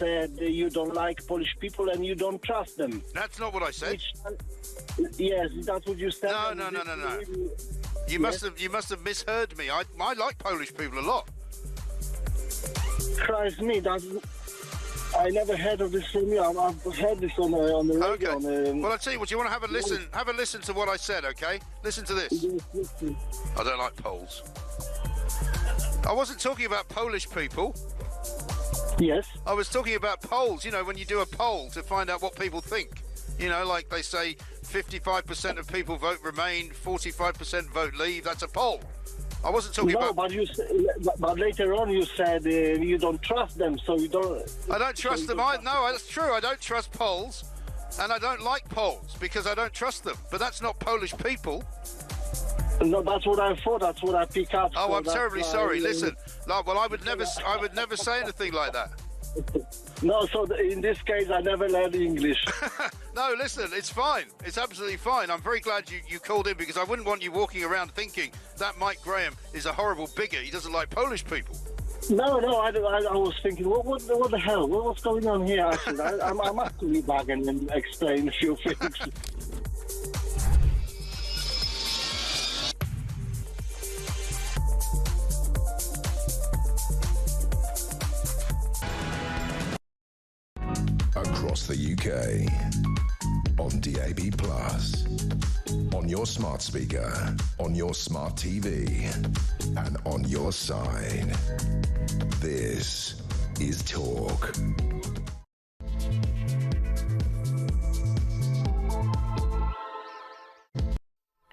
said you don't like Polish people and you don't trust them. That's not what I said. Yes, that's what you said. No. You must have misheard me. I like Polish people a lot. Christ me, I never heard of this from you. I've heard this on the radio. Okay. Well, I'll tell you what. You want to have a listen? Have a listen to what I said. Okay. Listen to this. Yes. I don't like Poles. I wasn't talking about Polish people. Yes. I was talking about polls. You know, when you do a poll to find out what people think. You know, like they say, 55% of people vote Remain, 45% vote Leave. That's a poll. I wasn't talking about... but later on you said you don't trust them, so you don't... I don't trust them. No, that's true. I don't trust Poles, and I don't like Poles because I don't trust them. But that's not Polish people. No, that's what I thought. That's what I pick up. Oh, so I'm terribly sorry. Listen, well, I would never say anything like that. No, so in this case, I never learned English. No, listen, it's fine. It's absolutely fine. I'm very glad you called in because I wouldn't want you walking around thinking that Mike Graham is a horrible bigot. He doesn't like Polish people. No, I was thinking, what the hell? What's going on here? Actually, I'm actually back and explain a few things. Across the UK, on DAB+, on your smart speaker, on your smart TV, and on your side. This is Talk.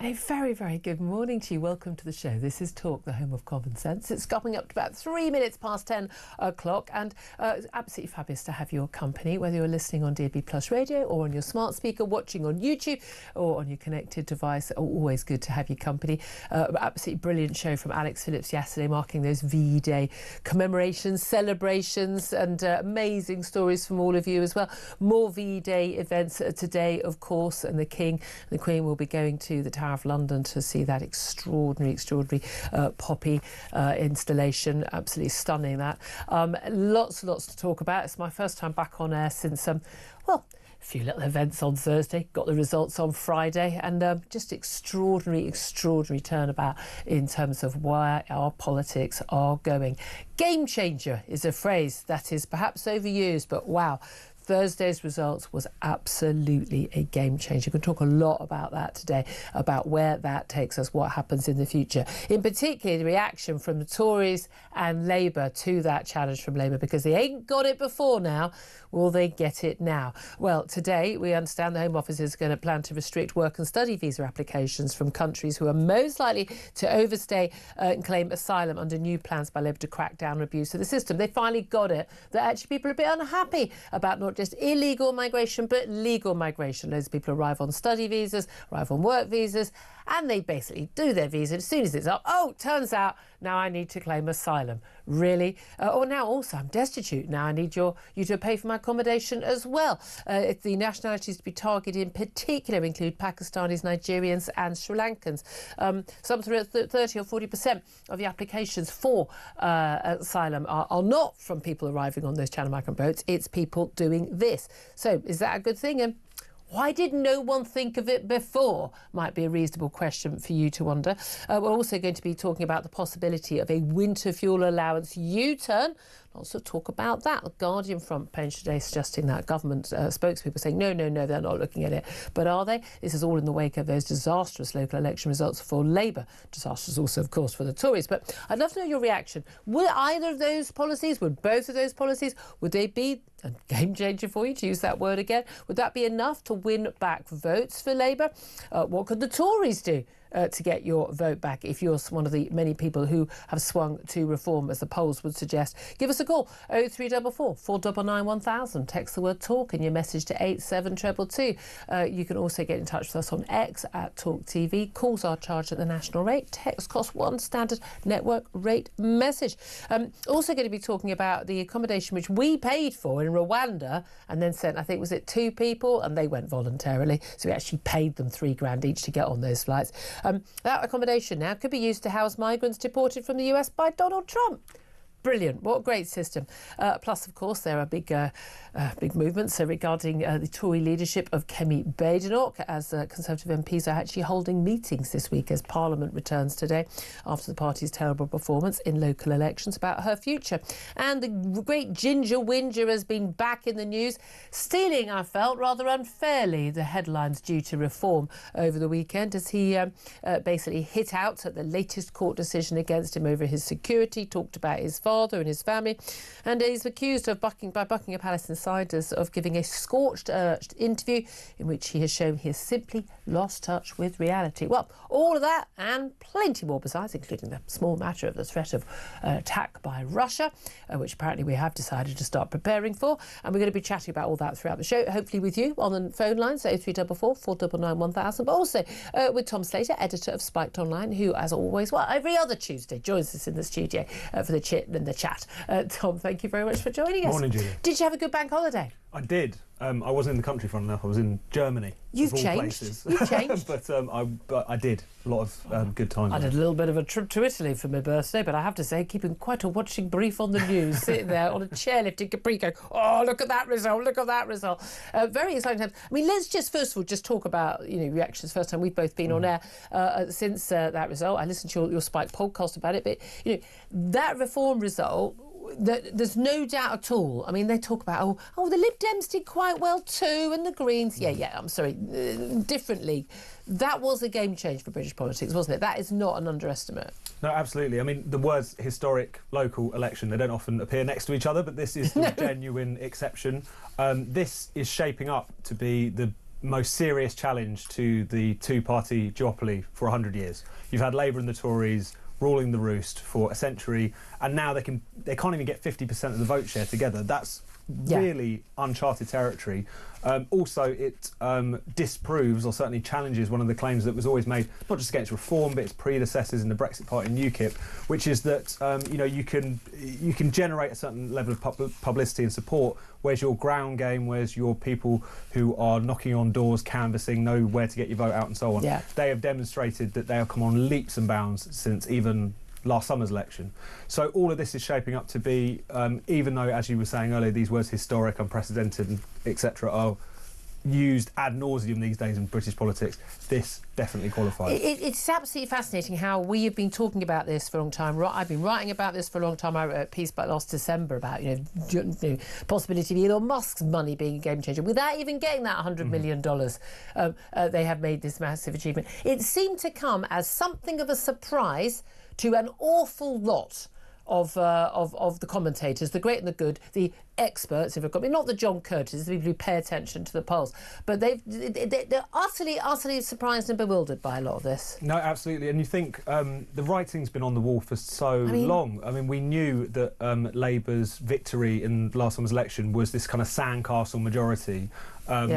A very, very good morning to you. Welcome to the show. This is Talk, the home of common sense. It's coming up to about 3 minutes past 10 o'clock, and it's absolutely fabulous to have your company, whether you're listening on DAB Plus radio or on your smart speaker, watching on YouTube or on your connected device. Always good to have your company. Absolutely brilliant show from Alex Phillips yesterday, marking those V-Day commemorations, celebrations, and amazing stories from all of you as well. More V-Day events today, of course, and the King and the Queen will be going to the Tower of London to see that extraordinary poppy installation. Absolutely stunning, that. Lots to talk about. It's my first time back on air since a few little events on Thursday, got the results on Friday, and just extraordinary turnabout in terms of where our politics are going. Game changer is a phrase that is perhaps overused, but wow, Thursday's results was absolutely a game changer. We can talk a lot about that today, about where that takes us, what happens in the future. In particular, the reaction from the Tories and Labour to that challenge from Labour, because they ain't got it before now. Will they get it now? Well, today we understand the Home Office is going to plan to restrict work and study visa applications from countries who are most likely to overstay and claim asylum under new plans by Labour to crack down on abuse of the system. They finally got it, that actually people are a bit unhappy about not just illegal migration but legal migration. Loads of people arrive on study visas, arrive on work visas, and they basically do their visa. As soon as it's up, turns out now I need to claim asylum. Really? Or now also I'm destitute. Now I need you to pay for my accommodation as well. If the nationalities to be targeted in particular include Pakistanis, Nigerians and Sri Lankans. Some 30 or 40% of the applications for asylum are not from people arriving on those Channel migrant boats. It's people doing this. So is that a good thing? And why did no one think of it before? Might be a reasonable question for you to wonder. We're also going to be talking about the possibility of a winter fuel allowance U-turn. Lots of talk about that. The Guardian front page today suggesting that government spokespeople saying, no, they're not looking at it. But are they? This is all in the wake of those disastrous local election results for Labour. Disastrous also, of course, for the Tories. But I'd love to know your reaction. Would either of those policies, would both of those policies, would they be a game changer for you, to use that word again? Would that be enough to win back votes for Labour? What could the Tories do to get your vote back if you're one of the many people who have swung to reform, as the polls would suggest? Give us a call, 0344 499 1000. Text the word TALK in your message to 87222. You can also get in touch with us on X at Talk TV. Calls are charged at the national rate. Text costs one standard network rate message. Also going to be talking about the accommodation which we paid for in Rwanda and then sent, I think, was it 2 people? And they went voluntarily. So we actually paid them $3,000 each to get on those flights. That accommodation now could be used to house migrants deported from the US by Donald Trump. Brilliant. What a great system. Plus, of course, there are big movements regarding the Tory leadership of Kemi Badenoch, as Conservative MPs are actually holding meetings this week as Parliament returns today after the party's terrible performance in local elections about her future. And the great Ginger Whinger has been back in the news, stealing, I felt, rather unfairly, the headlines due to reform over the weekend as he basically hit out at the latest court decision against him over his security, talked about his father and his family, and he's accused of by Buckingham Palace insiders of giving a scorched earth interview in which he has shown he has simply lost touch with reality. Well, all of that and plenty more besides, including the small matter of the threat of attack by Russia, which apparently we have decided to start preparing for, and we're going to be chatting about all that throughout the show, hopefully with you on the phone lines 0344 499 1000, but also with Tom Slater, editor of Spiked Online, who, as always, well, every other Tuesday joins us in the studio for the chit and the chat. Tom, thank you very much for joining us. Morning, Julia. Did you have a good bank holiday? I did. I wasn't in the country, fun enough. I was in Germany. You've of all changed. Places. You've changed. but I did. A lot of good times. I did a little bit of a trip to Italy for my birthday, but I have to say, keeping quite a watching brief on the news, sitting there on a chairlift in Capri going, oh, look at that result, look at that result. Very exciting times. I mean, let's just first of all just talk about, reactions. First time we've both been on air since that result. I listened to your Spike podcast about it, but, that reform result, there's no doubt at all. I mean, they talk about, the Lib Dems did quite well too, and the Greens, I'm sorry, differently. That was a game change for British politics, wasn't it? That is not an underestimate. No, absolutely. I mean, the words historic local election, they don't often appear next to each other, but this is the genuine exception. This is shaping up to be the most serious challenge to the two-party duopoly for 100 years. You've had Labour and the Tories ruling the roost for a century, and now they can't even get 50% of the vote share together. That's really uncharted territory. Also, it disproves, or certainly challenges, one of the claims that was always made, not just against reform, but its predecessors in the Brexit Party and UKIP, which is that you can generate a certain level of publicity and support. Where's your ground game? Where's your people who are knocking on doors, canvassing, know where to get your vote out, and so on? Yeah. They have demonstrated that they have come on leaps and bounds since even last summer's election. So all of this is shaping up to be, even though, as you were saying earlier, these words historic, unprecedented, and etc. are used ad nauseum these days in British politics, this definitely qualifies. It's absolutely fascinating how we have been talking about this for a long time. I've been writing about this for a long time. I wrote a piece about last December about possibility of Elon Musk's money being a game changer without even getting that $100 million. They have made this massive achievement. It seemed to come as something of a surprise to an awful lot of the commentators, the great and the good, the experts, if I've got me, not the John Curtis, the people who pay attention to the polls, but they're utterly surprised and bewildered by a lot of this. No, absolutely, and you think the writing's been on the wall for so long. I mean, we knew that Labour's victory in last summer's election was this kind of sandcastle majority,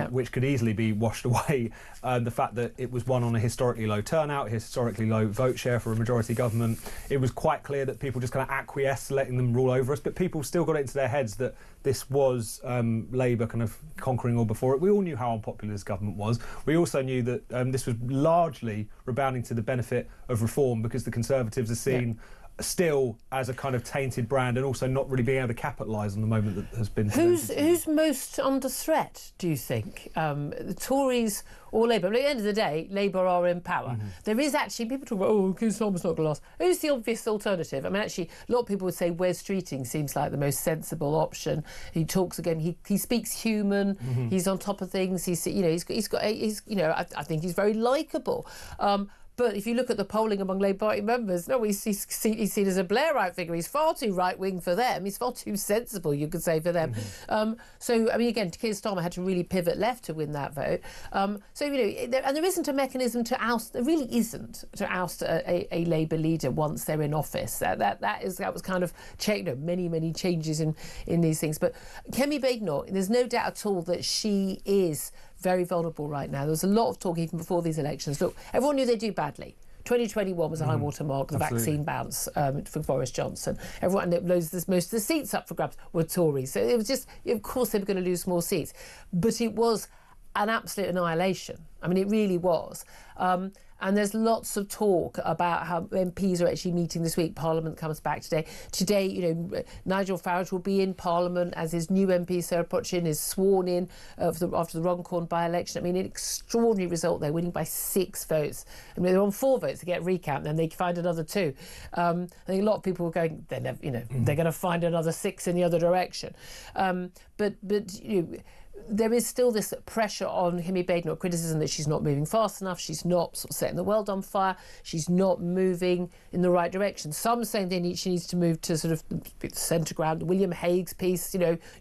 which could easily be washed away. The fact that it was won on a historically low turnout, historically low vote share for a majority government, it was quite clear that people just kind of acquiesced, letting them rule over us, but people still got it into their heads that this was Labour kind of conquering all before it. We all knew how unpopular this government was. We also knew that this was largely rebounding to the benefit of reform, because the Conservatives are seen still as a kind of tainted brand, and also not really being able to capitalise on the moment that has been presented. Who's most under threat, do you think? The Tories or Labour? But at the end of the day, Labour are in power. There is actually, people talk about, Keir Starmer's not going to last. Who's the obvious alternative? I mean, actually, a lot of people would say Wes Streeting seems like the most sensible option. He talks again, he speaks human, he's on top of things, I think he's very likeable. But if you look at the polling among Labour Party members, he's seen as a Blairite figure. He's far too right-wing for them. He's far too sensible, you could say, for them. So, I mean, again, Keir Starmer had to really pivot left to win that vote. And there isn't a mechanism to oust. There really isn't to oust a Labour leader once they're in office. That was kind of many changes in these things. But Kemi Badenoch, there's no doubt at all that she is very vulnerable right now. There was a lot of talk even before these elections. Look, everyone knew they'd do badly. 2021 was a high water mark, the vaccine bounce for Boris Johnson. Everyone knows most of the seats up for grabs were Tories. So it was just, of course, they were going to lose more seats. But it was an absolute annihilation. I mean, it really was. And there's lots of talk about how MPs are actually meeting this week. Parliament comes back today. Today, Nigel Farage will be in Parliament as his new MP, Sarah Potchin, is sworn in after the Runcorn by-election. I mean, an extraordinary result there, winning by 6 votes. I mean, they're on 4 votes to get recount, and then they find another 2. I think a lot of people were going, they're going to find another 6 in the other direction. But there is still this pressure on Himi Badenoch, criticism that she's not moving fast enough, she's not sort of setting the world on fire, she's not moving in the right direction. Some saying she needs to move to sort of the centre ground. William Hague's piece,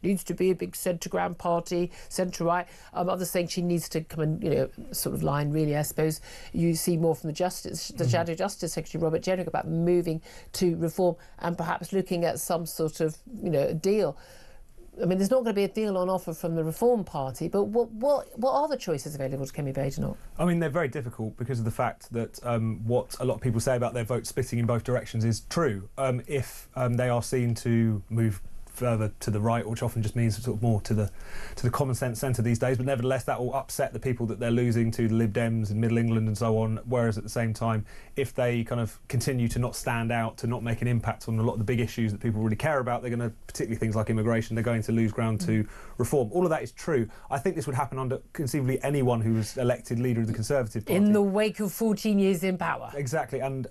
needs to be a big centre ground party, centre right. Others saying she needs to come and, sort of line really, I suppose. You see more from the Shadow Justice Secretary Robert Jenrick about moving to reform and perhaps looking at some sort of, deal. I mean, there's not going to be a deal on offer from the Reform Party, but what are the choices available to Kemi Badenoch? I mean, they're very difficult because of the fact that what a lot of people say about their vote splitting in both directions is true. If they are seen to move further to the right, which often just means sort of more to the common sense centre these days, but nevertheless that will upset the people that they're losing to the Lib Dems in Middle England and so on, whereas at the same time, if they kind of continue to not stand out, to not make an impact on a lot of the big issues that people really care about, they're going to, particularly things like immigration, they're going to lose ground to reform. All of that is true. I think this would happen under conceivably anyone who was elected leader of the Conservative Party. In the wake of 14 years in power. Exactly, and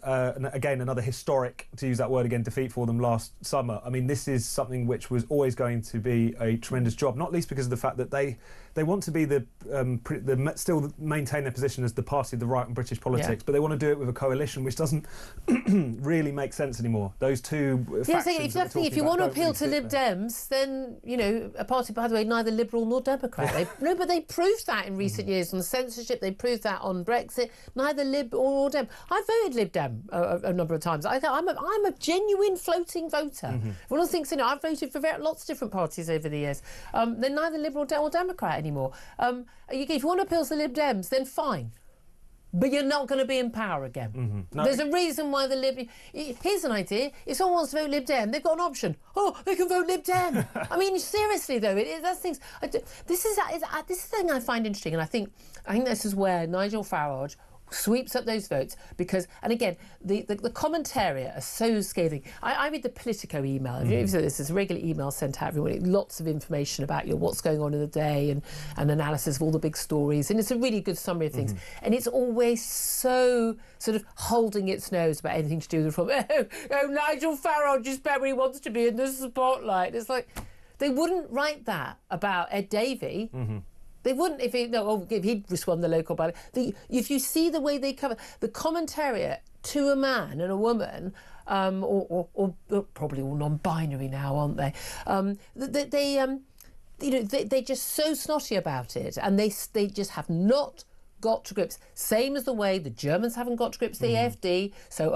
again, another historic, to use that word again, defeat for them last summer. I mean, this is something which was always going to be a tremendous job, not least because of the fact that they want to be still maintain their position as the party of the right in British politics, but they want to do it with a coalition which doesn't really make sense anymore. Those two factions. If you want to appeal to Lib Dems, then a party, by the way, neither Liberal nor Democrat. But they proved that in recent years on censorship. They proved that on Brexit. Neither Lib or Dem. I voted Lib Dem a number of times. I'm a genuine floating voter. Everyone thinks I've voted for lots of different parties over the years. They're neither Liberal or Democrat anymore. If you want to appeal to Lib Dems, then fine. But you're not going to be in power again. No. There's a reason why the Lib... Here's an idea. If someone wants to vote Lib Dem, they've got an option. Oh, they can vote Lib Dem. I mean, seriously, though, that's things... This is the thing I find interesting, and I think this is where Nigel Farage sweeps up those votes because, and again, the commentariat are so scathing. I read the Politico email. This is a regular email sent out everyone. Lots of information about what's going on in the day and analysis of all the big stories. And it's a really good summary of things. And it's always so sort of holding its nose about anything to do with the reform. Oh, Nigel Farage just barely wants to be in the spotlight. It's like, they wouldn't write that about Ed Davey. They wouldn't if he'd just won the local ballot. If you see the way they cover the commentariat to a man and a woman, or probably all non-binary now, aren't they? They're just so snotty about it, and they just have not got to grips. Same as the way the Germans haven't got to grips the AfD. So,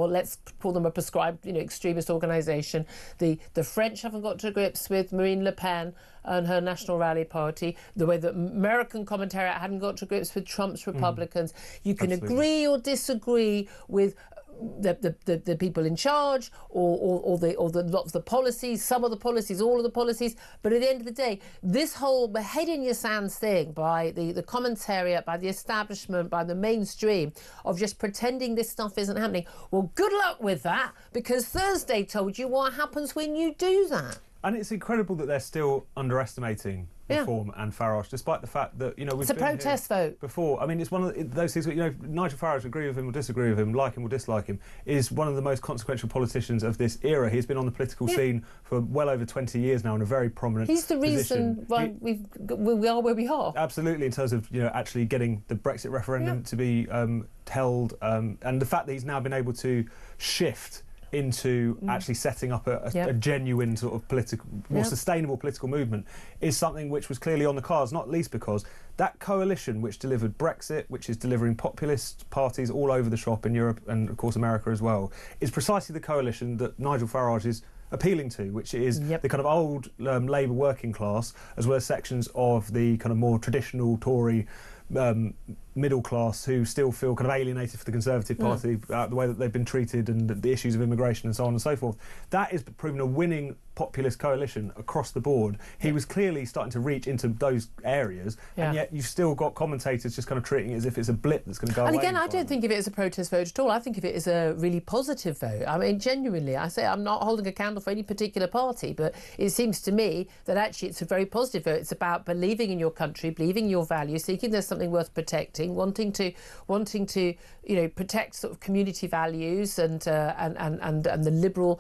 let's call them a prescribed, extremist organisation. The French haven't got to grips with Marine Le Pen and her National Rally Party. The way that American commentariat hadn't got to grips with Trump's Republicans. You can agree or disagree with the people in charge or the lots of the policies, some of the policies, all of the policies, but at the end of the day, this whole head in your sands thing by the commentariat, by the establishment, by the mainstream of just pretending this stuff isn't happening. Well, good luck with that, because Thursday told you what happens when you do that. And it's incredible that they're still underestimating Reform and Farage, despite the fact that, we've it's a protest vote before. I mean, it's one of those things where, Nigel Farage, agree with him or disagree with him, like him or dislike him, is one of the most consequential politicians of this era. He's been on the political scene for well over 20 years now in a very prominent He's the reason why we are where we are. Absolutely, in terms of, actually getting the Brexit referendum to be held, and the fact that he's now been able to shift into actually setting up a genuine sort of more sustainable political movement is something which was clearly on the cards, not least because that coalition which delivered Brexit, which is delivering populist parties all over the shop in Europe and, of course, America as well, is precisely the coalition that Nigel Farage is appealing to, which is the kind of old Labour working class, as well as sections of the kind of more traditional Tory middle class who still feel kind of alienated for the Conservative Party, the way that they've been treated and the issues of immigration and so on and so forth. That is proving a winning populist coalition across the board. He was clearly starting to reach into those areas, and yet you've still got commentators just kind of treating it as if it's a blip that's going to go away. And again, I don't think of it as a protest vote at all. I think of it as a really positive vote. I mean, genuinely, I say I'm not holding a candle for any particular party, but it seems to me that actually it's a very positive vote. It's about believing in your country, believing in your values, thinking there's something worth protecting, wanting to protect sort of community values and the liberal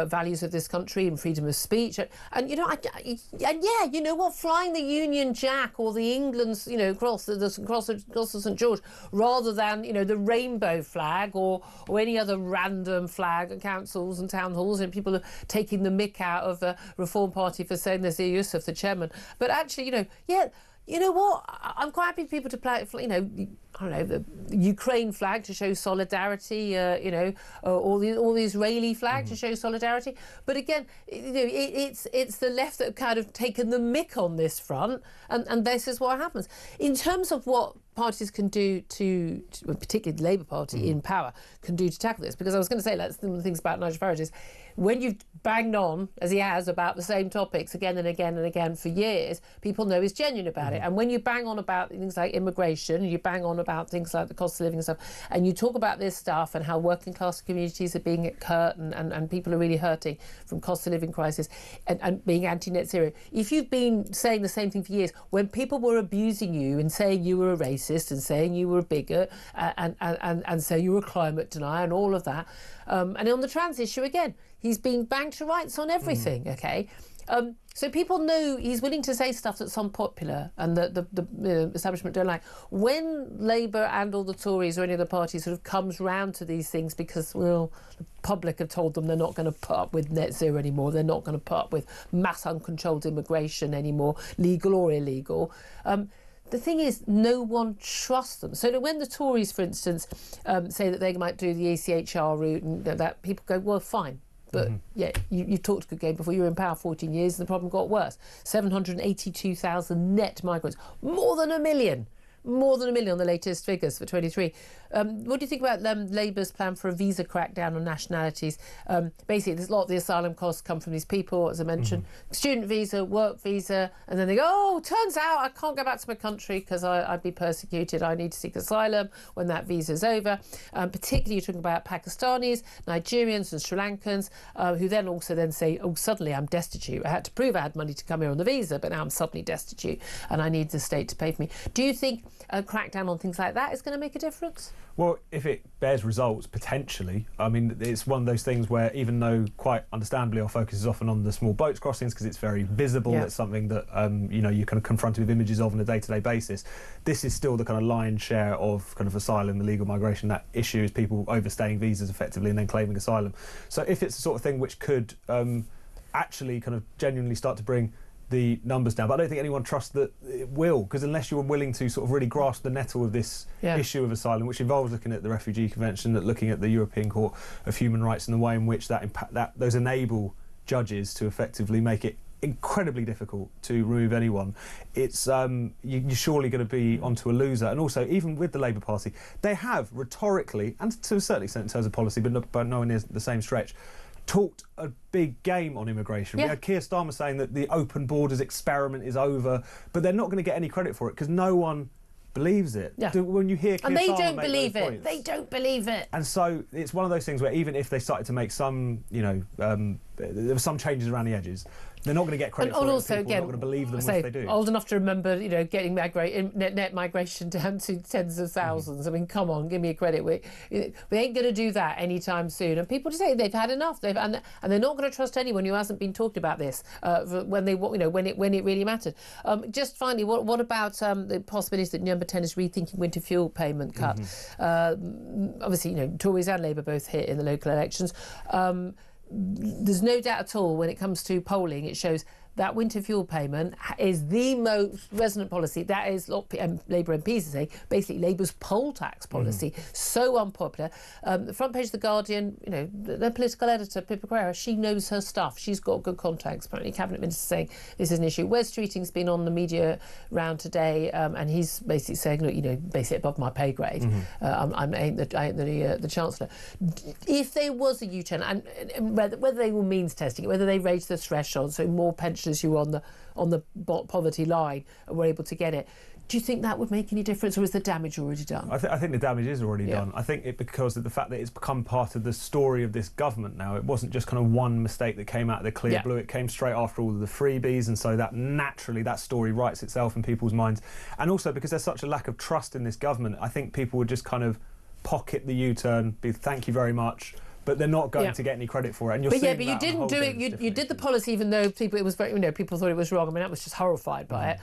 values of this country and freedom of speech. And you know what, flying the Union Jack or the England's cross of St George rather than the rainbow flag or any other random flag at councils and town halls, and people are taking the mick out of the Reform Party for saying there's Yusuf, the chairman. But actually, you know what? I'm quite happy for people to play, the Ukraine flag to show solidarity, or the Israeli flag to show solidarity. But again, it's the left that have kind of taken the mick on this front, and this is what happens. In terms of what parties can do to particularly the Labour Party in power, can do to tackle this, because I was going to say, that's one of the things about Nigel Farage is, when you've banged on, as he has, about the same topics again and again and again for years, people know he's genuine about it. And when you bang on about things like immigration, and you bang on about things like the cost of living and stuff, and you talk about this stuff and how working class communities are being hurt and people are really hurting from cost of living crisis and being anti-net zero, if you've been saying the same thing for years, when people were abusing you and saying you were a racist and saying you were a bigot and saying you were a climate denier and all of that, and on the trans issue again, he's being banged to rights on everything, okay? So people know he's willing to say stuff that's unpopular and that the establishment don't like. When Labour and all the Tories or any other party sort of comes round to these things because, well, the public have told them they're not going to put up with net zero anymore, they're not going to put up with mass uncontrolled immigration anymore, legal or illegal, the thing is, no one trusts them. So that when the Tories, for instance, say that they might do the ECHR route, and that people go, well, fine. But you talked a good game before. You were in power 14 years and the problem got worse. 782,000 net migrants, more than a million on the latest figures for 23. What do you think about Labour's plan for a visa crackdown on nationalities? Basically, there's a lot of the asylum costs come from these people, as I mentioned. Student visa, work visa, and then they go, oh, turns out I can't go back to my country because I'd be persecuted. I need to seek asylum when that visa's over. Particularly, you're talking about Pakistanis, Nigerians and Sri Lankans, who then also say, oh, suddenly I'm destitute. I had to prove I had money to come here on the visa, but now I'm suddenly destitute and I need the state to pay for me. Do you think a crackdown on things like that is going to make a difference? Well, if it bears results, potentially. I mean, it's one of those things where, even though quite understandably our focus is often on the small boats crossings because it's very visible, it's something that you're kind of confronted with images of on a day-to-day basis, this is still the kind of lion's share of kind of asylum, illegal migration. That issue is people overstaying visas effectively and then claiming asylum. So if it's the sort of thing which could actually kind of genuinely start to bring the numbers down, but I don't think anyone trusts that it will, because unless you're willing to sort of really grasp the nettle of this issue of asylum, which involves looking at the Refugee Convention, looking at the European Court of Human Rights and the way in which those enable judges to effectively make it incredibly difficult to remove anyone, it's you're surely going to be onto a loser. And also, even with the Labour Party, they have rhetorically, and to a certain extent in terms of policy, but nowhere near the same stretch, talked a big game on immigration. We had Keir Starmer saying that the open borders experiment is over, but they're not going to get any credit for it because no one believes it. When you hear Keir Starmer make those points, they don't believe it. And so it's one of those things where even if they started to make some, there were some changes around the edges, they're not going to get credit for it. Also, people are not going to believe them once they do. Old enough to remember, getting net migration down to tens of thousands. I mean, come on, give me a credit. We ain't going to do that anytime soon. And people just say they've had enough. And they're not going to trust anyone who hasn't been talking about this when it really mattered. Just finally, what about the possibilities that number 10 is rethinking winter fuel payment cut? Obviously, Tories and Labour both hit in the local elections. There's no doubt at all when it comes to polling, it shows that winter fuel payment is the most resonant policy. That is Labour MPs say, basically Labour's poll tax policy. So unpopular. The front page of The Guardian, you know, their political editor, Pippa Guerra, she knows her stuff. She's got good contacts. Apparently, Cabinet Minister saying this is an issue. Wes Streeting's been on the media round today, and he's basically saying, look, you know, basically above my pay grade. I ain't the Chancellor. If there was a U-turn, and whether they were means testing it, whether they raised the threshold so more pensioners who were on the poverty line were able to get it, do you think that would make any difference, or is the damage already done? I think the damage is already done. I think because of the fact that it's become part of the story of this government now. It wasn't just kind of one mistake that came out of the clear blue. It came straight after all of the freebies, and so that naturally that story writes itself in people's minds. And also because there's such a lack of trust in this government, I think people would just kind of pocket the U-turn, be thank you very much, but they're not going to get any credit for it. And you're but you didn't do it. You did the policy, even though people thought it was wrong. I mean, I was just horrified by it.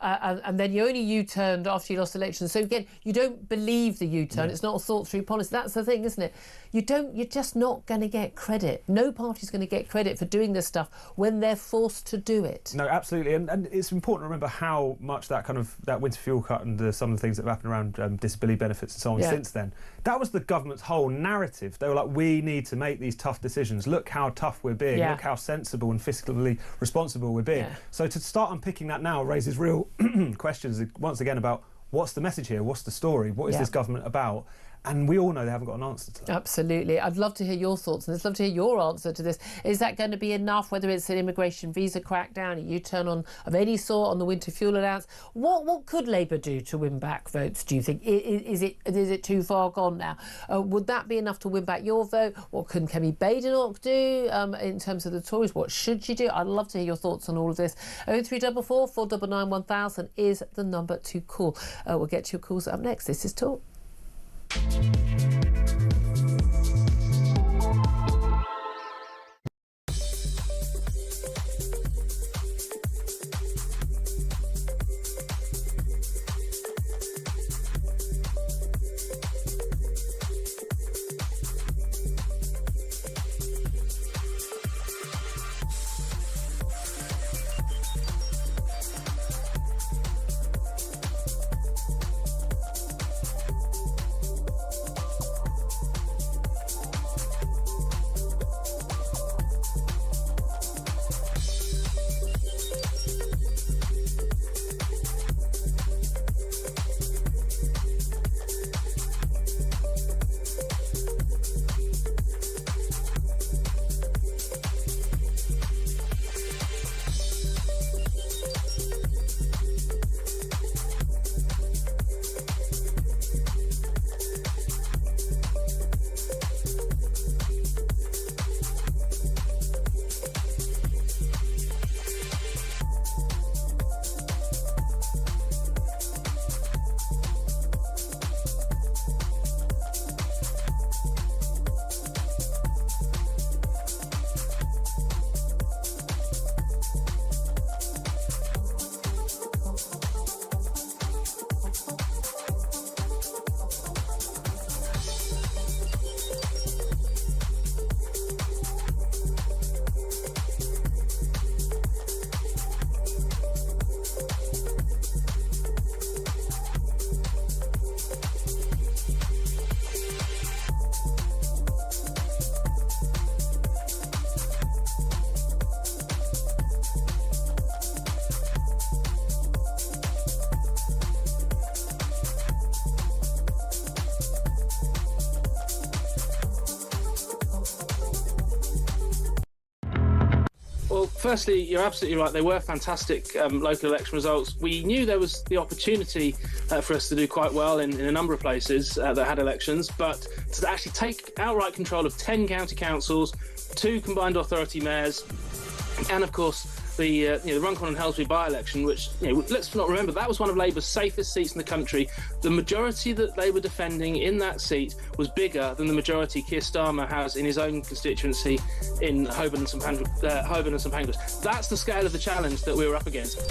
And then you only U-turned after you lost elections. So again, you don't believe the U-turn. It's not a thought-through policy. That's the thing, isn't it? You're just not going to get credit. No party's going to get credit for doing this stuff when they're forced to do it. No, absolutely. And it's important to remember how much that winter fuel cut and some of the things that have happened around disability benefits and so on since then, that was the government's whole narrative. They were like, we need to make these tough decisions. Look how tough we're being. Look how sensible and fiscally responsible we're being. So to start unpicking that now raises real questions once again about what's the message here, what's the story, what is this government about? And we all know they haven't got an answer to that. Absolutely. I'd love to hear your thoughts, and I'd love to hear your answer to this. Is that going to be enough, whether it's an immigration visa crackdown, a U-turn of any sort on the winter fuel allowance? What could Labour do to win back votes, do you think? Is it too far gone now? Would that be enough to win back your vote? What can Kemi Badenoch do in terms of the Tories? What should she do? I'd love to hear your thoughts on all of this. 0344 499 1000 is the number to call. We'll get to your calls up next. This is Talk. Well, firstly, you're absolutely right. They were fantastic local election results. We knew there was the opportunity for us to do quite well in a number of places that had elections, but to actually take outright control of 10 county councils, 2 combined authority mayors, and of course the Runcorn and Helsby by-election, which, let's not remember, that was one of Labour's safest seats in the country. The majority that they were defending in that seat was bigger than the majority Keir Starmer has in his own constituency in Holborn and St Pancras. That's the scale of the challenge that we were up against.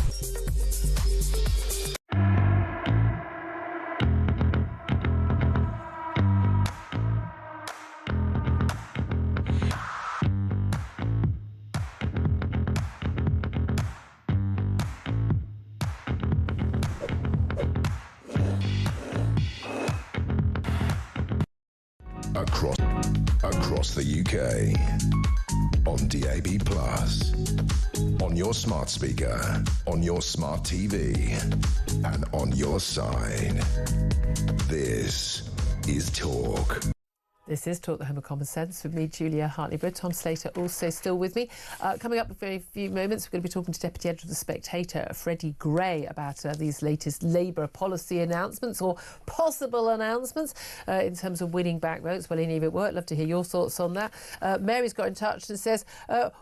Across the UK. On DAB+. On your smart speaker. On your smart TV. And on your side. This is Talk. This is Talk, the Home of Common Sense, with me, Julia Hartley-Brewer. Tom Slater also still with me. Coming up in a very few moments, we're going to be talking to Deputy Editor of The Spectator, Freddie Gray, about these latest Labour policy announcements, or possible announcements, in terms of winning back votes. Well, any of it worked. Love to hear your thoughts on that. Mary's got in touch and says,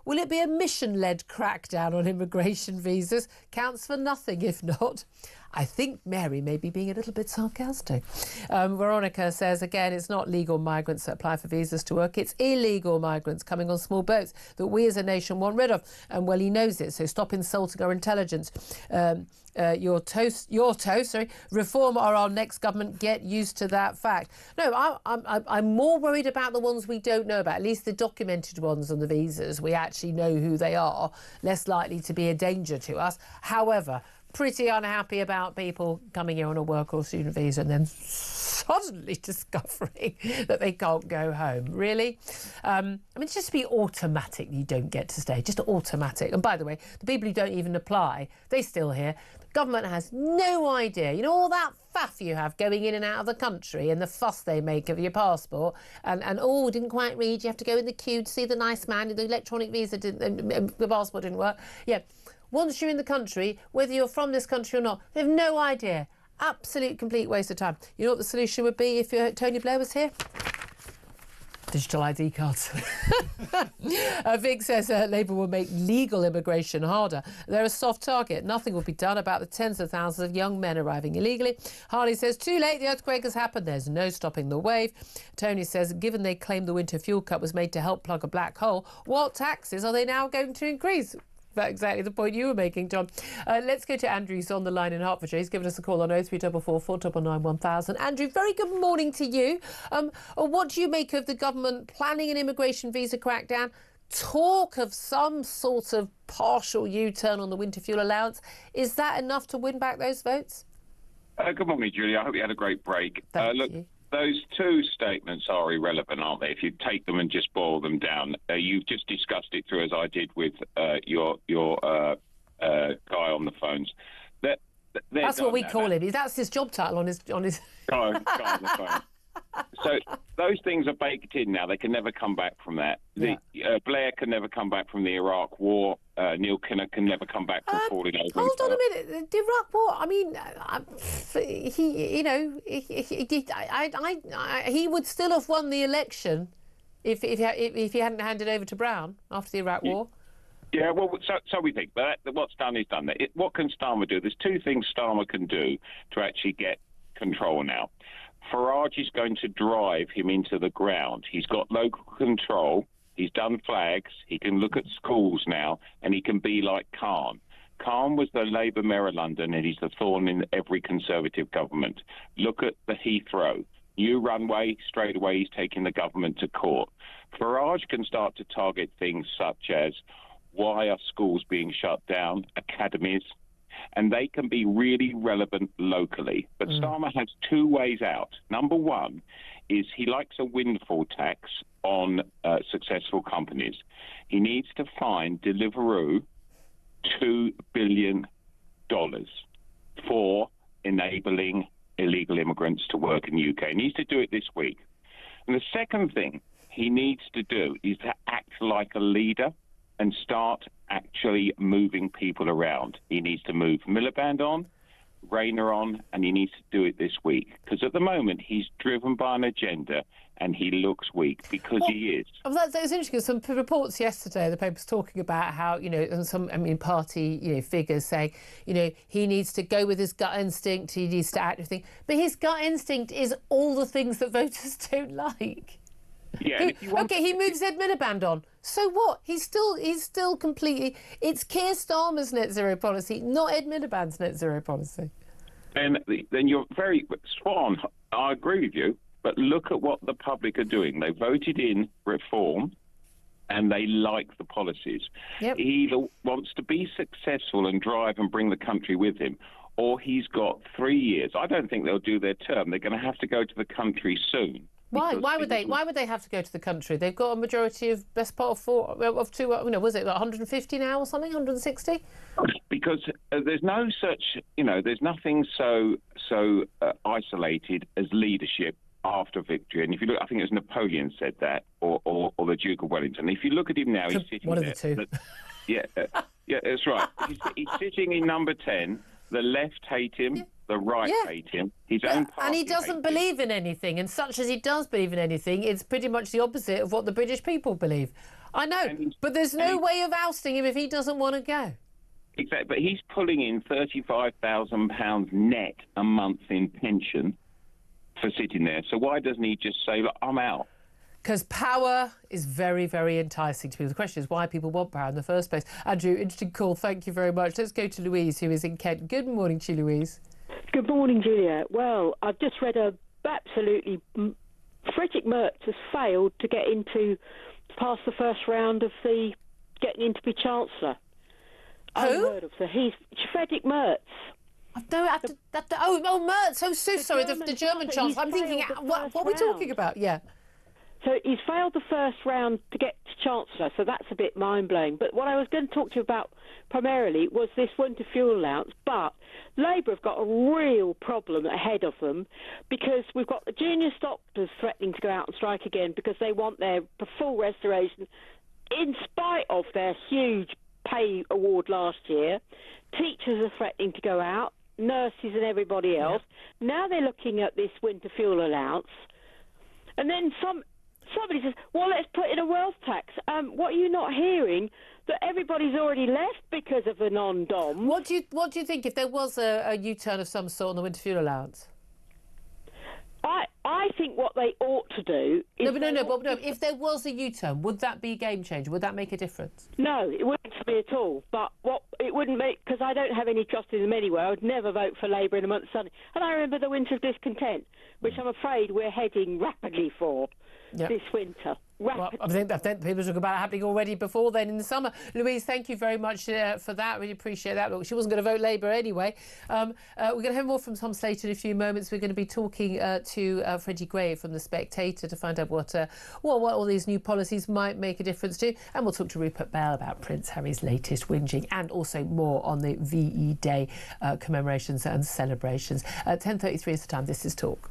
will it be a mission-led crackdown on immigration visas? Counts for nothing if not. I think Mary may be being a little bit sarcastic. Veronica says, again, it's not legal migrants that apply for visas to work. It's illegal migrants coming on small boats that we as a nation want rid of. And, well, he knows it, so stop insulting our intelligence. Your toast, reform or our next government, get used to that fact. No, I'm more worried about the ones we don't know about, at least the documented ones on the visas. We actually know who they are, less likely to be a danger to us. However, pretty unhappy about people coming here on a work or student visa and then suddenly discovering that they can't go home. Really? Just to be automatic, you don't get to stay, just automatic. And by the way, the people who don't even apply, they still here. The government has no idea. You know, all that faff you have going in and out of the country and the fuss they make of your passport and didn't quite read, you have to go in the queue to see the nice man, the electronic visa, the passport didn't work. Yeah. Once you're in the country, whether you're from this country or not, they have no idea. Absolute, complete waste of time. You know what the solution would be if Tony Blair was here? Digital ID cards. Vic says Labour will make legal immigration harder. They're a soft target. Nothing will be done about the tens of thousands of young men arriving illegally. Harley says, too late, the earthquake has happened. There's no stopping the wave. Tony says, given they claim the winter fuel cut was made to help plug a black hole, what taxes are they now going to increase? That's exactly the point you were making, John. Let's go to Andrew, who's on the line in Hertfordshire. He's given us a call on 0344 499 1000. Andrew, very good morning to you. What do you make of the government planning an immigration visa crackdown? Talk of some sort of partial U-turn on the winter fuel allowance. Is that enough to win back those votes? Good morning, Julia. I hope you had a great break. Thank you. Those two statements are irrelevant, aren't they? If you take them and just boil them down, you've just discussed it through, as I did with your guy on the phones. That's what we call him. That's his job title on his. Guy on the phone. So those things are baked in now. They can never come back from that. Blair can never come back from the Iraq War. Neil Kinnock can never come back from falling over. Hold on a minute. The Iraq War. I mean, he would still have won the election if he hadn't handed over to Brown after the Iraq War. Yeah, well, so we think. But what's done is done. What can Starmer do? There's two things Starmer can do to actually get control now. Farage is going to drive him into the ground. He's got local control. He's done flags. He can look at schools now, and he can be like Khan. Khan was the Labour mayor of London, and he's the thorn in every Conservative government. Look at the Heathrow. New runway, straight away he's taking the government to court. Farage can start to target things such as why are schools being shut down, academies, and they can be really relevant locally. But Starmer has two ways out. Number one is he likes a windfall tax on successful companies. He needs to fine Deliveroo $2 billion for enabling illegal immigrants to work in the UK. He needs to do it this week. And the second thing he needs to do is to act like a leader and start actually moving people around. He needs to move Miliband on, Rayner on, and he needs to do it this week. Because at the moment, he's driven by an agenda and he looks weak because he is. That was interesting. Some reports yesterday, the paper's talking about how, and some, party, figures say, he needs to go with his gut instinct, he needs to act everything. But his gut instinct is all the things that voters don't like. Yeah, he moves Ed Miliband on. So what? He's still completely. It's Keir Starmer's net zero policy, not Ed Miliband's net zero policy. Then you're very spot on. I agree with you, but look at what the public are doing. They voted in reform, and they like the policies. Yep. He either wants to be successful and drive and bring the country with him, or he's got 3 years. I don't think they'll do their term. They're going to have to go to the country soon. Why? Why would they? Why would they have to go to the country? They've got a majority of best part of two. Was it 150 now or something? 160? Because there's no such, there's nothing so isolated as leadership after victory. And if you look, I think it was Napoleon said that, or the Duke of Wellington. If you look at him now, he's sitting one there. Of the two. Yeah, that's right. He's sitting in number 10. The left hate him. Yeah. The right hate him. His own party. And he doesn't believe in anything. And such as he does believe in anything, it's pretty much the opposite of what the British people believe. I know, but there's no way of ousting him if he doesn't want to go. Exactly, but he's pulling in £35,000 net a month in pension for sitting there. So why doesn't he just say, look, I'm out? Because power is very, very enticing to people. The question is why people want power in the first place. Andrew, interesting call. Thank you very much. Let's go to Louise, who is in Kent. Good morning to you, Louise. Good morning, Julia. Well, I've just read absolutely... Frederick Merz has failed to get past the first round of the getting in to be Chancellor. Who? He's Frederick Merz. Merz. Oh, so sorry, the German Chancellor. I'm thinking, what are we talking about? Yeah. So he's failed the first round to get to Chancellor, so that's a bit mind-blowing. But what I was going to talk to you about primarily was this winter fuel allowance. But Labour have got a real problem ahead of them because we've got the junior doctors threatening to go out and strike again because they want their full restoration in spite of their huge pay award last year. Teachers are threatening to go out, nurses and everybody else. Yeah. Now they're looking at this winter fuel allowance. And then somebody says, well, let's put in a wealth tax. What are you not hearing? That everybody's already left because of the non-dom. What do you think if there was a U-turn of some sort on the winter fuel allowance? I think what they ought to do is... No. If there was a U-turn, would that be a game changer? Would that make a difference? No, it wouldn't to me at all. But it wouldn't make... Because I don't have any trust in them anyway. I would never vote for Labour in a month's sun. And I remember the winter of discontent, which I'm afraid we're heading rapidly for this winter. Well, I think people talk about it happening already before then in the summer. Louise, thank you very much for that. Really appreciate that. Look, she wasn't going to vote Labour anyway. We're going to have more from Tom Slater in a few moments. We're going to be talking to Freddie Gray from The Spectator to find out what all these new policies might make a difference to. And we'll talk to Rupert Bell about Prince Harry's latest whinging and also more on the VE Day commemorations and celebrations. 10:33 is the time. This is Talk.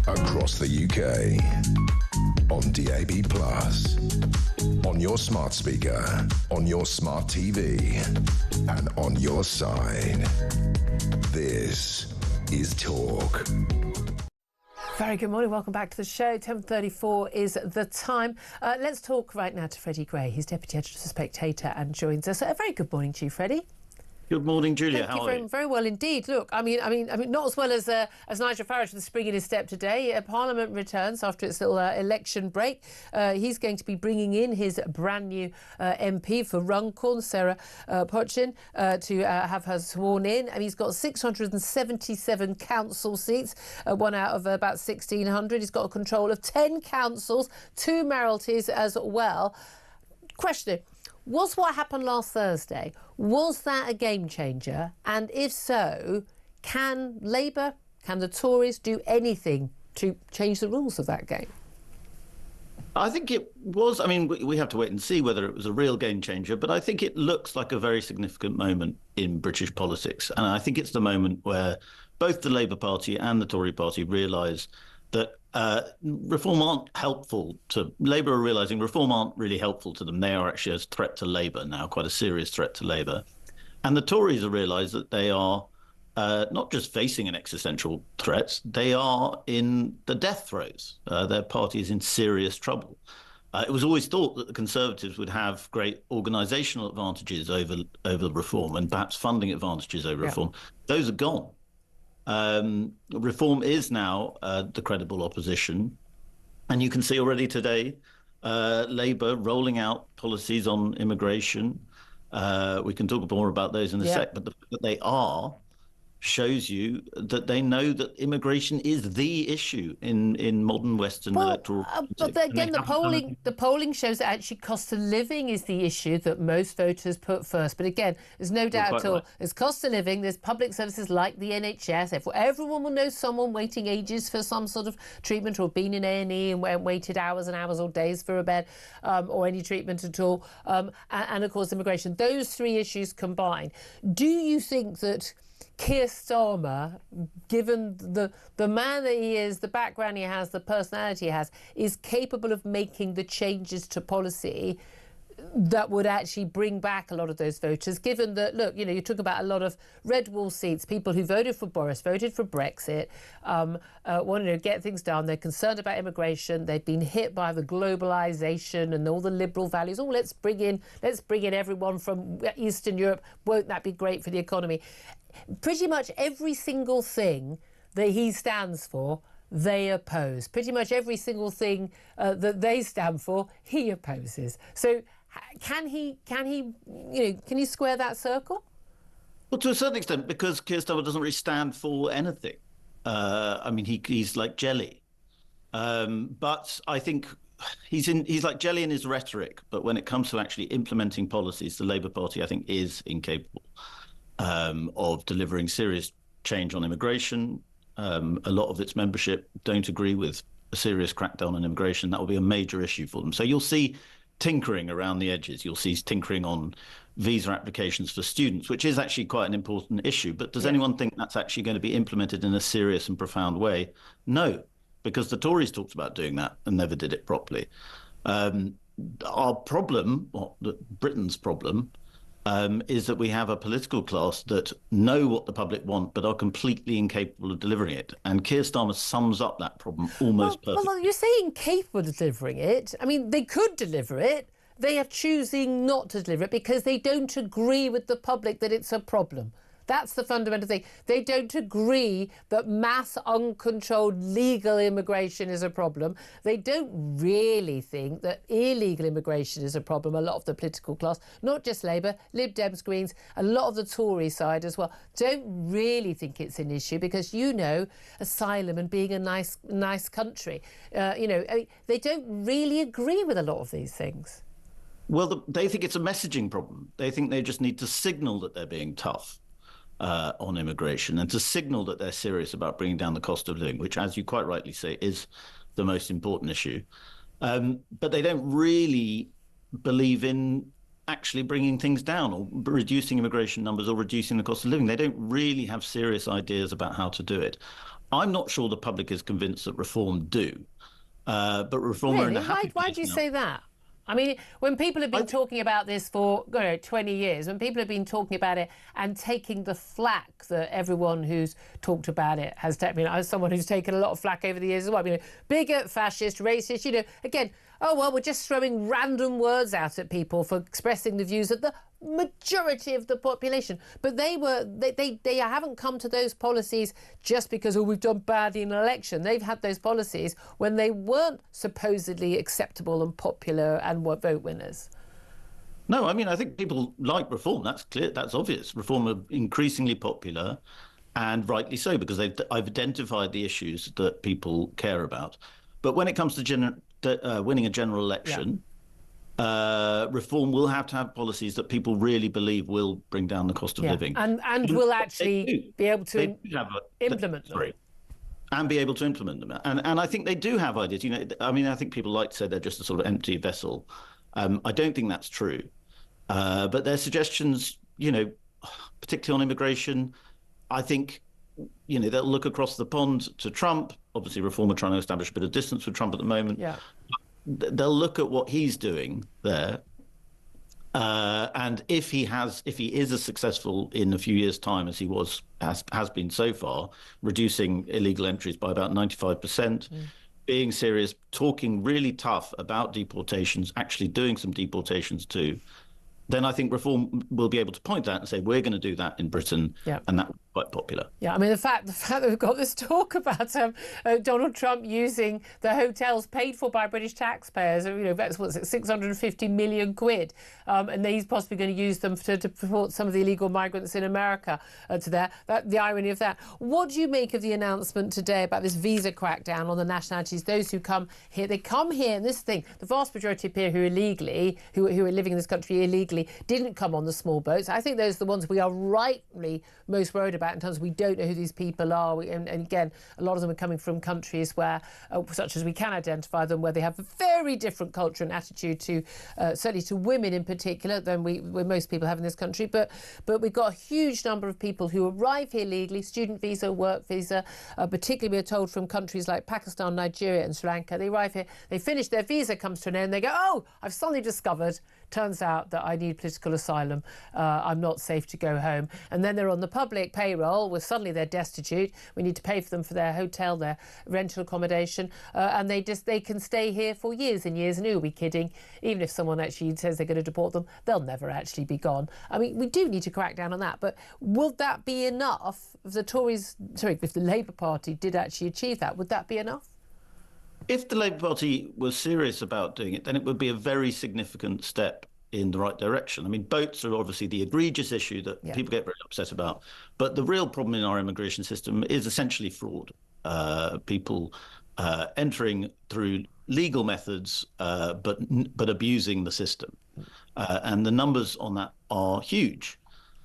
Across the UK, on DAB+, on your smart speaker, on your smart TV, and on your side. This is Talk. Very good morning. Welcome back to the show. 10:34 is the time. Let's talk right now to Freddie Gray. He's Deputy Editor of The Spectator and joins us. A very good morning to you, Freddie. Good morning, Julia. Thank you very well indeed. Look, I mean, not as well as Nigel Farage with the spring in his step today. Parliament returns after its little election break. He's going to be bringing in his brand new MP for Runcorn, Sarah Pochin, to have her sworn in. And he's got 677 council seats, one out of about 1,600. He's got control of 10 councils, 2 mayoralties as well. Question: was what happened last Thursday, was that a game changer? And if so, can Labour, can the Tories do anything to change the rules of that game? I think it was. I mean, we have to wait and see whether it was a real game changer, but I think it looks like a very significant moment in British politics. And I think it's the moment where both the Labour Party and the Tory Party realise that reform aren't helpful to Labour, are realising reform aren't really helpful to them. They are actually a threat to Labour now, quite a serious threat to Labour. And the Tories have realised that they are not just facing an existential threat, they are in the death throes. Their party is in serious trouble. It was always thought that the Conservatives would have great organisational advantages over reform and perhaps funding advantages over reform. Those are gone. Reform is now the credible opposition. And you can see already today Labour rolling out policies on immigration. We can talk more about those in a sec, but the fact that they are shows you that they know that immigration is the issue in modern Western electoral politics. But again, the polling shows that actually cost of living is the issue that most voters put first. But again, there's no doubt at all. Right. There's cost of living, there's public services like the NHS. Everyone will know someone waiting ages for some sort of treatment, or been in A&E and waited hours and hours or days for a bed, or any treatment at all. And of course, immigration. Those three issues combined. Do you think that Keir Starmer, given the man that he is, the background he has, the personality he has, is capable of making the changes to policy that would actually bring back a lot of those voters, given that, look, you know, you talk about a lot of red wall seats, people who voted for Boris, voted for Brexit, wanted to get things done. They're concerned about immigration. They've been hit by the globalisation and all the liberal values. Oh, let's bring in everyone from Eastern Europe. Won't that be great for the economy? Pretty much every single thing that he stands for, they oppose. Pretty much every single thing that they stand for, he opposes. So can he square that circle? Well, to a certain extent, because Keir Starmer doesn't really stand for anything. I mean, he's like jelly. But I think he's like jelly in his rhetoric. But when it comes to actually implementing policies, the Labour Party, I think, is incapable of delivering serious change on immigration. A lot of its membership don't agree with a serious crackdown on immigration. That will be a major issue for them. So you'll see tinkering around the edges. You'll see tinkering on visa applications for students, which is actually quite an important issue. But does anyone think that's actually going to be implemented in a serious and profound way? No, because the Tories talked about doing that and never did it properly. Our problem, Britain's problem, is that we have a political class that know what the public want but are completely incapable of delivering it. And Keir Starmer sums up that problem almost perfectly. Well, you're saying capable of delivering it. I mean, they could deliver it. They are choosing not to deliver it because they don't agree with the public that it's a problem. That's the fundamental thing. They don't agree that mass, uncontrolled, legal immigration is a problem. They don't really think that illegal immigration is a problem, a lot of the political class, not just Labour, Lib Dems, Greens, a lot of the Tory side as well, don't really think it's an issue because, you know, asylum and being a nice country, they don't really agree with a lot of these things. Well, they think it's a messaging problem. They think they just need to signal that they're being tough on immigration and to signal that they're serious about bringing down the cost of living, which, as you quite rightly say, is the most important issue. But they don't really believe in actually bringing things down or reducing immigration numbers or reducing the cost of living. They don't really have serious ideas about how to do it. I'm not sure the public is convinced that reform do. But reform are in a happy place Why do you say that? I mean, when people have been talking about this for 20 years, when people have been talking about it and taking the flack that everyone who's talked about it has taken, I mean, as someone who's taken a lot of flack over the years as well, I mean, bigot, fascist, racist, again, we're just throwing random words out at people for expressing the views of the majority of the population. But they haven't come to those policies just because, we've done badly in an election. They've had those policies when they weren't supposedly acceptable and popular and were vote winners. No, I mean, I think people like reform. That's clear. That's obvious. Reform are increasingly popular, and rightly so, because I've identified the issues that people care about. But when it comes to winning a general election, reform will have to have policies that people really believe will bring down the cost of living. And will actually be able to implement them. Sorry. And be able to implement them. And I think they do have ideas. You know, I mean, I think people like to say they're just a sort of empty vessel. I don't think that's true. But their suggestions, you know, particularly on immigration, I think, you know, they'll look across the pond to Trump. Obviously, Reform are trying to establish a bit of distance with Trump at the moment. Yeah. They'll look at what he's doing there. And if he is as successful in a few years' time as he has been so far, reducing illegal entries by about 95%, being serious, talking really tough about deportations, actually doing some deportations too, then I think Reform will be able to point that and say, we're going to do that in Britain, and that will be quite popular. Yeah, I mean, the fact that we've got this talk about Donald Trump using the hotels paid for by British taxpayers, you know, that's what's it, 650 million quid, and he's possibly going to use them to support some of the illegal migrants in America the irony of that. What do you make of the announcement today about this visa crackdown on the nationalities, those who come here? They come here, and this thing, the vast majority of people who are living in this country illegally didn't come on the small boats. I think those are the ones we are rightly most worried about in terms of we don't know who these people are. And again, a lot of them are coming from countries where, such as we can identify them, where they have a very different culture and attitude to, certainly to women in particular, than most people have in this country. But we've got a huge number of people who arrive here legally, student visa, work visa, particularly we're told from countries like Pakistan, Nigeria and Sri Lanka. They arrive here, they finish, their visa comes to an end, they go, oh, I've suddenly discovered, turns out that I need political asylum, I'm not safe to go home. And then they're on the public payroll, where suddenly they're destitute, we need to pay for them for their hotel, their rental accommodation, and they can stay here for years and years. And who are we kidding? Even if someone actually says they're going to deport them, they'll never actually be gone. I mean, we do need to crack down on that, but will that be enough if if the Labour Party did actually achieve that? Would that be enough? If the Labour Party was serious about doing it, then it would be a very significant step in the right direction. I mean, boats are obviously the egregious issue that people get very upset about. But the real problem in our immigration system is essentially fraud. People entering through legal methods, but abusing the system. And the numbers on that are huge.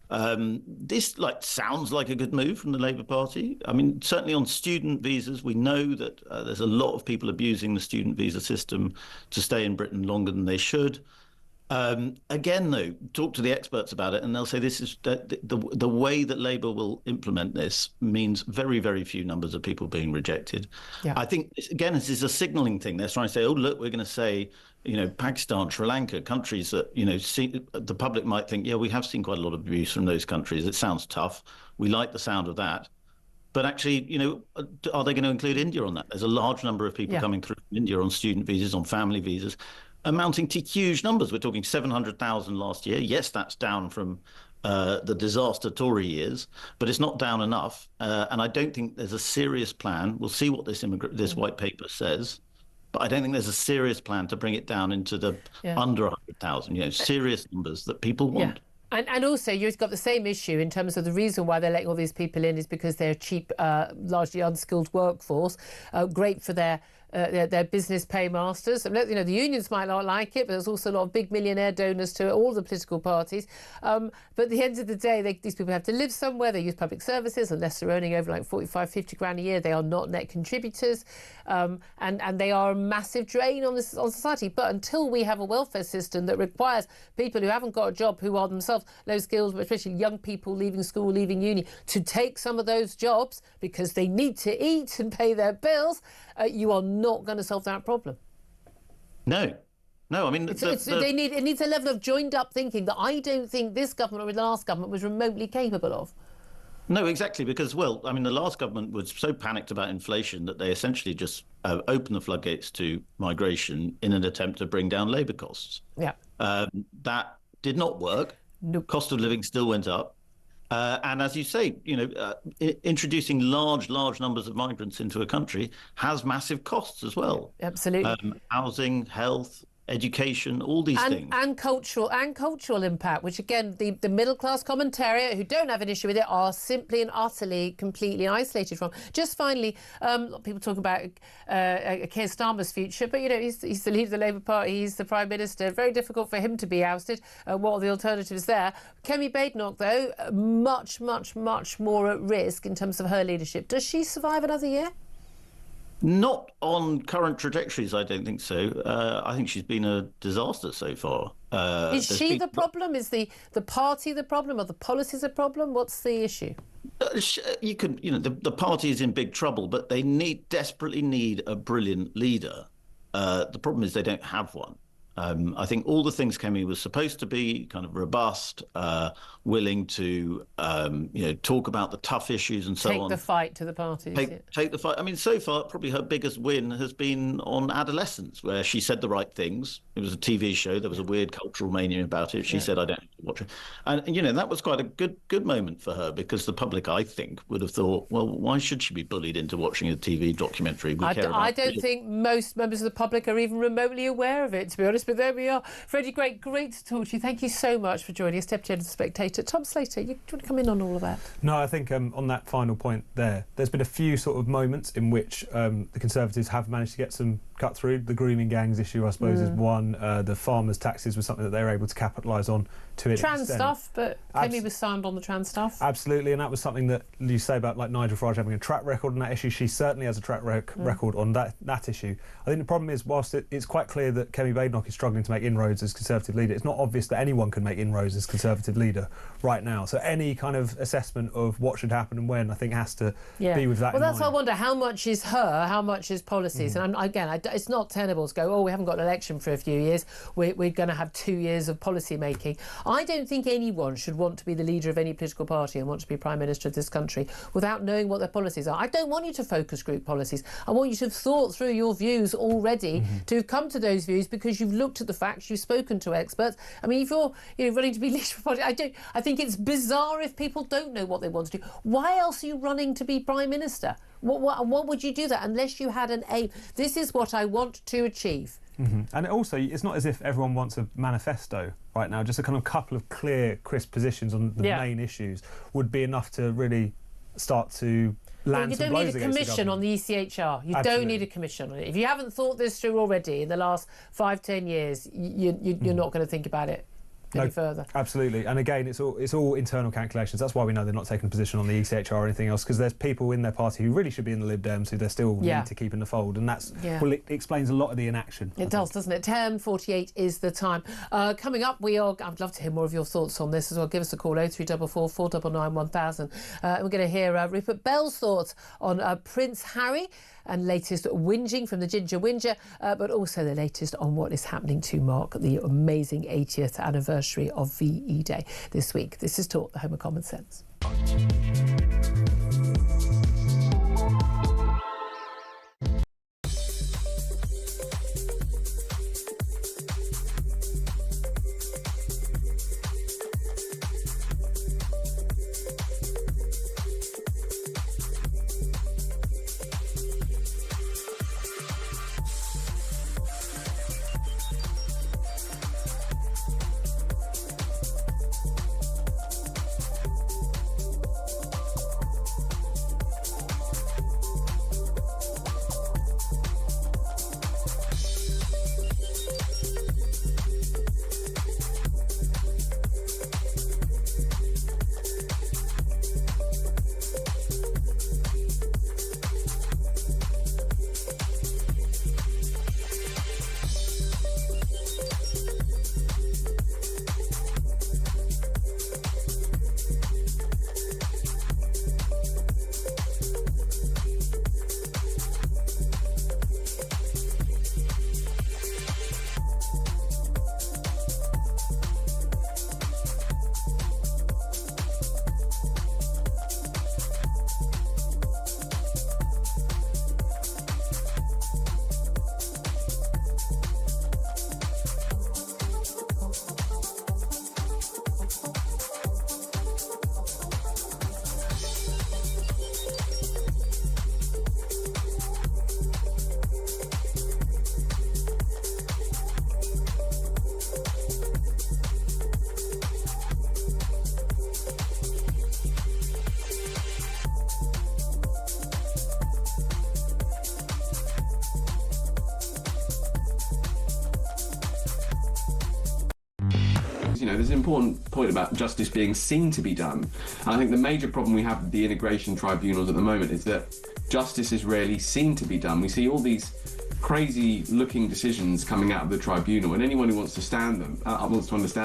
This sounds like a good move from the Labour Party. I mean, certainly on student visas, we know that there's a lot of people abusing the student visa system to stay in Britain longer than they should. Again, though, talk to the experts about it, and they'll say this is the way that Labour will implement this means very, very few numbers of people being rejected. Yeah. I think, again, this is a signalling thing. They're trying to say, oh, look, we're going to say, you know, Pakistan, Sri Lanka, countries that, you know, the public might think, yeah, we have seen quite a lot of abuse from those countries. It sounds tough. We like the sound of that. But actually, you know, are they going to include India on that? There's a large number of people coming through from India on student visas, on family visas, amounting to huge numbers. We're talking 700,000 last year. Yes, that's down from the disaster Tory years, but it's not down enough. And I don't think there's a serious plan. We'll see what this white paper says, but I don't think there's a serious plan to bring it down into the under 100,000, you know, serious numbers that people want. And also, you've got the same issue in terms of the reason why they're letting all these people in is because they're cheap, largely unskilled workforce, great for their business paymasters. And, you know, the unions might not like it, but there's also a lot of big millionaire donors to all the political parties. But at the end of the day, these people have to live somewhere. They use public services. Unless they're earning over like 45, 50 grand a year, they are not net contributors. And they are a massive drain on society. But until we have a welfare system that requires people who haven't got a job, who are themselves low skills, especially young people leaving school, leaving uni, to take some of those jobs because they need to eat and pay their bills, you are not going to solve that problem. No. I mean, it needs a level of joined-up thinking that I don't think this government or the last government was remotely capable of. No, exactly, because, well, I mean, the last government was so panicked about inflation that they essentially just opened the floodgates to migration in an attempt to bring down labour costs. Yeah. That did not work. Nope. Cost of living still went up. And as you say, you know, introducing large numbers of migrants into a country has massive costs as well. Absolutely. Housing, health, education, all these things. And cultural impact, which again, the middle class commentariat who don't have an issue with it are simply and utterly, completely isolated from. Just finally, people talk about Keir Starmer's future, but he's the leader of the Labour Party, he's the Prime Minister. Very difficult for him to be ousted. What are the alternatives there? Kemi Badenoch, though, much, much, much more at risk in terms of her leadership. Does she survive another year? Not on current trajectories, I don't think so. I think she's been a disaster so far. Is she the problem? Is the party the problem? Are the policies a problem? What's the issue? The party is in big trouble, but they desperately need a brilliant leader. The problem is they don't have one. I think all the things Kemi was supposed to be, kind of robust, willing to, talk about the tough issues and so on. Take the fight to the parties. Take the fight. I mean, so far, probably her biggest win has been on adolescence, where she said the right things. It was a TV show. There was a weird cultural mania about it. She said, I don't have to watch it. And, that was quite a good moment for her, because the public, I think, would have thought, well, why should she be bullied into watching a TV documentary? I don't think most members of the public are even remotely aware of it, to be honest. But there we are. Freddie, great to talk to you. Thank you so much for joining us, Deputy Editor of The Spectator. Tom Slater, do you want to come in on all of that? No, I think on that final point there's been a few sort of moments in which the Conservatives have managed to get some cut through. The grooming gangs issue, I suppose, is one. The farmers' taxes was something that they were able to capitalise on to an extent. Trans stuff, but Kemi was signed on the trans stuff. Absolutely, and that was something that you say about like Nigel Farage having a track record on that issue. She certainly has a track record on that issue. I think the problem is, whilst it's quite clear that Kemi Badenoch is struggling to make inroads as Conservative leader, it's not obvious that anyone can make inroads as Conservative leader right now. So any kind of assessment of what should happen and when, I think, has to be with that in mind. That's why I wonder, how much is her, how much is policies? And it's not tenable to go, we haven't got an election for a few years, we're going to have 2 years of policy making. I don't think anyone should want to be the leader of any political party and want to be Prime Minister of this country without knowing what their policies are. I don't want you to focus group policies. I want you to have thought through your views already, to have come to those views because you've looked at the facts, you've spoken to experts. I mean, if you're running to be leader of a party, I think it's bizarre if people don't know what they want to do. Why else are you running to be Prime Minister? What would you do that unless you had an aim? This is what I want to achieve. And also, it's not as if everyone wants a manifesto right now. Just a kind of couple of clear, crisp positions on the main issues would be enough to really start to land some blows against the government. You don't need a commission on the ECHR. You don't need a commission on it. If you haven't thought this through already in the last 5-10 years, you're not going to think about it any further. Absolutely. And again, it's all internal calculations. That's why we know they're not taking a position on the ECHR or anything else, because there's people in their party who really should be in the Lib Dems who they still need to keep in the fold, and that's it explains a lot of the inaction. It does, doesn't it? 10:48 is the time. Coming up, I'd love to hear more of your thoughts on this as well. Give us a call, 0344 499 1000. We're going to hear Rupert Bell's thoughts on Prince Harry and latest whinging from the Ginger Whinger, but also the latest on what is happening to mark the amazing 80th anniversary of VE Day this week. This is Talk, the home of common sense. there's an important point about justice being seen to be done. And I think the major problem we have with the immigration tribunals at the moment is that justice is rarely seen to be done. We see all these crazy-looking decisions coming out of the tribunal, and anyone who wants to understand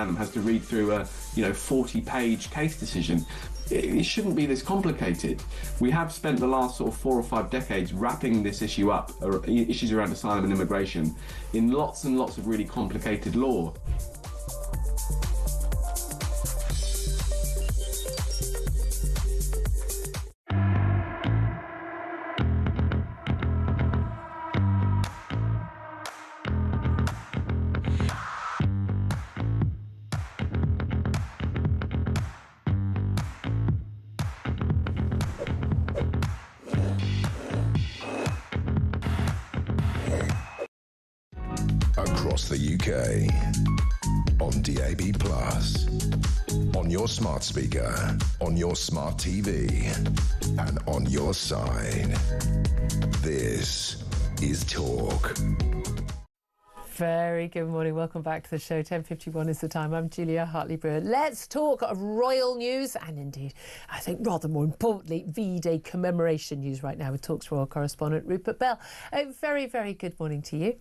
them has to read through a 40-page case decision. It shouldn't be this complicated. We have spent the last sort of 4 or 5 decades wrapping this issue up, or issues around asylum and immigration, in lots and lots of really complicated law. Across the UK, on DAB+, on your smart speaker, on your smart TV, and on your side. This is Talk. Very good morning. Welcome back to the show. 10:51 is the time. I'm Julia Hartley-Brewer. Let's talk of royal news and indeed, I think rather more importantly, V-Day commemoration news right now with Talk's royal correspondent Rupert Bell. A very, very good morning to you.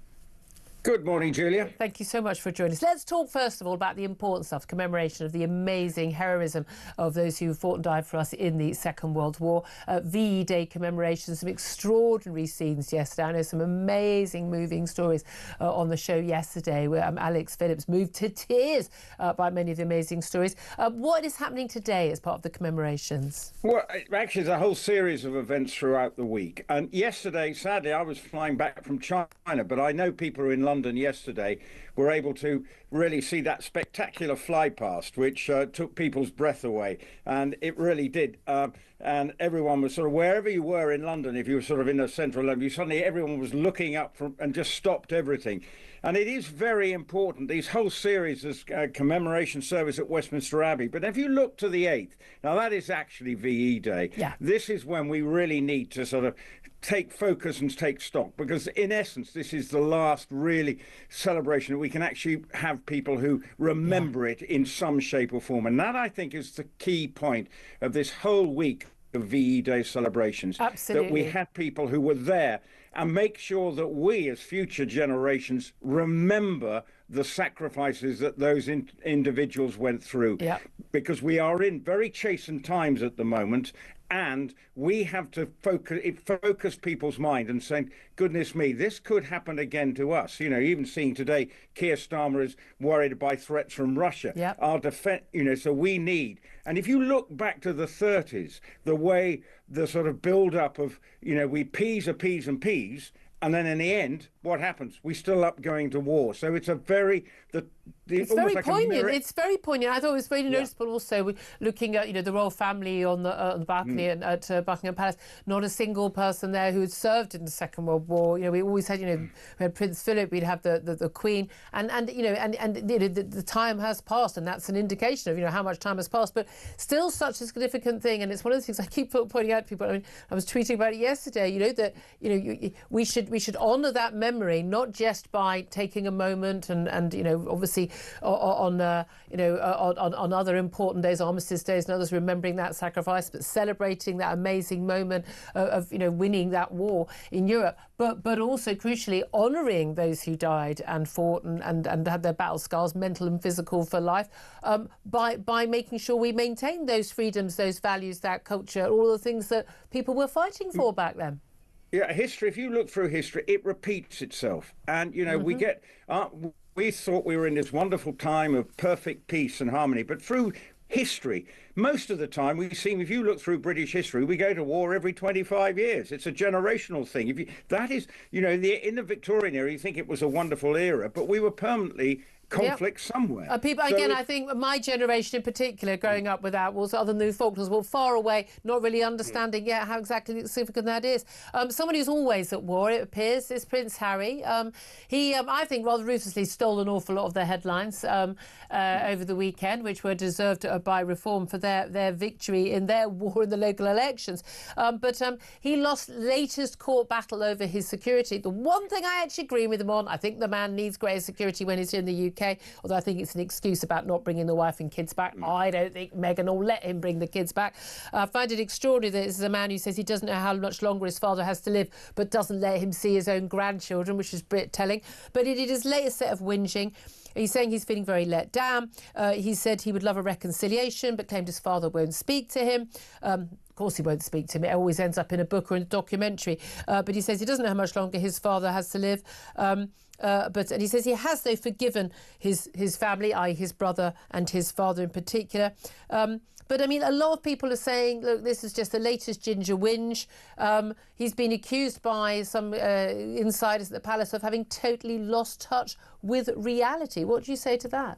Good morning, Julia. Thank you so much for joining us. Let's talk first of all about the important stuff, commemoration of the amazing heroism of those who fought and died for us in the Second World War. VE Day commemoration, some extraordinary scenes yesterday. I know some amazing, moving stories on the show yesterday where Alex Phillips moved to tears by many of the amazing stories. What is happening today as part of the commemorations? Well, actually, there's a whole series of events throughout the week. And yesterday, sadly, I was flying back from China, but I know people who are in London yesterday were able to really see that spectacular fly past, which took people's breath away, and it really did. And everyone was sort of, wherever you were in London, if you were sort of in a central London, everyone was looking up and just stopped everything. And it is very important, these whole series is commemoration service at Westminster Abbey. But if you look to the 8th, now that is actually VE Day. Yeah. This is when we really need to sort of take focus and take stock, because in essence this is the last really celebration that we can actually have people who remember it in some shape or form. And that, I think, is the key point of this whole week of VE Day celebrations. Absolutely. That we had people who were there and make sure that we as future generations remember the sacrifices that those individuals went through. Because we are in very chastened times at the moment, and we have to focus people's mind and saying, goodness me, this could happen again to us. Even seeing today, Keir Starmer is worried by threats from Russia. Our defense, so we need. And if you look back to the 30s, the way the sort of build up of, we appease, and then in the end, what happens? We still up going to war. So it's a very... It's very like poignant. It's very poignant. I thought it was very noticeable also looking at the royal family on the balcony at Buckingham Palace. Not a single person there who had served in the Second World War. We always had we had Prince Philip, we'd have the Queen, and the time has passed, and that's an indication of how much time has passed. But still, such a significant thing, and it's one of the things I keep pointing out to people. I mean, I was tweeting about it yesterday. That we should honour that memory, not just by taking a moment and obviously on other important days, armistice days and others, remembering that sacrifice, but celebrating that amazing moment of winning that war in Europe, but also crucially honouring those who died and fought and had their battle scars, mental and physical, for life, by making sure we maintain those freedoms, those values, that culture, all the things that people were fighting for back then. Yeah, history, if you look through history, it repeats itself. And, we thought we were in this wonderful time of perfect peace and harmony. But through history, most of the time, if you look through British history, we go to war every 25 years. It's a generational thing. In the Victorian era, you think it was a wonderful era, but we were permanently conflict somewhere. I think my generation in particular, growing up without wars, other than the Falklands, were far away, not really understanding yet how exactly significant that is. Someone who's always at war, it appears, is Prince Harry. He, I think, rather ruthlessly stole an awful lot of the headlines over the weekend, which were deserved by Reform for their victory in their war in the local elections. But he lost latest court battle over his security. The one thing I actually agree with him on, I think the man needs greater security when he's in the UK. UK, although I think it's an excuse about not bringing the wife and kids back. I don't think Meghan will let him bring the kids back. I find it extraordinary that this is a man who says he doesn't know how much longer his father has to live, but doesn't let him see his own grandchildren, which is a bit telling. But it is his latest set of whinging. He's saying he's feeling very let down. He said he would love a reconciliation, but claimed his father won't speak to him. Of course he won't speak to him. It always ends up in a book or in a documentary. But he says he doesn't know how much longer his father has to live. And he says he has, though, forgiven his family, i.e. his brother and his father in particular. But, I mean, a lot of people are saying, look, this is just the latest ginger whinge. He's been accused by some insiders at the palace of having totally lost touch with reality. What do you say to that?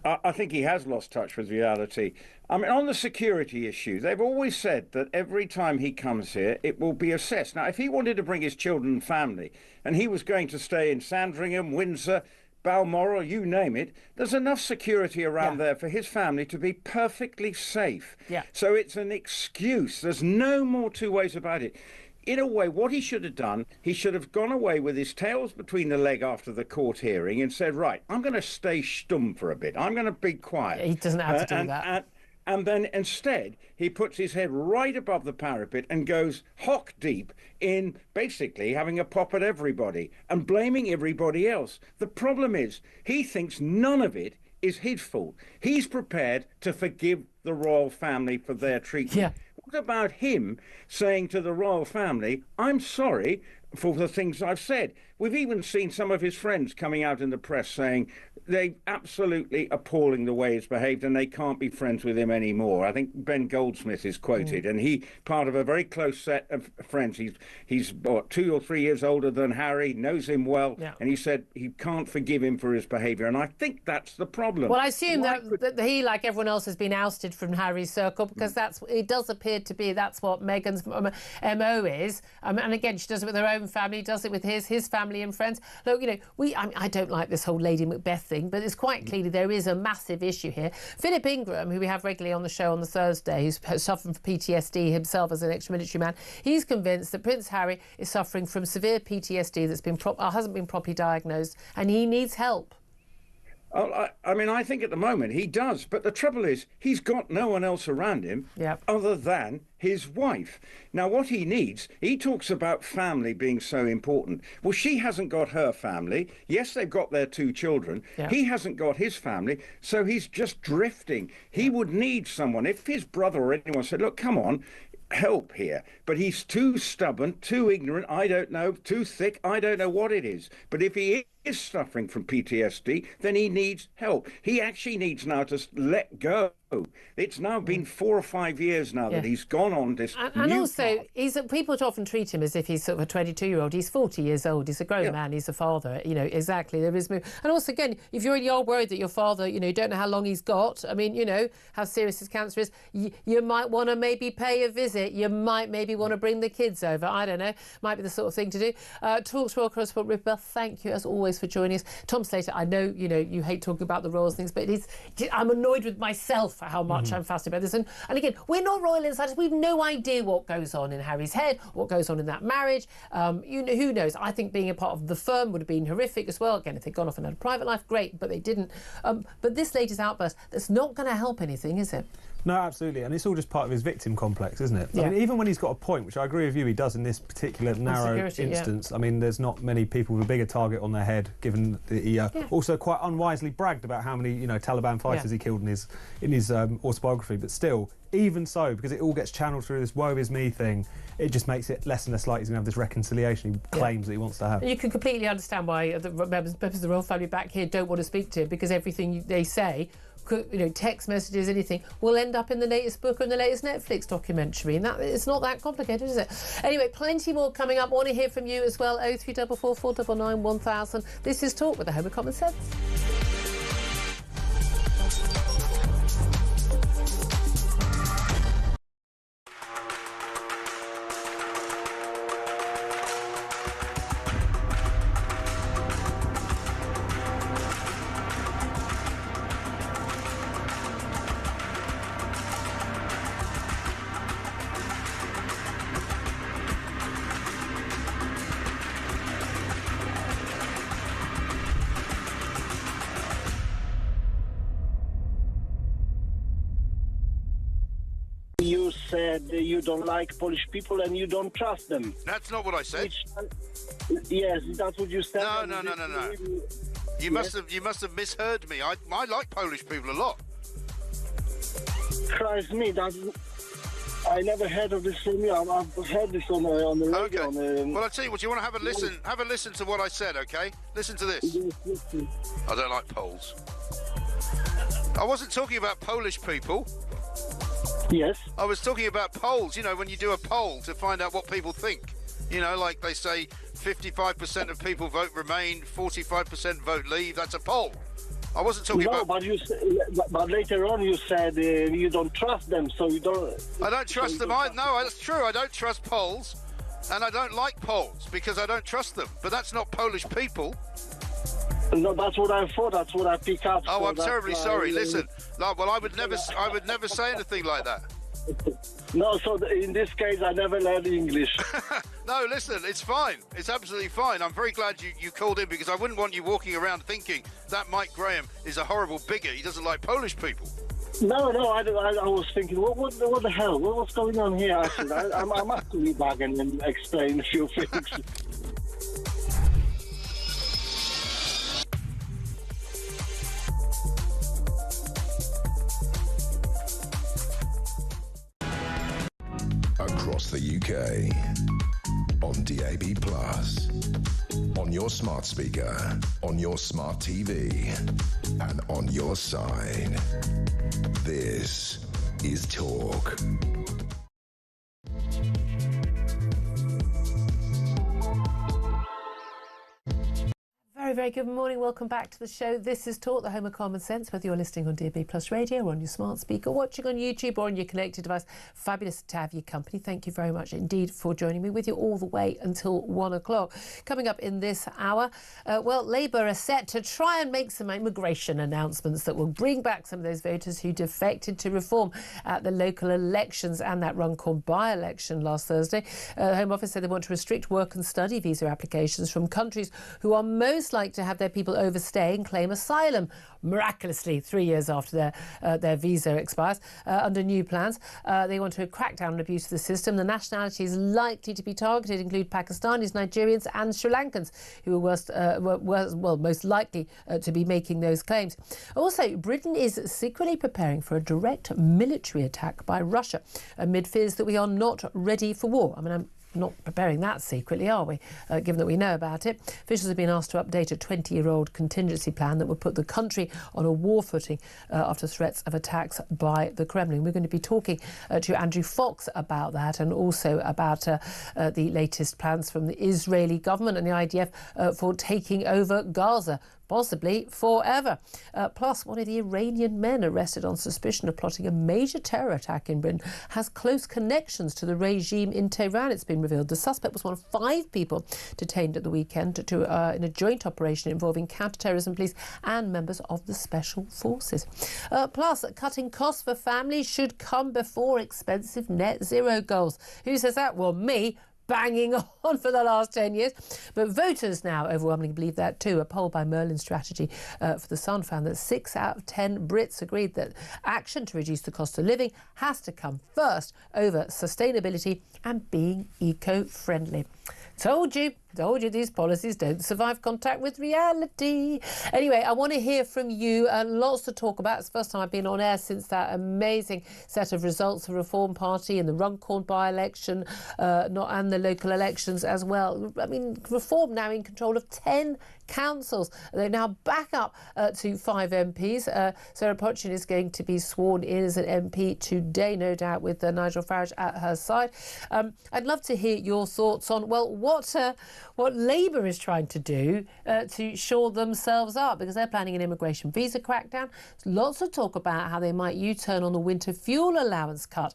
I think he has lost touch with reality. I mean, on the security issue, they've always said that every time he comes here, it will be assessed. Now, if he wanted to bring his children and family, and he was going to stay in Sandringham, Windsor, Balmoral, you name it, there's enough security around there for his family to be perfectly safe. So it's an excuse. There's no more two ways about it. In a way, what he should have done, he should have gone away with his tails between the leg after the court hearing and said, right, I'm going to stay stum for a bit. I'm going to be quiet. He doesn't have to do that. And then instead, he puts his head right above the parapet and goes hock deep in basically having a pop at everybody and blaming everybody else. The problem is, he thinks none of it is his fault. He's prepared to forgive the royal family for their treatment. What about him saying to the royal family, I'm sorry for the things I've said? We've even seen some of his friends coming out in the press saying they're absolutely appalling the way he's behaved and they can't be friends with him anymore. I think Ben Goldsmith is quoted, and he, part of a very close set of friends, he's what, 2 or 3 years older than Harry, knows him well, and he said he can't forgive him for his behaviour, and I think that's the problem. Well, I assume that he, like everyone else, has been ousted from Harry's circle, because it does appear to be that's what Meghan's MO is. And again, she does it with her own family, does it with his family and friends. Look, you know, I don't like this whole Lady Macbeth thing, but it's quite clearly there is a massive issue here. Philip Ingram, who we have regularly on the show on the Thursday, who's suffering from PTSD himself as an ex-military man, he's convinced that Prince Harry is suffering from severe PTSD that's hasn't been properly diagnosed, and he needs help. I mean, I think at the moment he does, but the trouble is he's got no one else around him other than his wife. Now, what he needs, he talks about family being so important. Well, she hasn't got her family. Yes, they've got their 2 children. He hasn't got his family, so he's just drifting. He would need someone. If his brother or anyone said, look, come on, help here, but he's too stubborn, too ignorant, I don't know, too thick, I don't know what it is. But if he is suffering from PTSD, then he needs help. He actually needs now to let go. It's now been 4 or 5 years now that he's gone on this and also people often treat him as if he's sort of a 22-year-old. He's 40 years old. He's a grown man. He's a father. You know, exactly. There is and also, again, if you really are worried that your father, you know, you don't know how long he's got, I mean, you know, how serious his cancer is, you might want to maybe pay a visit. You might maybe want to bring the kids over. I don't know. Might be the sort of thing to do. Talks Royal Correspondent Rick Bell, thank you as always for joining us. Tom Slater, I know, you know, you hate talking about the royals things, but I'm annoyed with myself for how much I'm fascinated about this. And again, we're not royal insiders. We've no idea what goes on in Harry's head, what goes on in that marriage. You know, who knows? I think being a part of the firm would have been horrific as well. Again, if they'd gone off and had a private life, great, but they didn't. But this latest outburst, that's not going to help anything, is it? No, absolutely. And it's all just part of his victim complex, isn't it? I mean, even when he's got a point, which I agree with you, he does in this particular narrow instance. I mean, there's not many people with a bigger target on their head, given that he also quite unwisely bragged about how many, you know, Taliban fighters he killed in his autobiography. But still, even so, because it all gets channeled through this woe is me thing, it just makes it less and less likely he's going to have this reconciliation he claims that he wants to have. You can completely understand why the members of the royal family back here don't want to speak to him, because everything they say, you know, text messages, anything, will end up in the latest book or in the latest Netflix documentary, and it's not that complicated, is it? Anyway, plenty more coming up. Want to hear from you as well. 0344 499 1000. This is Talk with the Home of Common Sense. said you don't like Polish people and you don't trust them. That's not what I said. Yes, that's what you said. No. You must have misheard me. I like Polish people a lot. Christ me, I never heard of this from you. I've heard this on the radio. Okay. Well, I'll tell you what. You want to have a listen? Have a listen to what I said. Okay. Listen to this. Yes. I don't like Poles. I wasn't talking about Polish people. Yes. I was talking about polls. You know, when you do a poll to find out what people think. You know, like they say, 55% of people vote Remain, 45% vote Leave. That's a poll. I wasn't talking about... but later on you said you don't trust them, so you don't... I don't trust them. No, that's true. I don't trust Poles, and I don't like Poles because I don't trust them. But that's not Polish people. No, that's what I thought. That's what I pick up. Oh, I'm terribly sorry. Listen, well, I would never say anything like that. No, so in this case, I never learned English. No, listen, it's fine. It's absolutely fine. I'm very glad you called in because I wouldn't want you walking around thinking that Mike Graham is a horrible bigot. He doesn't like Polish people. No, I was thinking, what the hell? What's going on here, actually? I must be back and explain a few things. Across the UK, on DAB+, on your smart speaker, on your smart TV, and on your side. This is Talk. Very good morning. Welcome back to the show. This is Talk, the home of common sense, whether you're listening on DAB+ radio or on your smart speaker, watching on YouTube or on your connected device. Fabulous to have your company. Thank you very much indeed for joining me, with you all the way until 1 o'clock. Coming up in this hour, Labour are set to try and make some immigration announcements that will bring back some of those voters who defected to reform at the local elections and that Runcorn by-election last Thursday. The Home Office said they want to restrict work and study visa applications from countries who are most likely to have their people overstay and claim asylum miraculously 3 years after their visa expires. Under new plans, they want to crack down on abuse of the system. The nationalities likely to be targeted include Pakistanis, Nigerians and Sri Lankans, who are most likely to be making those claims. Also, Britain is secretly preparing for a direct military attack by Russia amid fears that we are not ready for war. I mean, I'm not preparing that secretly, are we, given that we know about it? Officials have been asked to update a 20-year-old contingency plan that would put the country on a war footing after threats of attacks by the Kremlin. We're going to be talking to Andrew Fox about that, and also about the latest plans from the Israeli government and the IDF for taking over Gaza, possibly forever. Plus, one of the Iranian men arrested on suspicion of plotting a major terror attack in Britain has close connections to the regime in Tehran, it's been revealed. The suspect was one of 5 people detained at the weekend in a joint operation involving counter-terrorism police and members of the special forces. Plus, cutting costs for families should come before expensive net zero goals. Who says that? Well, me. Banging on for the last 10 years. But voters now overwhelmingly believe that too. A poll by Merlin Strategy for The Sun found that 6 out of 10 Brits agreed that action to reduce the cost of living has to come first over sustainability and being eco-friendly. Told you these policies don't survive contact with reality. Anyway, I want to hear from you, and lots to talk about. It's the first time I've been on air since that amazing set of results for Reform Party and the Runcorn by-election, and the local elections as well. I mean, Reform now in control of 10 councils. They're now back up to 5 MPs. Sarah Potchin is going to be sworn in as an MP today, no doubt, with Nigel Farage at her side. I'd love to hear your thoughts on, well, what Labour is trying to do to shore themselves up, because they're planning an immigration visa crackdown. Lots of talk about how they might U-turn on the winter fuel allowance cut.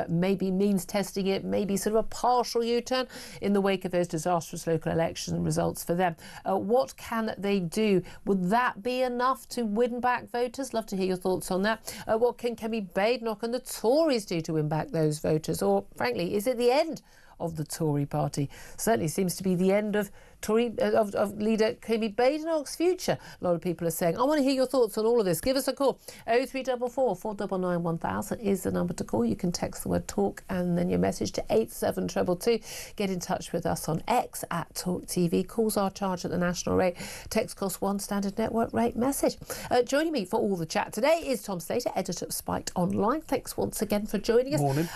Maybe means testing it, maybe sort of a partial U-turn in the wake of those disastrous local election results for them. What can they do? Would that be enough to win back voters? Love to hear your thoughts on that. What can Kemi Badenoch and the Tories do to win back those voters? Or, frankly, is it the end of the Tory party. Certainly seems to be the end of of leader Kemi Badenoch's future. A lot of people are saying, I want to hear your thoughts on all of this. Give us a call. 0344 499 1000 is the number to call. You can text the word talk and then your message to 87222. Get in touch with us on X at Talk TV. Calls are charged at the national rate. Text costs £1, standard network rate message. Joining me for all the chat today is Tom Slater, editor of Spiked Online. Thanks once again for joining us. Morning.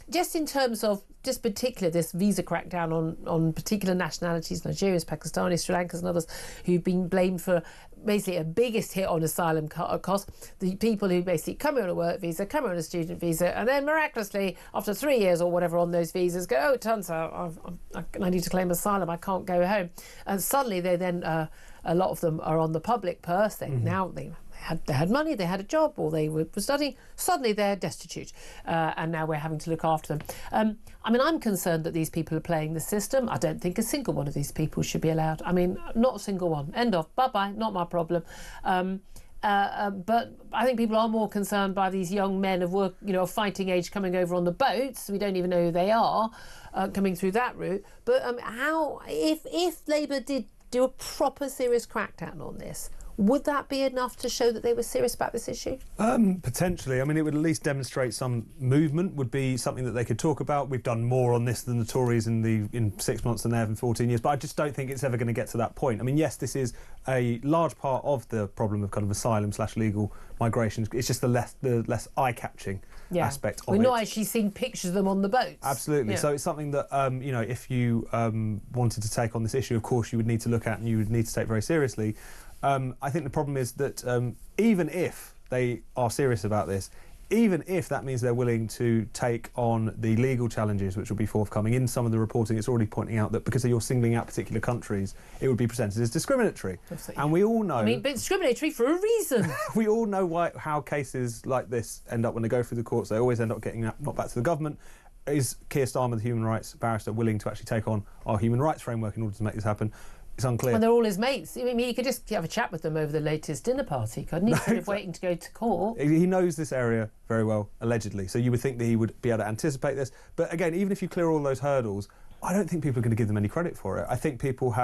Just in terms of just particular this visa crackdown on particular nationalities, Nigerians, Pakistanis, Sri Lankans and others who've been blamed for basically a biggest hit on asylum costs, the people who basically come here on a work visa, come here on a student visa, and then miraculously after 3 years or whatever on those visas go, oh, it turns out I need to claim asylum, I can't go home. And suddenly they then, a lot of them are on the public purse. They had money, they had a job, or they were studying. Suddenly they're destitute, and now we're having to look after them. I mean, I'm concerned that these people are playing the system. I don't think a single one of these people should be allowed. I mean, not a single one. End of. Bye-bye. Not my problem. But I think people are more concerned by these young men of work, fighting age coming over on the boats. We don't even know who they are, coming through that route. But if Labour did do a proper serious crackdown on this, would that be enough to show that they were serious about this issue? Potentially. I mean, it would at least demonstrate some movement, would be something that they could talk about. We've done more on this than the Tories in 6 months than they have in 14 years, but I just don't think it's ever going to get to that point. I mean, yes, this is a large part of the problem of kind of asylum/legal migration. It's just the less eye-catching aspect of it. We're not actually seeing pictures of them on the boats. Absolutely. Yeah. So it's something that, if you wanted to take on this issue, of course, you would need to look at and you would need to take very seriously. I think the problem is that even if they are serious about this, even if that means they're willing to take on the legal challenges which will be forthcoming, in some of the reporting it's already pointing out that because you're singling out particular countries, it would be presented as discriminatory. And we all know... I mean, but discriminatory for a reason. We all know how cases like this end up when they go through the courts. They always end up getting knocked back to the government. Is Keir Starmer, the human rights barrister, willing to actually take on our human rights framework in order to make this happen? It's unclear. And they're all his mates. I mean, you could just have a chat with them over the latest dinner party, couldn't he? Instead of waiting to go to court. He knows this area very well, allegedly, so you would think that he would be able to anticipate this. But again, even if you clear all those hurdles, I don't think people are going to give them any credit for it. I think people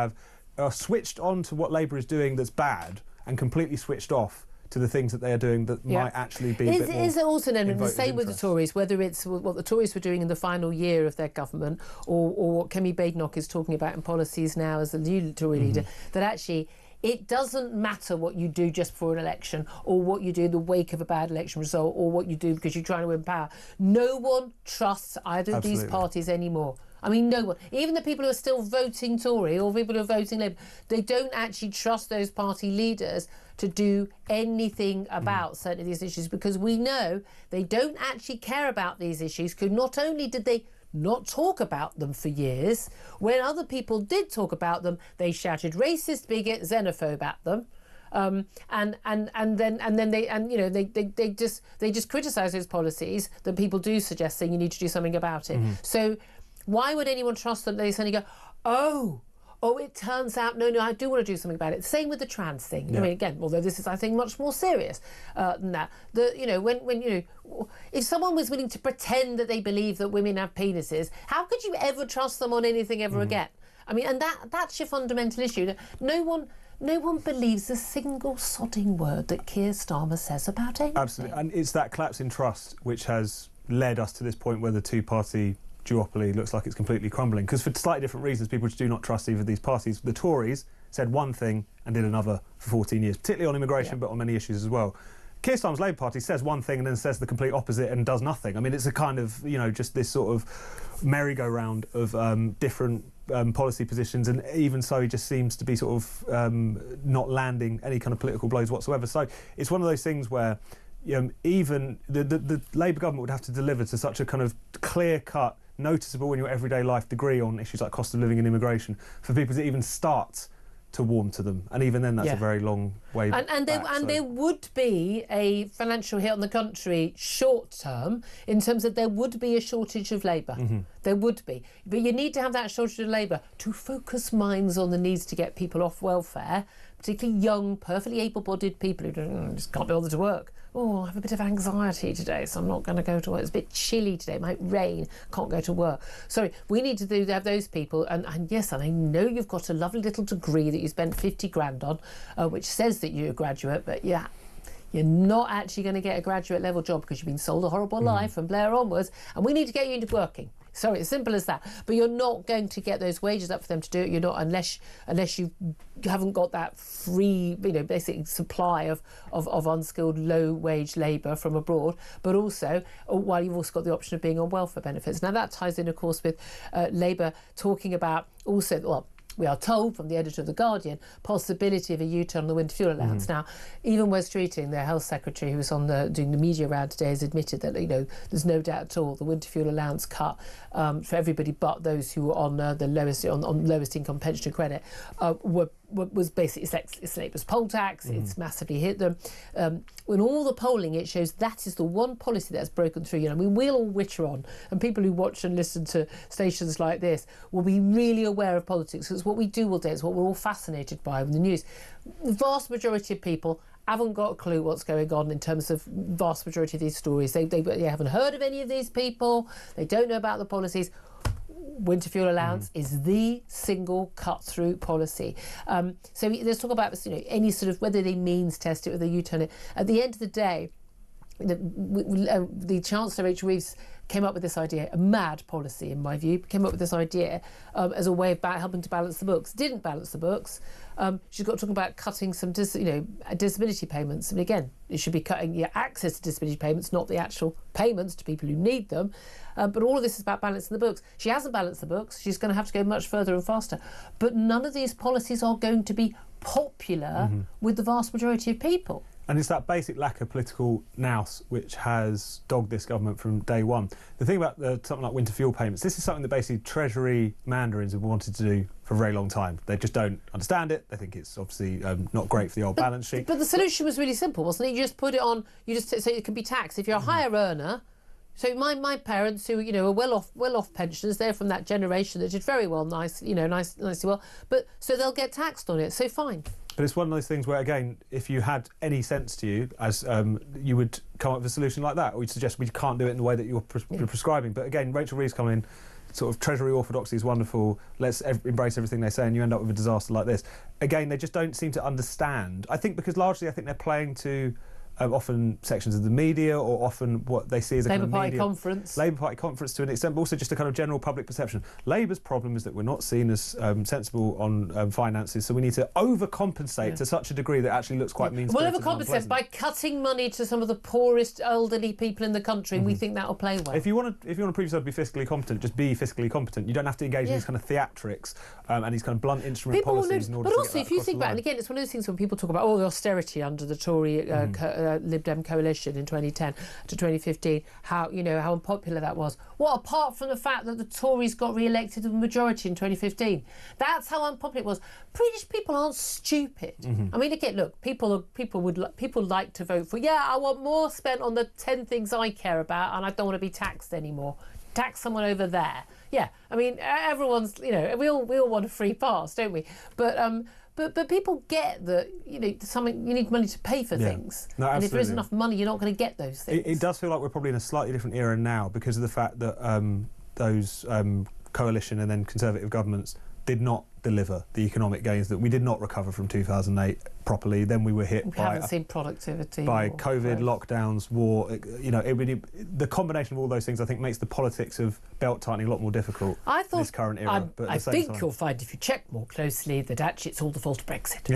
are switched on to what Labour is doing that's bad and completely switched off to the things that they are doing that might actually be a bit more... Is it also known, the same with the Tories, whether it's what the Tories were doing in the final year of their government or what Kemi Badenoch is talking about in policies now as the new Tory leader, that actually it doesn't matter what you do just before an election or what you do in the wake of a bad election result or what you do because you're trying to win power. No one trusts either of these parties anymore. I mean, no one. Even the people who are still voting Tory or people who are voting Labour, they don't actually trust those party leaders to do anything about certain of these issues because we know they don't actually care about these issues because not only did they not talk about them for years, when other people did talk about them, they shouted racist, bigot, xenophobe at them. They just criticise those policies that people do suggest saying you need to do something about it. So why would anyone trust them? They suddenly go, oh, it turns out, no, I do want to do something about it. Same with the trans thing. I mean, again, although this is, I think, much more serious than that. If someone was willing to pretend that they believe that women have penises, how could you ever trust them on anything ever again? I mean, and that's your fundamental issue. No one believes a single sodding word that Keir Starmer says about anything. Absolutely, and it's that collapse in trust which has led us to this point where the two-party duopoly looks like it's completely crumbling, because for slightly different reasons people just do not trust either of these parties. The Tories said one thing and did another for 14 years, particularly on immigration but on many issues as well. Keir Starmer's Labour Party says one thing and then says the complete opposite and does nothing. I mean, it's a kind of, just this sort of merry-go-round of different policy positions, and even so he just seems to be sort of not landing any kind of political blows whatsoever. So it's one of those things where even the Labour government would have to deliver to such a kind of clear-cut, noticeable in your everyday life degree on issues like cost of living and immigration for people to even start to warm to them, and even then that's a very long way back. There would be a financial hit on the country short term in terms of there would be a shortage of labour. There would be, but you need to have that shortage of labour to focus minds on the needs to get people off welfare particularly young, perfectly able-bodied people who just can't be bothered to work. Oh, I have a bit of anxiety today, so I'm not going to go to work. It's a bit chilly today, it might rain, can't go to work. Sorry, we need to have those people, and yes, and I know you've got a lovely little degree that you spent 50 grand on, which says that you're a graduate, but yeah, you're not actually going to get a graduate level job because you've been sold a horrible lie from Blair onwards, and we need to get you into working. So it's simple as that. But you're not going to get those wages up for them to do it. You're not, unless you haven't got that free, basic supply of unskilled, low-wage labour from abroad. But also, while you've also got the option of being on welfare benefits. Now that ties in, of course, with Labour talking about also, well, we are told from the editor of The Guardian, possibility of a U-turn on the winter fuel allowance. Now, even Wes Streeting, their health secretary, who was doing the media round today, has admitted that there's no doubt at all the winter fuel allowance cut for everybody but those who were on the lowest income pension credit was basically it's Labour's poll tax. It's massively hit them. In all the polling, it shows that is the one policy that's broken through. We'll all witter on, and people who watch and listen to stations like this will be really aware of politics. It's what we do all day. It's what we're all fascinated by with the news. The vast majority of people haven't got a clue what's going on in terms of vast majority of these stories. They haven't heard of any of these people. They don't know about the policies. Winter fuel allowance is the single cut-through policy. So let's talk about this, any sort of, whether they means test it, whether they U-turn it. At the end of the day, the Chancellor H. Reeves came up with this idea, a mad policy in my view, came up with this idea as a way of helping to balance the books. Didn't balance the books. She's got talking about cutting some disability payments. And again, it should be cutting your access to disability payments, not the actual payments to people who need them. But all of this is about balancing the books. She hasn't balanced the books. She's going to have to go much further and faster. But none of these policies are going to be popular with the vast majority of people. And it's that basic lack of political nous which has dogged this government from day one. The thing about something like winter fuel payments, this is something that basically Treasury mandarins have wanted to do for a very long time. They just don't understand it. They think it's obviously not great for the old balance sheet. But the solution was really simple, wasn't it? You just put it on, so it can be taxed. If you're a higher earner, so my parents who are well off pensioners, they're from that generation that did very well, nicely well, but so they'll get taxed on it. So fine. But it's one of those things where, again, if you had any sense to you, as you would come up with a solution like that, or you'd suggest we can't do it in the way that you're prescribing. But again, Rachel Reeves coming in, sort of Treasury orthodoxy is wonderful, let's embrace everything they say, and you end up with a disaster like this. Again, they just don't seem to understand. I think because largely I think they're playing to often sections of the media, or often what they see as a Labour kind of Party media, conference. Labour Party conference to an extent, but also just a kind of general public perception. Labour's problem is that we're not seen as sensible on finances, so we need to overcompensate to such a degree that actually looks quite mean-spirited. We'll overcompensate by cutting money to some of the poorest elderly people in the country, and we think that'll play well. If you want to prove yourself to be fiscally competent, just be fiscally competent. You don't have to engage in these kind of theatrics and these kind of blunt instrument policies in order to get that across the line. But also, if you think back, and again, it's one of those things when people talk about the austerity under the Tory Lib Dem coalition in 2010 to 2015, how unpopular that was. Well, apart from the fact that the Tories got re-elected with a majority in 2015, that's how unpopular it was. British people aren't stupid. I mean, again, look, people like to vote for. Yeah, I want more spent on the 10 things I care about, and I don't want to be taxed anymore. Tax someone over there. Yeah, I mean, everyone's we all want a free pass, don't we? But people get that you need money to pay for things. No, and if there isn't enough money, you're not going to get those things. It does feel like we're probably in a slightly different era now because of the fact that those coalition and then Conservative governments did not deliver the economic gains, that we did not recover from 2008 properly. Then we were hit by COVID, lockdowns, war. The combination of all those things, I think, makes the politics of belt tightening a lot more difficult in this current era. I think you'll find, if you check more closely, that actually it's all the fault of Brexit.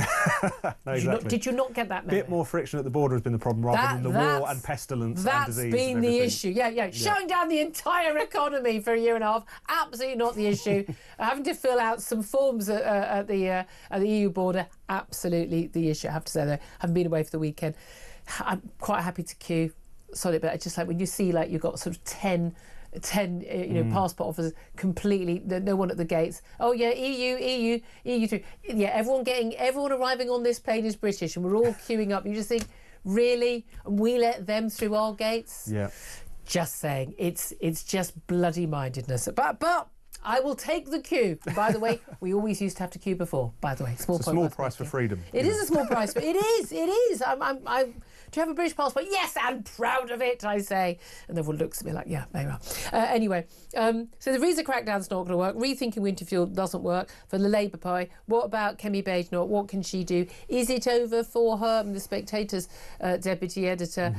No, exactly. Did you not get that memo? A bit more friction at the border has been the problem, rather than the war and pestilence and disease. That's been the issue. Yeah. Shutting down the entire economy for a year and a half, absolutely not the issue. Having to fill out some forms at the EU border, absolutely the issue. I have to say, though, I haven't been away for the weekend. I'm quite happy to queue. Sorry, but it's just like when you see you've got sort of 10 passport officers completely, no one at the gates. Oh yeah, EU through. Yeah, everyone arriving on this plane is British, and we're all queuing up. You just think, really? And we let them through our gates? Yeah. Just saying, it's just bloody mindedness. But I will take the queue. By the way, we always used to have to queue before. By the way, it's a small price for freedom. It is a small price, but it is. Do you have a British passport? Yes, I'm proud of it, I say. And everyone looks at me like, yeah, there you are. Anyway, so the visa crackdown's not going to work. Rethinking winter fuel doesn't work for the Labour Party. What about Kemi Badenoch? What can she do? Is it over for her? And the Spectator's deputy editor,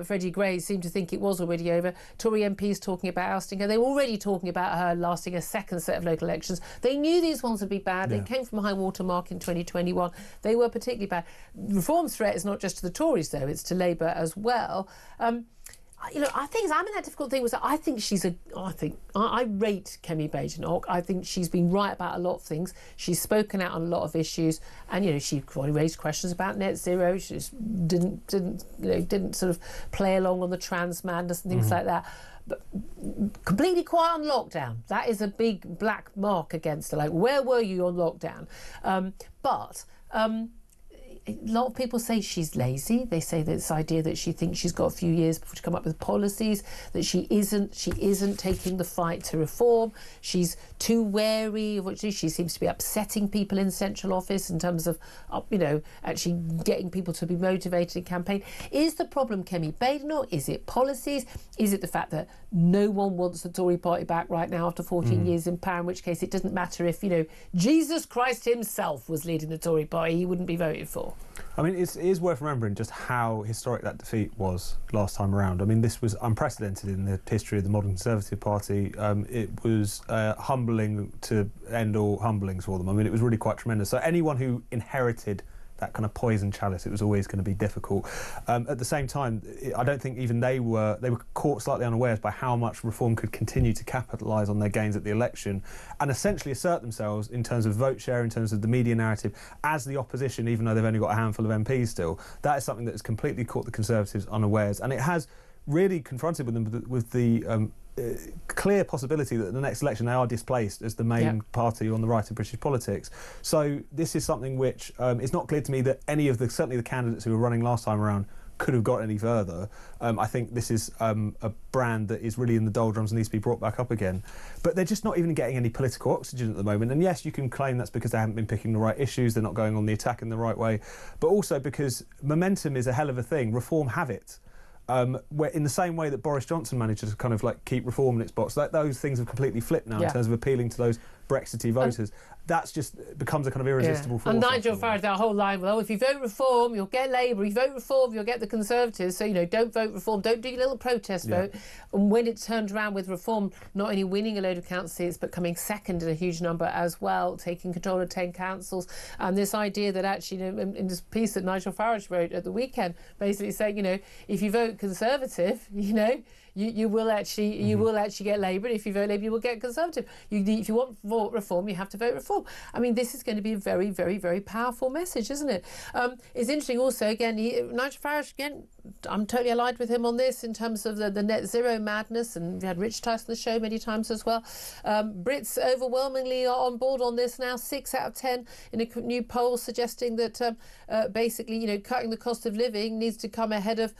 Freddie Gray, seemed to think it was already over. Tory MPs talking about ousting her. They were already talking about her lasting a second set of local elections. They knew these ones would be bad. They came from a high water mark in 2021. They were particularly bad. Reform's threat is not just to the Tories, though. It's to Labour as well. I think I'm in that difficult thing was that I think I rate Kemi Badenoch. I think she's been right about a lot of things. She's spoken out on a lot of issues, and she raised questions about net zero. She just didn't sort of play along on the trans madness and things like that. But completely quiet on lockdown. That is a big black mark against her. Like, where were you on lockdown? A lot of people say she's lazy. They say this idea that she thinks she's got a few years before to come up with policies, that she isn't taking the fight to reform. She's too wary of what she seems to be upsetting people in central office in terms of, actually getting people to be motivated in campaign. Is the problem Kemi Badenoch? Is it policies? Is it the fact that no one wants the Tory party back right now after 14 years in power, in which case it doesn't matter if, Jesus Christ himself was leading the Tory party, he wouldn't be voted for? I mean, it is worth remembering just how historic that defeat was last time around. I mean, this was unprecedented in the history of the modern Conservative Party. It was humbling to end all humblings for them. I mean, it was really quite tremendous. So anyone who inherited that kind of poison chalice, it was always going to be difficult. At the same time, I don't think even they were caught slightly unawares by how much Reform could continue to capitalise on their gains at the election and essentially assert themselves in terms of vote share, in terms of the media narrative, as the opposition, even though they've only got a handful of MPs still. That is something that has completely caught the Conservatives unawares, and it has really confronted with them with the clear possibility that the next election they are displaced as the main party on the right of British politics. So this is something which it's not clear to me that any of certainly the candidates who were running last time around could have got any further. I think this is a brand that is really in the doldrums and needs to be brought back up again. But they're just not even getting any political oxygen at the moment. And yes, you can claim that's because they haven't been picking the right issues, they're not going on the attack in the right way, but also because momentum is a hell of a thing. Reform have it. Where in the same way that Boris Johnson managed to kind of keep Reform in its box, those things have completely flipped now in terms of appealing to those Brexity voters. That's just becomes a kind of irresistible force. And Nigel Farage, that whole line, well, if you vote Reform, you'll get Labour. If you vote Reform, you'll get the Conservatives. So, don't vote Reform. Don't do your little protest vote. And when it turned around with Reform, not only winning a load of council seats, but coming second in a huge number as well, taking control of 10 councils. And this idea that actually, in this piece that Nigel Farage wrote at the weekend, basically saying, if you vote Conservative, you will actually get Labour. If you vote Labour, you will get Conservative. If you want vote Reform, you have to vote Reform. I mean, this is going to be a very, very, very powerful message, isn't it? It's interesting also, again, Nigel Farage, again, I'm totally allied with him on this in terms of the net zero madness, and we had Rich Tyson on the show many times as well. Brits overwhelmingly are on board on this now, 6 out of 10 in a new poll suggesting that basically, cutting the cost of living needs to come ahead of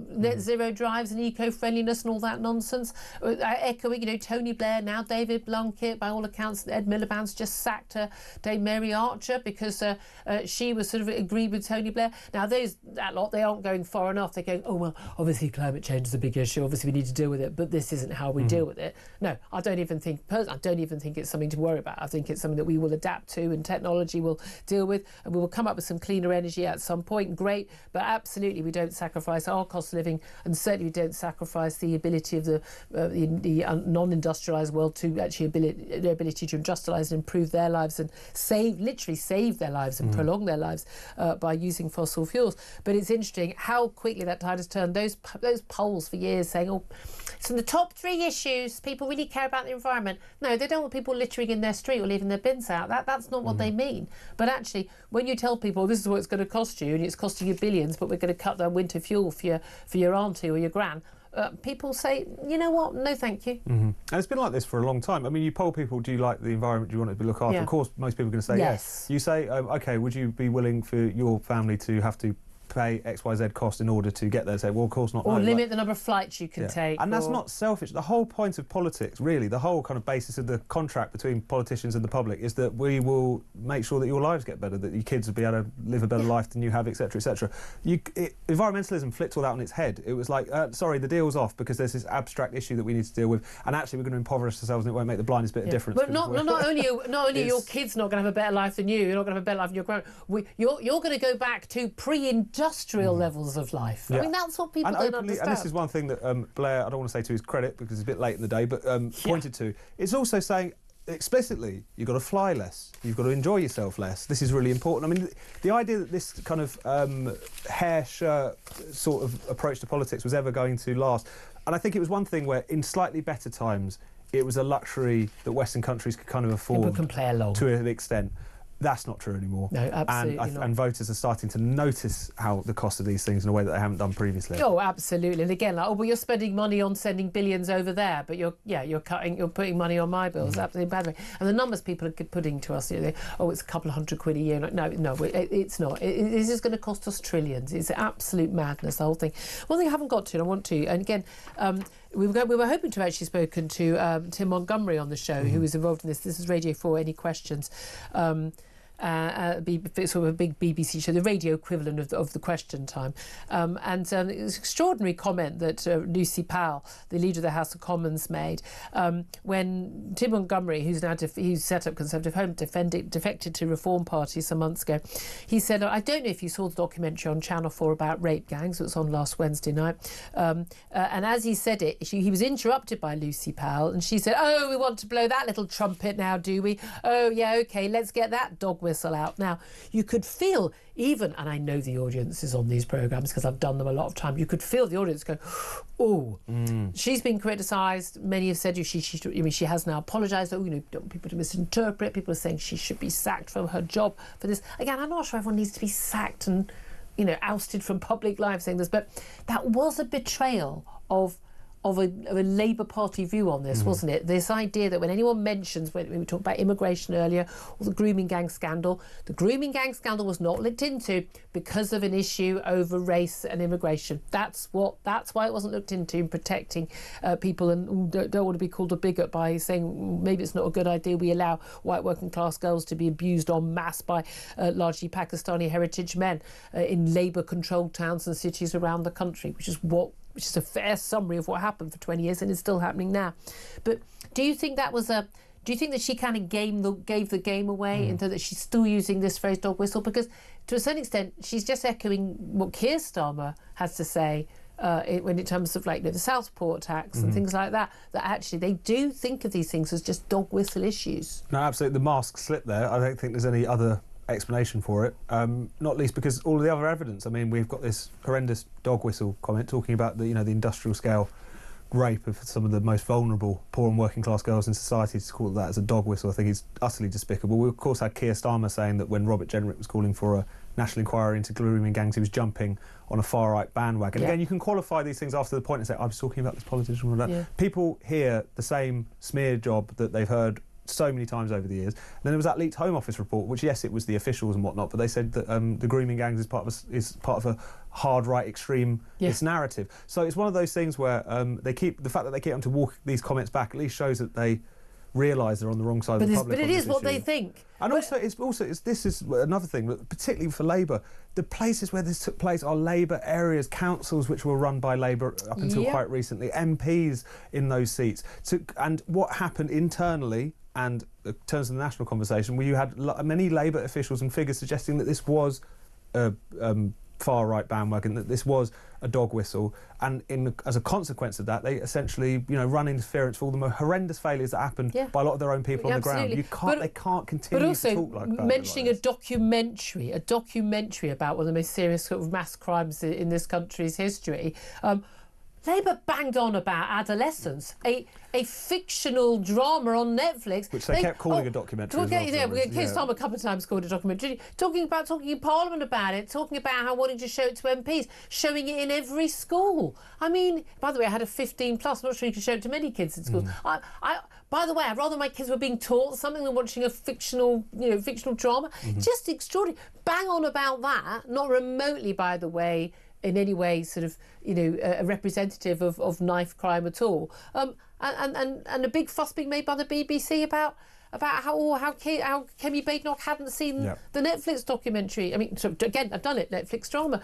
net zero drives and eco-friendliness and all that nonsense. Echoing, Tony Blair, now David Blunkett, by all accounts, Ed Miliband's just sacked Dame Mary Archer because she was sort of agreed with Tony Blair. Now, that lot, they aren't going far enough. They're going, oh, well, obviously climate change is a big issue. Obviously, we need to deal with it, but this isn't how we deal with it. No, I don't even think it's something to worry about. I think it's something that we will adapt to and technology will deal with, and we will come up with some cleaner energy at some point. Great, but absolutely we don't sacrifice our cost of living, and certainly we don't sacrifice the ability of the non-industrialised world to actually their ability to industrialise and improve their lives and literally save their lives and prolong their lives by using fossil fuels. But it's interesting how quickly that tide has turned. Those polls for years saying, oh, so the top 3 issues, people really care about the environment. No, they don't want people littering in their street or leaving their bins out. That's not what they mean. But actually, when you tell people this is what it's going to cost you, and it's costing you billions, but we're going to cut the winter fuel for your auntie or your gran, people say, you know what, no thank you. And it's been like this for a long time. I mean, you poll people, do you like the environment, do you want it to be looked after? Of course, most people are going to say yes. You say, OK, would you be willing for your family to have to pay XYZ cost in order to get there. Say, well, of course not. Or no, limit the number of flights you can take. And that's not selfish. The whole point of politics, really, the whole kind of basis of the contract between politicians and the public is that we will make sure that your lives get better, that your kids will be able to live a better life than you have, etc., etc. Environmentalism flipped all that on its head. It was like, sorry, the deal's off because there's this abstract issue that we need to deal with, and actually we're going to impoverish ourselves and it won't make the blindest bit of difference. But not only your kids not going to have a better life than you, you're not going to have a better life than your grandparents. You're going to go back to pre-industrial levels of life. I mean, that's what people don't understand. And this is one thing that Blair, I don't want to say to his credit because it's a bit late in the day, but pointed to. It's also saying explicitly you've got to fly less, you've got to enjoy yourself less. This is really important. I mean, the idea that this kind of hair shirt sort of approach to politics was ever going to last, and I think it was one thing where in slightly better times it was a luxury that Western countries could kind of afford. People can play along to an extent. That's not true anymore. No, absolutely not. And voters are starting to notice how the cost of these things in a way that they haven't done previously. Oh, absolutely. And again, like, well, you're spending money on sending billions over there, but you're putting money on my bills. Absolutely bad. And the numbers people are putting to us, it's a couple of $100 a year. No, it's not. This is going to cost us trillions. It's absolute madness, the whole thing. One thing I haven't got to, and I want to, and again, we were hoping to have actually spoken to Tim Montgomery on the show, who was involved in this. This is Radio 4. Any questions? Sort of a big BBC show, the radio equivalent of the Question Time. It was an extraordinary comment that Lucy Powell, the leader of the House of Commons, made when Tim Montgomery, who's set up Conservative Home, defected to Reform Party some months ago. He said, I don't know if you saw the documentary on Channel 4 about rape gangs. It was on last Wednesday night. And as he said it, he was interrupted by Lucy Powell, and she said, oh, we want to blow that little trumpet now, do we? Oh, yeah, OK, let's get that dog whistle out. Now, you could feel even, and I know the audience is on these programmes because I've done them a lot of time, you could feel the audience go, oh, she's been criticised. Many have said she has now apologised. Oh, don't want people to misinterpret. People are saying she should be sacked from her job for this. Again, I'm not sure everyone needs to be sacked and, ousted from public life saying this, but that was a betrayal of a Labour Party view on this, wasn't it? This idea that when anyone mentions, when we talked about immigration earlier, or the grooming gang scandal was not looked into because of an issue over race and immigration. That's why it wasn't looked into in protecting people and don't want to be called a bigot by saying maybe it's not a good idea we allow white working class girls to be abused en masse by largely Pakistani heritage men in Labour-controlled towns and cities around the country, which is a fair summary of what happened for 20 years and is still happening now. But do you think that she kind of gave the game away into that she's still using this phrase dog whistle? Because to a certain extent, she's just echoing what Keir Starmer has to say when in terms of the Southport tax and things like that actually they do think of these things as just dog whistle issues. No, absolutely. The mask slip there. I don't think there's any other explanation for it, not least because all of the other evidence. I mean, we've got this horrendous dog whistle comment talking about the industrial scale rape of some of the most vulnerable poor and working class girls in society. To call that as a dog whistle, I think is utterly despicable. We of course had Keir Starmer saying that when Robert Jenrick was calling for a national inquiry into grooming gangs, he was jumping on a far right bandwagon. Again, you can qualify these things after the point and say, I was talking about this politician or that. Yeah. People hear the same smear job that they've heard so many times over the years. And then there was that leaked Home Office report, which yes, it was the officials and whatnot, but they said that the grooming gangs is part of a hard right extreme its narrative. So it's one of those things where the fact that they keep having to walk these comments back at least shows that they realise they're on the wrong side of the public. But it is what they think. And this is another thing, particularly for Labour. The places where this took place are Labour areas, councils which were run by Labour up until quite recently, MPs in those seats. And what happened internally, and in terms of the national conversation, where you had many Labour officials and figures suggesting that this was a far-right bandwagon, that this was a dog whistle, and as a consequence of that, they essentially, run interference for all the horrendous failures that happened by a lot of their own people on the ground. They can't continue to talk like that. But also, mentioning a documentary about one of the most serious sort of mass crimes in this country's history. Labour banged on about Adolescence, a fictional drama on Netflix, which they kept calling a documentary. Keir Starmer a couple of times called it a documentary. Talking in Parliament about it, talking about how wanting to show it to MPs, showing it in every school. I mean, by the way, I had a 15+. I'm not sure you can show it to many kids in schools. by the way, I'd rather my kids were being taught something than watching a fictional drama. Just extraordinary. Bang on about that. Not remotely, by the way, in any way sort of, a representative of knife crime at all. And a big fuss being made by the BBC about how Kemi Badenoch hadn't seen the Netflix documentary. I mean, so again, I've done it, Netflix drama.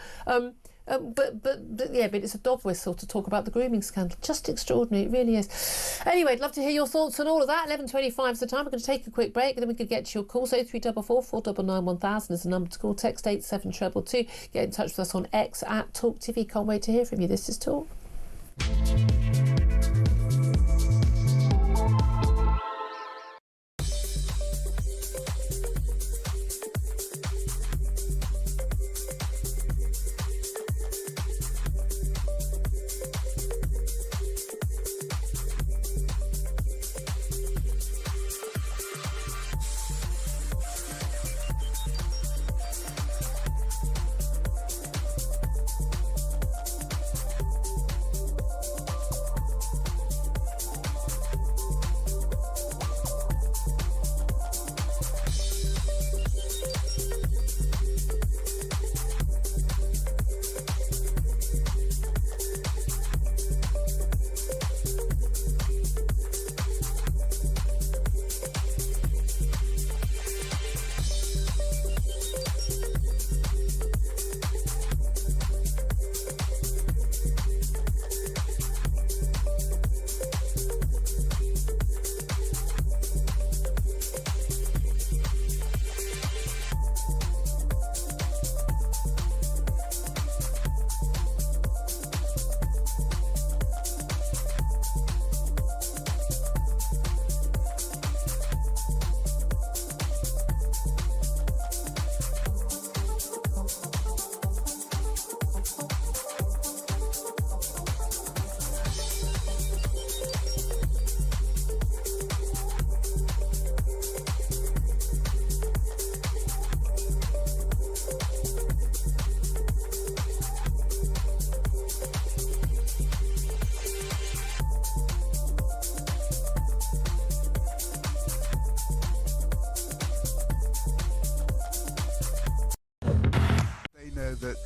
But it's a dog whistle to talk about the grooming scandal. Just extraordinary, it really is. Anyway, I'd love to hear your thoughts on all of that. 11:25 is the time. We're going to take a quick break, and then we could get to your calls. 0344 499 1000 is the number to call. Text 87222. Get in touch with us on X at Talk TV. Can't wait to hear from you. This is Talk. That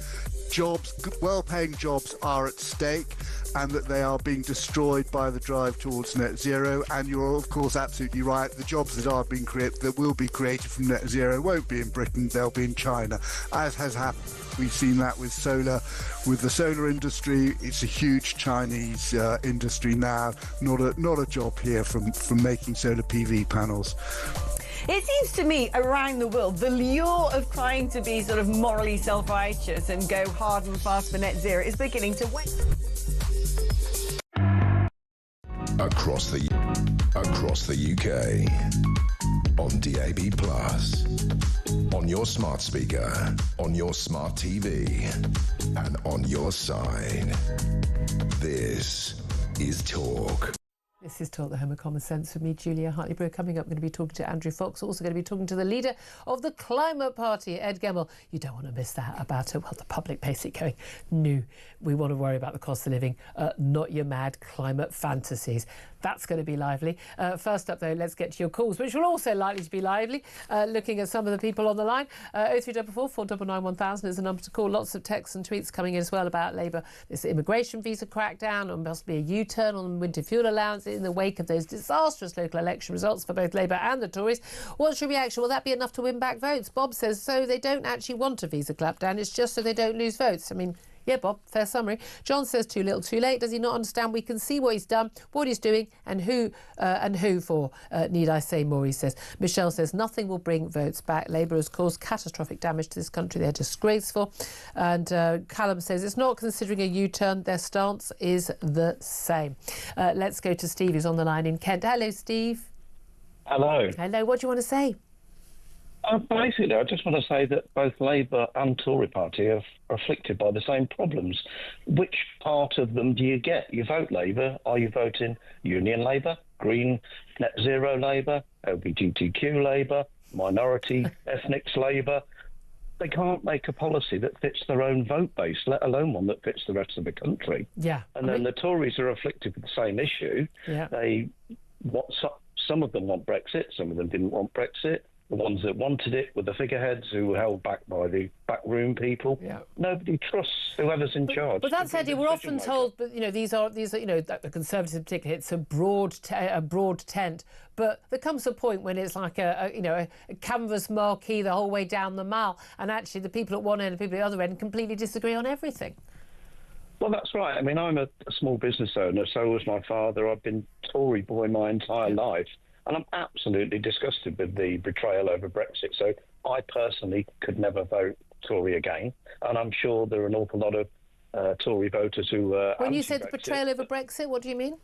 jobs, well-paying jobs, are at stake, and that they are being destroyed by the drive towards net zero. And you're of course absolutely right. The jobs that will be created from net zero won't be in Britain, they'll be in China, as has happened. We've seen that with the solar industry. It's a huge Chinese industry now, not a job here from making solar PV panels. It seems to me, around the world, the lure of trying to be sort of morally self-righteous and go hard and fast for net zero is beginning to wane. Across the UK, on DAB+, on your smart speaker, on your smart TV, and on your side. This is Talk. This is Talk, the home of common sense, with me, Julia Hartley-Brewer. Coming up, we're going to be talking to Andrew Fox. Also going to be talking to the leader of the Climate Party, Ed Gemmell. You don't want to miss that about the public basically going, no, we want to worry about the cost of living, not your mad climate fantasies. That's going to be lively. First up, though, let's get to your calls, which will also likely to be lively, looking at some of the people on the line. 0344 499 1000 is the number to call. Lots of texts and tweets coming in as well about Labour. This immigration visa crackdown, and possibly a U-turn on winter fuel allowance in the wake of those disastrous local election results for both Labour and the Tories. What's your reaction? Will that be enough to win back votes? Bob says, so they don't actually want a visa clampdown, it's just so they don't lose votes. I mean, yeah, Bob, fair summary. John says, too little, too late. Does he not understand? We can see what he's done, what he's doing, and who for. Need I say more, he says. Michelle says, nothing will bring votes back. Labour has caused catastrophic damage to this country. They're disgraceful. And Callum says, it's not considering a U-turn. Their stance is the same. Let's go to Steve, who's on the line in Kent. Hello, Steve. Hello. Hello, what do you want to say? Basically, I just want to say that both Labour and Tory party are afflicted by the same problems. Which part of them do you get? You vote Labour. Are you voting Union Labour, Green, Net Zero Labour, LGBTQ Labour, minority ethnics Labour? They can't make a policy that fits their own vote base, let alone one that fits the rest of the country. Yeah. And then the Tories are afflicted with the same issue. Yeah. They Some of them want Brexit, some of them didn't want Brexit. The ones that wanted it were the figureheads who were held back by the backroom people. Yeah. Nobody trusts whoever's in charge. But that said, we're often told, but these are the Conservatives in particular. It's a broad tent, but there comes a point when it's like a canvas marquee the whole way down the mall, and actually the people at one end and the people at the other end completely disagree on everything. Well, that's right. I mean, I'm a small business owner. So was my father. I've been Tory boy my entire life. And I'm absolutely disgusted with the betrayal over Brexit. So I personally could never vote Tory again. And I'm sure there are an awful lot of Tory voters who are When you said the betrayal over Brexit, what do you mean?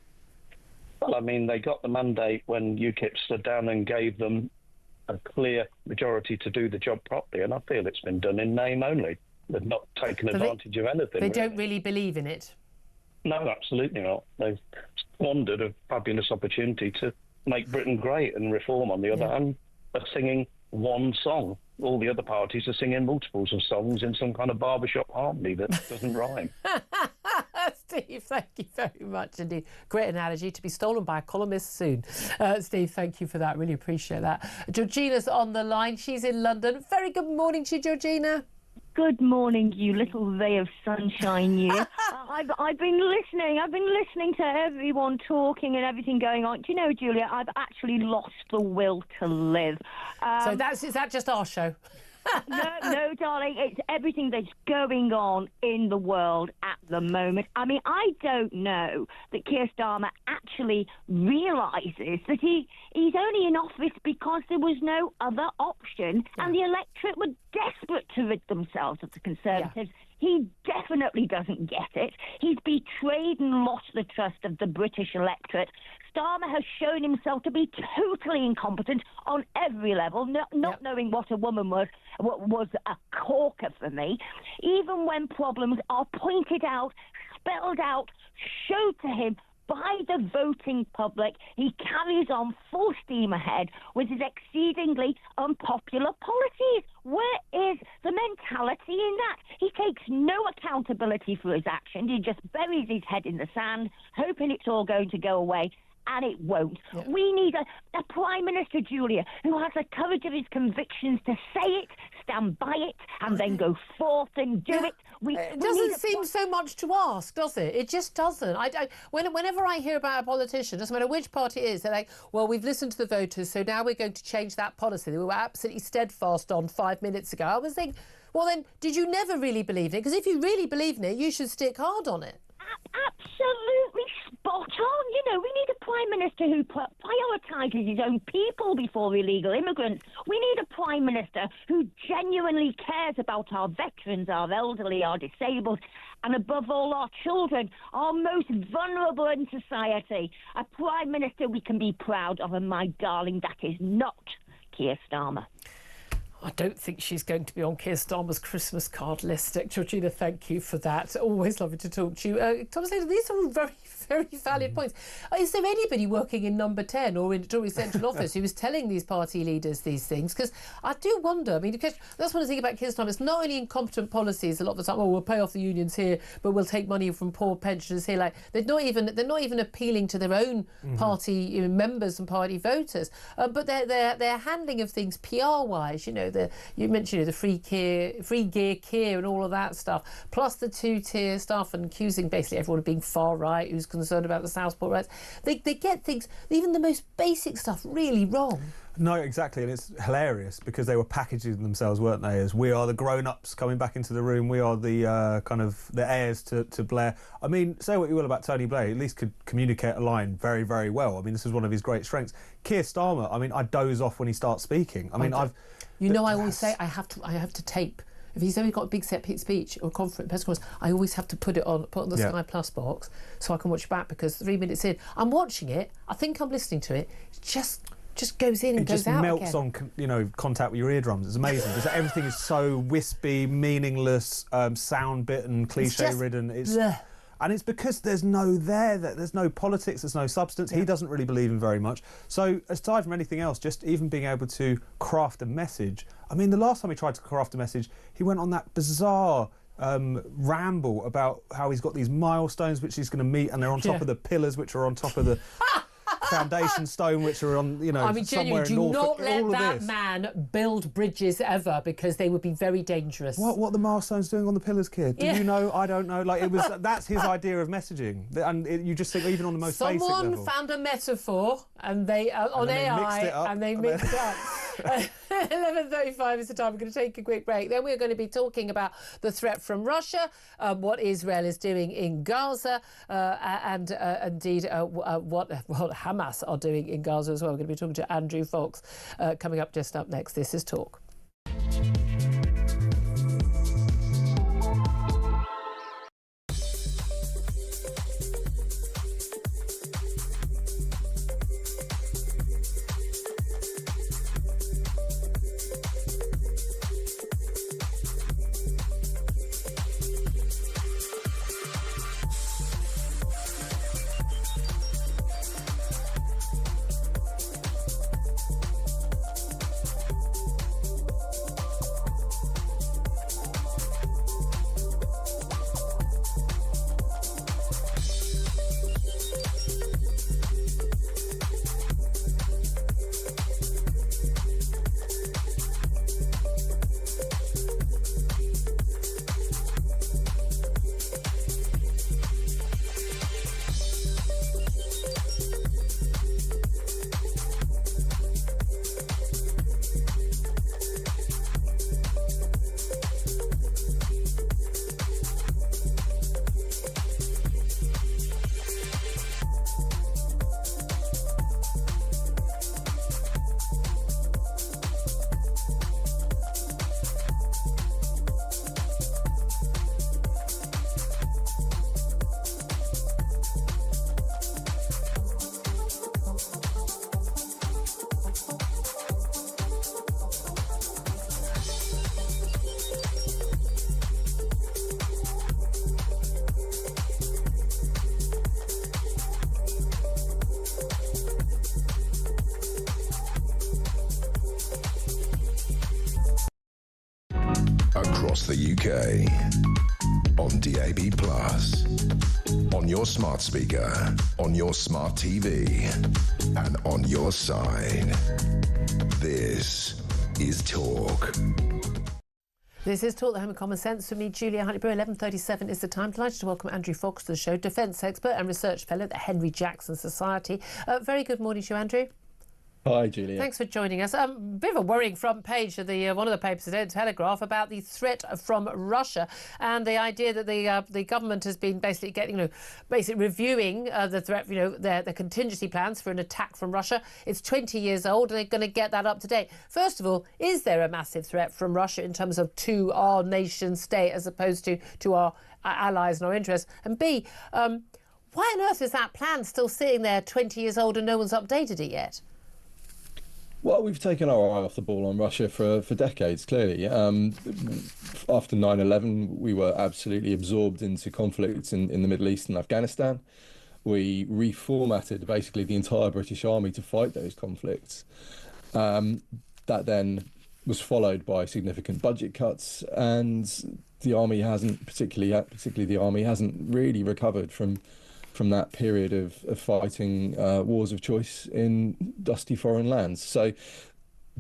Well, I mean, they got the mandate when UKIP stood down and gave them a clear majority to do the job properly. And I feel it's been done in name only. They've not taken advantage of anything. They don't really believe in it? No, absolutely not. They've squandered a fabulous opportunity to make Britain great and reform. On the other hand, are singing one song. All the other parties are singing multiples of songs in some kind of barbershop harmony that doesn't rhyme. Steve, thank you very much indeed. Great analogy, to be stolen by a columnist soon. Steve, thank you for that. Really appreciate that. Georgina's on the line. She's in London. Very good morning to you, Georgina. Good morning, you little ray of sunshine, you. I've been listening to everyone talking and everything going on. Do you know, Julia, I've actually lost the will to live. So is that just our show? No, darling, it's everything that's going on in the world at the moment. I mean, I don't know that Keir Starmer actually realises that he's only in office because there was no other option, and the electorate were desperate to rid themselves of the Conservatives. He definitely doesn't get it. He's betrayed and lost the trust of the British electorate. Starmer has shown himself to be totally incompetent on every level, not knowing what a woman was a corker for me. Even when problems are pointed out, spelled out, showed to him by the voting public, he carries on full steam ahead with his exceedingly unpopular policies. Where is the mentality in that? He takes no accountability for his actions. He just buries his head in the sand, hoping it's all going to go away. And it won't. Yeah. We need a Prime Minister, Julia, who has the courage of his convictions to say it, stand by it, and then go forth and do it. It doesn't seem so much to ask, does it? It just doesn't. Whenever I hear about a politician, doesn't matter which party it is, they're like, well, we've listened to the voters, so now we're going to change that policy that we were absolutely steadfast on 5 minutes ago. I was thinking, well, then, did you never really believe in it? Because if you really believe in it, you should stick hard on it. Absolutely spot on. You know, we need a Prime Minister who prioritises his own people before illegal immigrants. We need a Prime Minister who genuinely cares about our veterans, our elderly, our disabled, and above all, our children, our most vulnerable in society. A Prime Minister we can be proud of, and my darling, that is not Keir Starmer. I don't think she's going to be on Keir Starmer's Christmas card list. Georgina, thank you for that. Always lovely to talk to you. Thomas, these are all very, very valid points. Is there anybody working in Number 10 or in Tory Central Office who is telling these party leaders these things? Because I do wonder. I mean, because that's one of the things about Keir Starmer. It's not only incompetent policies a lot of the time. Oh, we'll pay off the unions here, but we'll take money from poor pensioners here. Like they're not even appealing to their own party members and party voters. But their handling of things PR-wise, you mentioned the free gear Keir and all of that stuff, plus the two-tier stuff and accusing basically everyone of being far right who's concerned about the Southport rights. They get things, even the most basic stuff, really wrong. No, exactly, and it's hilarious because they were packaging themselves, weren't they, as we are the grown-ups coming back into the room, we are the kind of the heirs to Blair. I mean, say what you will about Tony Blair, he at least could communicate a line very, very well. I mean, this is one of his great strengths. Keir Starmer, I mean, I doze off when he starts speaking. I mean, I always say I have to tape. If he's only got a big set speech or press conference, I always have to put on the Sky Plus box so I can watch it back, because 3 minutes in, I'm watching it, I think I'm listening to it, just goes in and goes out again. It just melts on, contact with your eardrums. It's amazing because everything is so wispy, meaningless, sound-bitten, cliche-ridden. And it's because there's no politics, there's no substance. He doesn't really believe in very much. So aside from anything else, just even being able to craft a message. I mean, the last time he tried to craft a message, he went on that bizarre ramble about how he's got these milestones which he's going to meet, and they're on top of the pillars which are on top of the... foundation stone which are on, you know, I mean, somewhere genuinely, in do Norfolk. not let all of that this. man build bridges ever, because they would be very dangerous. What are the milestones doing on the pillars, kid? Do Yeah. you know? I don't know. Like, it was that's his idea of messaging, and you just think even on the most basic Someone level. found a metaphor, and they on AI, and they mixed it up. 11:35 is the time. We're going to take a quick break. Then we're going to be talking about the threat from Russia, what Israel is doing in Gaza, and indeed what Hamas are doing in Gaza as well. We're going to be talking to Andrew Fox coming up just up next. This is Talk. Across the UK, on DAB+, on your smart speaker, on your smart TV, and on your side. This is Talk. This is Talk, the Home of Common Sense. For me, Julia Hartley-Brewer. 11:37 is the time. Delighted to welcome Andrew Fox to the show, Defence expert and research fellow at the Henry Jackson Society. Very good morning to you, Andrew. Hi, Julia. Thanks for joining us. Bit of a worrying front page of the one of the papers today, Telegraph, about the threat from Russia and the idea that the government has been basically basically reviewing the threat, their contingency plans for an attack from Russia. It's 20 years old, and they're going to get that up to date. First of all, is there a massive threat from Russia in terms of to our nation state as opposed to our allies and our interests? And B, why on earth is that plan still sitting there 20 years old and no one's updated it yet? Well, we've taken our eye off the ball on Russia for decades, clearly. After 9/11, we were absolutely absorbed into conflicts in the Middle East and Afghanistan. We reformatted basically the entire British Army to fight those conflicts. That then was followed by significant budget cuts, and the army hasn't, particularly the army hasn't really recovered from that period of fighting wars of choice in dusty foreign lands. So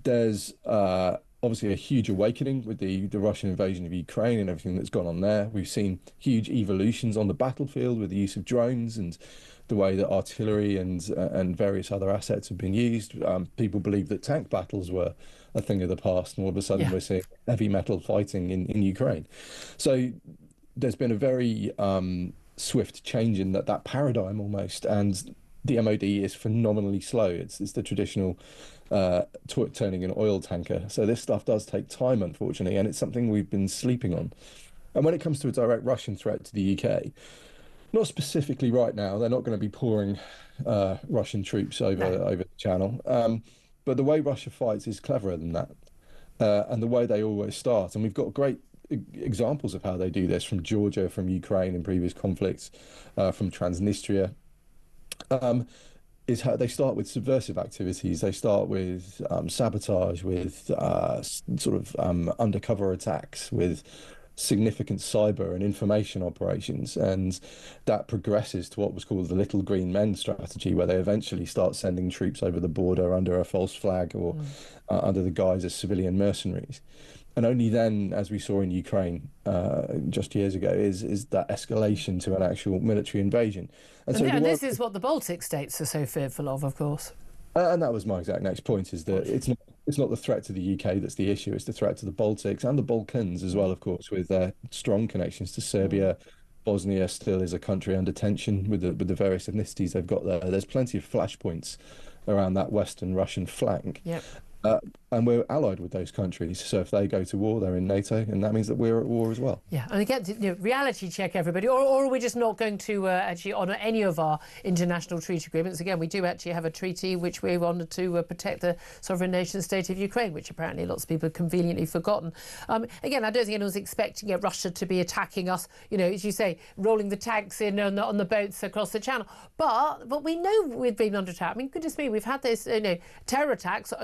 there's obviously a huge awakening with the Russian invasion of Ukraine and everything that's gone on there. We've seen huge evolutions on the battlefield with the use of drones and the way that artillery and various other assets have been used. People believe that tank battles were a thing of the past, and all of a sudden we're seeing heavy metal fighting in Ukraine. So there's been a very swift change in that paradigm almost, and the MOD is phenomenally slow. It's the traditional turning an oil tanker. So this stuff does take time, unfortunately, and it's something we've been sleeping on. And when it comes to a direct Russian threat to the UK, not specifically right now, they're not going to be pouring Russian troops over the channel. But the way Russia fights is cleverer than that, and the way they always start. And we've got great examples of how they do this from Georgia, from Ukraine in previous conflicts, from Transnistria, is how they start with subversive activities. They start with sabotage, with undercover attacks, with significant cyber and information operations, and that progresses to what was called the Little Green Men strategy, where they eventually start sending troops over the border under a false flag or under the guise of civilian mercenaries. And only then, as we saw in Ukraine just years ago, is that escalation to an actual military invasion. And this is what the Baltic states are so fearful of course. And that was my exact next point, is that it's not the threat to the UK that's the issue, it's the threat to the Baltics and the Balkans as well, of course, with their strong connections to Serbia. Bosnia still is a country under tension with the various ethnicities they've got there. There's plenty of flashpoints around that Western Russian flank. Yep. And we're allied with those countries, so if they go to war, they're in NATO, and that means that we're at war as well. Yeah, and again, reality check, everybody, or are we just not going to actually honour any of our international treaty agreements? Again, we do actually have a treaty which we've honoured to protect the sovereign nation state of Ukraine, which apparently lots of people have conveniently forgotten. Again, I don't think anyone's expecting Russia to be attacking us, as you say, rolling the tanks in on the boats across the channel. But we know we've been under attack. I mean, goodness me, we've had this, terror attacks,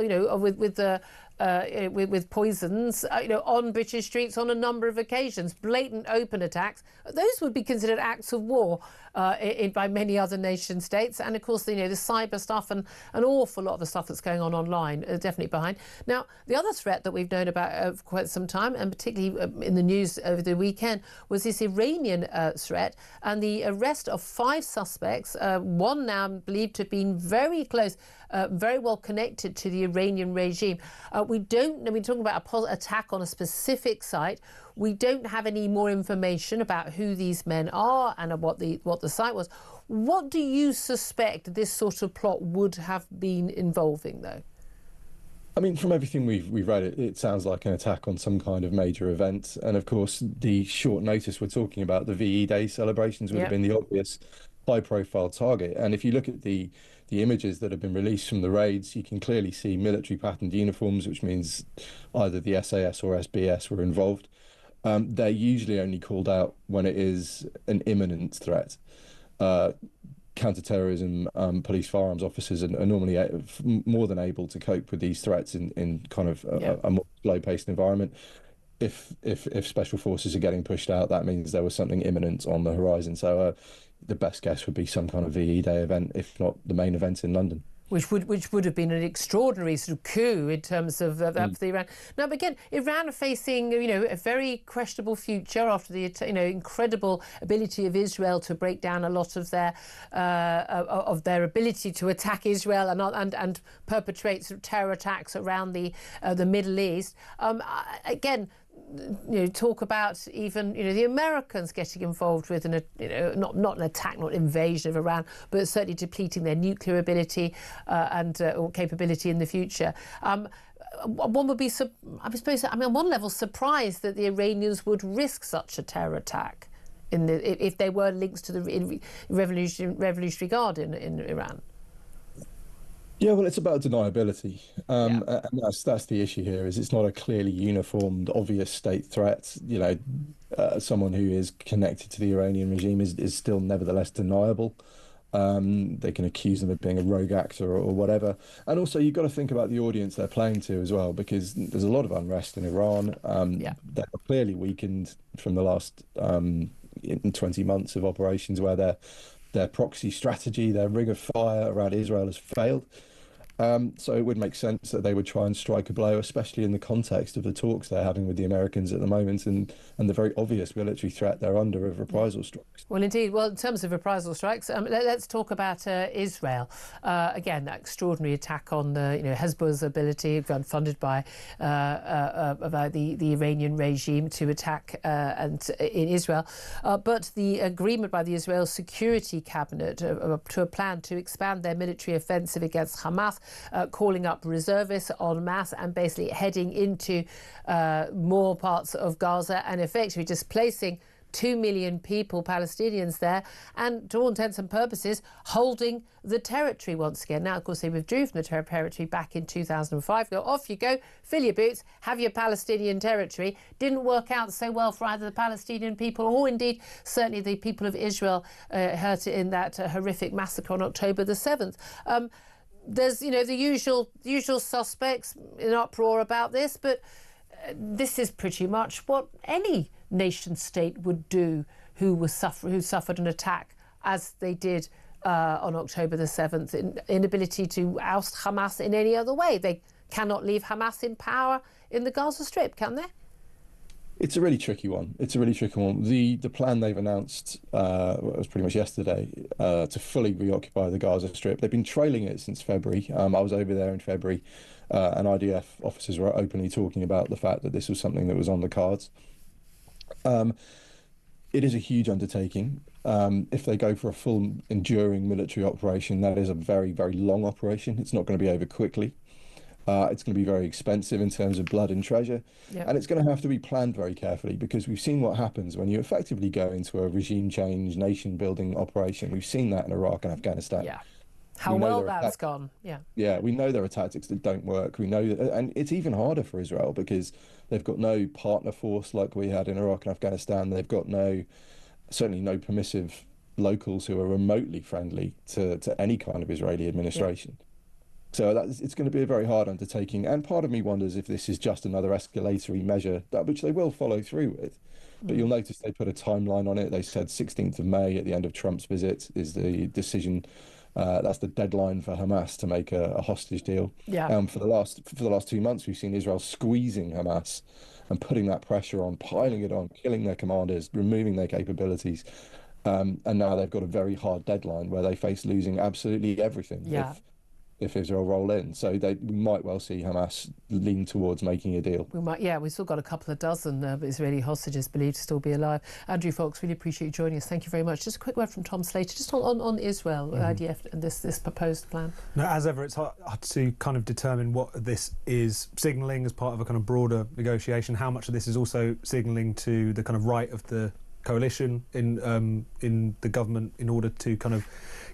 with poisons, on British streets on a number of occasions, blatant open attacks. Those would be considered acts of war by many other nation states. And of course, the cyber stuff and an awful lot of the stuff that's going on online are definitely behind. Now, the other threat that we've known about for quite some time, and particularly in the news over the weekend, was this Iranian threat and the arrest of 5 suspects, one now believed to have been very close, very well connected to the Iranian regime. We're talking about an attack on a specific site. We don't have any more information about who these men are and what the site was. What do you suspect this sort of plot would have been involving, though? I mean, from everything we've read, it sounds like an attack on some kind of major event. And of course, the short notice we're talking about, the VE Day celebrations, would have been the obvious high-profile target. And if you look at the images that have been released from the raids, you can clearly see military patterned uniforms, which means either the SAS or SBS were involved. They're usually only called out when it is an imminent threat. Counter-terrorism police firearms officers are normally more than able to cope with these threats in kind of a more slow-paced environment. If special forces are getting pushed out, that means there was something imminent on the horizon. So the best guess would be some kind of VE Day event, if not the main event in London. Which would have been an extraordinary sort of coup in terms of that for Iran. Now, but again, Iran are facing a very questionable future after the incredible ability of Israel to break down a lot of their ability to attack Israel and perpetrate sort of terror attacks around the Middle East. Again, talk about even the Americans getting involved with not an attack, not invasion of Iran, but certainly depleting their nuclear ability or capability in the future. One would be, on one level, surprised that the Iranians would risk such a terror attack if there were links to the Revolutionary Guard in Iran. Yeah, well, it's about deniability, and that's the issue here. Is it's not a clearly uniformed, obvious state threat. Someone who is connected to the Iranian regime is still nevertheless deniable. They can accuse them of being a rogue actor or whatever. And also, you've got to think about the audience they're playing to as well, because there's a lot of unrest in Iran. They're clearly weakened from the last 20 months of operations where their proxy strategy, their ring of fire around Israel has failed. So it would make sense that they would try and strike a blow, especially in the context of the talks they're having with the Americans at the moment and the very obvious military threat they're under of reprisal strikes. Well, indeed. Well, in terms of reprisal strikes, let's talk about Israel. Again, that extraordinary attack on the Hezbollah's ability, funded by the Iranian regime to attack in Israel. But the agreement by the Israel Security Cabinet to a plan to expand their military offensive against Hamas, calling up reservists en masse and basically heading into more parts of Gaza and effectively displacing 2 million people, Palestinians there, and to all intents and purposes holding the territory once again. Now, of course, they withdrew from the territory back in 2005. Go, off you go, fill your boots, have your Palestinian territory. Didn't work out so well for either the Palestinian people or indeed certainly the people of Israel hurt in that horrific massacre on October the 7th. There's, the usual suspects in uproar about this, but this is pretty much what any nation state would do who suffered an attack as they did on October the 7th, inability to oust Hamas in any other way. They cannot leave Hamas in power in the Gaza Strip, can they? It's a really tricky one. The plan they've announced was pretty much yesterday to fully reoccupy the Gaza Strip. They've been trailing it since February. I was over there in February, and IDF officers were openly talking about the fact that this was something that was on the cards. It is a huge undertaking. If they go for a full enduring military operation, that is a very, very long operation. It's not going to be over quickly. It's going to be very expensive in terms of blood and treasure. Yep. And it's going to have to be planned very carefully, because we've seen what happens when you effectively go into a regime change, nation building operation. We've seen that in Iraq and Afghanistan. Yeah. How well that's gone. Yeah. Yeah, we know there are tactics that don't work. We know, and it's even harder for Israel because they've got no partner force like we had in Iraq and Afghanistan. They've got certainly no permissive locals who are remotely friendly to any kind of Israeli administration. Yeah. So it's going to be a very hard undertaking. And part of me wonders if this is just another escalatory measure, which they will follow through with. But you'll notice they put a timeline on it. They said 16th of May at the end of Trump's visit is the decision. That's the deadline for Hamas to make a hostage deal. Yeah. For the last 2 months, we've seen Israel squeezing Hamas and putting that pressure on, piling it on, killing their commanders, removing their capabilities. And now they've got a very hard deadline where they face losing absolutely everything. Yeah. If Israel roll in. So we might well see Hamas lean towards making a deal. We might, yeah. We've still got a couple of dozen Israeli hostages believed to still be alive. Andrew Fox, really appreciate you joining us. Thank you very much. Just a quick word from Tom Slater, just on Israel, IDF and this proposed plan. No, as ever, it's hard to kind of determine what this is signalling as part of a kind of broader negotiation. How much of this is also signalling to the kind of right of the coalition in the government in order to kind of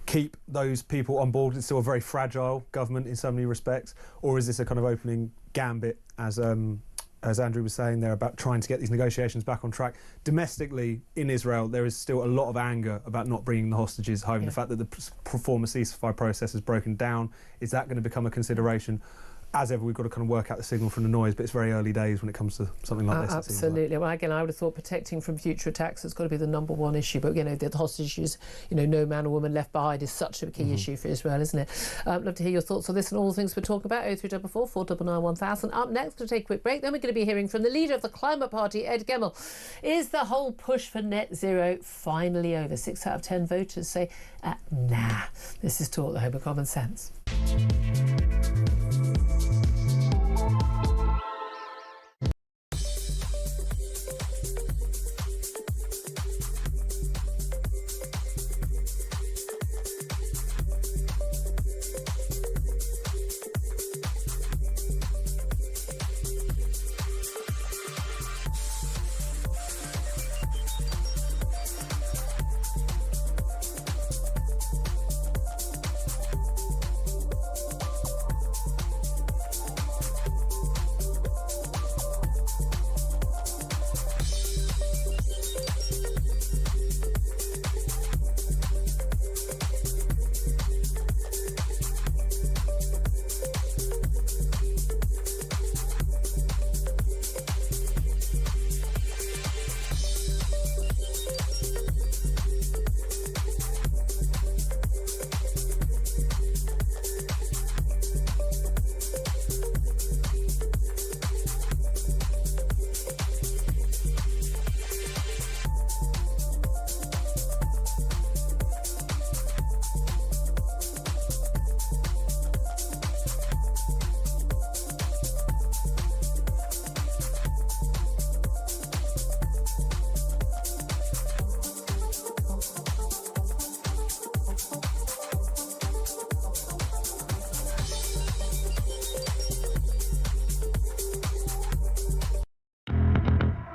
keep those people on board. It's still a very fragile government in so many respects, or is this a kind of opening gambit, as Andrew was saying there, about trying to get these negotiations back on track? Domestically in Israel, there is still a lot of anger about not bringing the hostages home. Yeah. The fact that the former ceasefire process has broken down, is that going to become a consideration? As ever, we've got to kind of work out the signal from the noise, but it's very early days when it comes to something like this. Absolutely. Well, again, I would have thought protecting from future attacks has got to be the number one issue. But, the hostage issues, no man or woman left behind is such a key issue for Israel, isn't it? Love to hear your thoughts on this and all the things we're talking about. 0344 499 1000. Up next, going to take a quick break. Then we're going to be hearing from the leader of the Climate Party, Ed Gemmell. Is the whole push for net zero finally over? 6 out of 10 voters say, nah. This is Talk, the home of common sense.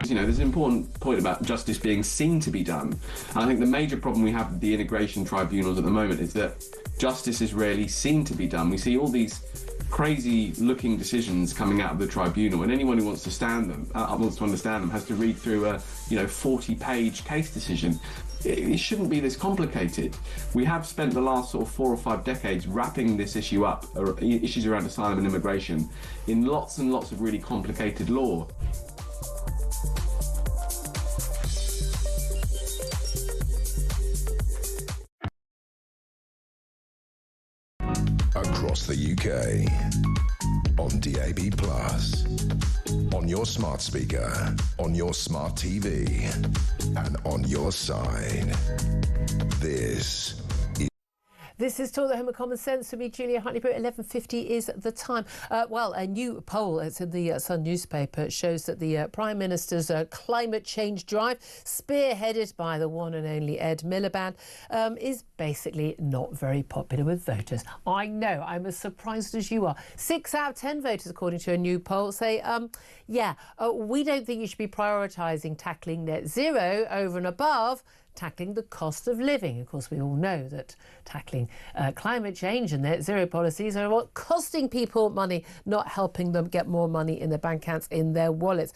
There's an important point about justice being seen to be done. And I think the major problem we have with the integration tribunals at the moment is that justice is rarely seen to be done. We see all these crazy-looking decisions coming out of the tribunal, and anyone who wants to understand them has to read through a 40-page case decision. It shouldn't be this complicated. We have spent the last sort of 4 or 5 decades wrapping this issue up, issues around asylum and immigration, in lots and lots of really complicated law. Across the UK, on DAB+, on your smart speaker, on your smart TV, and on your side. This is Talk the Home of Common Sense with me, Julia Hartley-Brewer. 11:50 is the time. Well, a new poll, it's in the Sun newspaper, shows that the Prime Minister's climate change drive, spearheaded by the one and only Ed Miliband, is basically not very popular with voters. I know, I'm as surprised as you are. 6 out of 10 voters, according to a new poll, say, we don't think you should be prioritising tackling net zero over and above tackling the cost of living. Of course, we all know that tackling climate change and net zero policies are what costing people money, not helping them get more money in their bank accounts, in their wallets.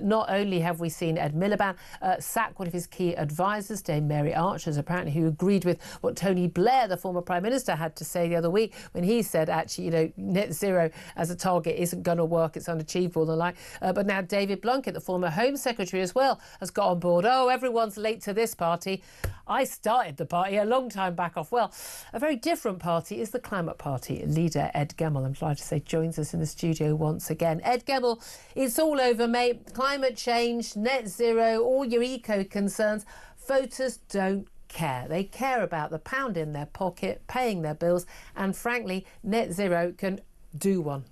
Not only have we seen Ed Miliband sack one of his key advisors, Dame Mary Archers, apparently, who agreed with what Tony Blair, the former Prime Minister, had to say the other week when he said, actually, net zero as a target isn't going to work, it's unachievable and the like. But now David Blunkett, the former Home Secretary as well, has got on board. Oh, everyone's late to this party. I started the party a long time back off. Well, a very different party is the Climate Party. Leader Ed Gemmell, I'm glad to say, joins us in the studio once again. Ed Gemmell, it's all over, mate. Climate change, net zero, all your eco concerns. Voters don't care. They care about the pound in their pocket, paying their bills, and frankly, net zero can do one.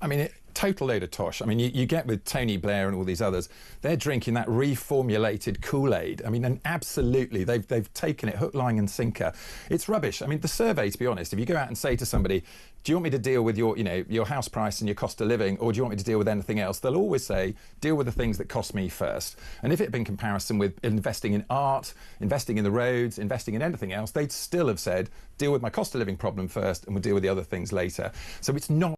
I mean, total load of tosh. I mean, you get with Tony Blair and all these others, they're drinking that reformulated Kool-Aid. I mean, and absolutely, they've taken it hook, line and sinker. It's rubbish. I mean, the survey, to be honest, if you go out and say to somebody, do you want me to deal with your house price and your cost of living, or do you want me to deal with anything else? They'll always say, deal with the things that cost me first. And if it had been comparison with investing in art, investing in the roads, investing in anything else, they'd still have said, deal with my cost of living problem first and we'll deal with the other things later. So it's not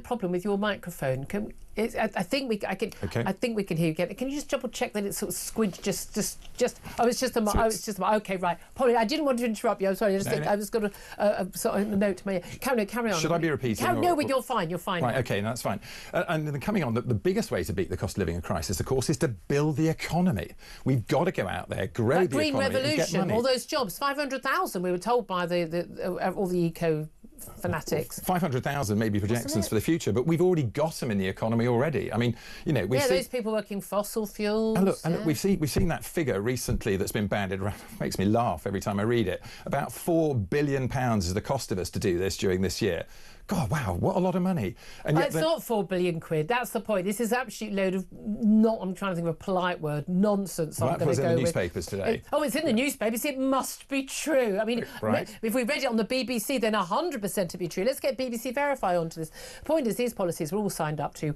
problem with your microphone. I think we can hear you again. Can you just double check that it's sort of squidged? Okay, right. Probably I didn't want to interrupt you. I'm sorry. I just got a sort of note to my carry on. Should I be repeating? No, you're fine. You're fine. Right. Okay, that's fine. And then coming on, the biggest way to beat the cost of living crisis, of course, is to build the economy. We've got to go out there, grow the green economy, revolution, and get money. all those jobs, 500,000. We were told by all the eco fanatics. 500,000 maybe projections for the future, but we've already got them in the economy already. I mean, those people working fossil fuels. And look, we've seen that figure recently that's been banded around. It makes me laugh every time I read it. About £4 billion is the cost of us to do this during this year. God, wow, what a lot of money. And yet it's not £4 billion. That's the point. This is an absolute load of I'm trying to think of a polite word, nonsense. Well, that was in the newspapers today. It's in the newspapers. It must be true. I mean, if we read it on the BBC, then 100% to be true. Let's get BBC Verify onto this. The point is, these policies were all signed up to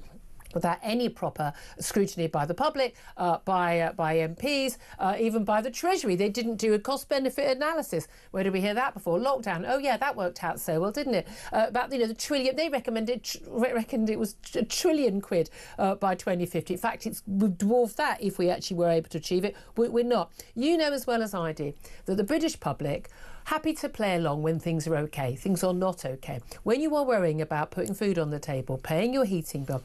without any proper scrutiny by the public, by MPs, even by the Treasury. They didn't do a cost-benefit analysis. Where did we hear that before? Lockdown. Oh, yeah, that worked out so well, didn't it? About, the trillion. They reckoned it was £1 trillion by 2050. In fact, it would dwarf that if we actually were able to achieve it. We're not. You know as well as I do that the British public happy to play along when things are OK. Things are not OK. When you are worrying about putting food on the table, paying your heating bill,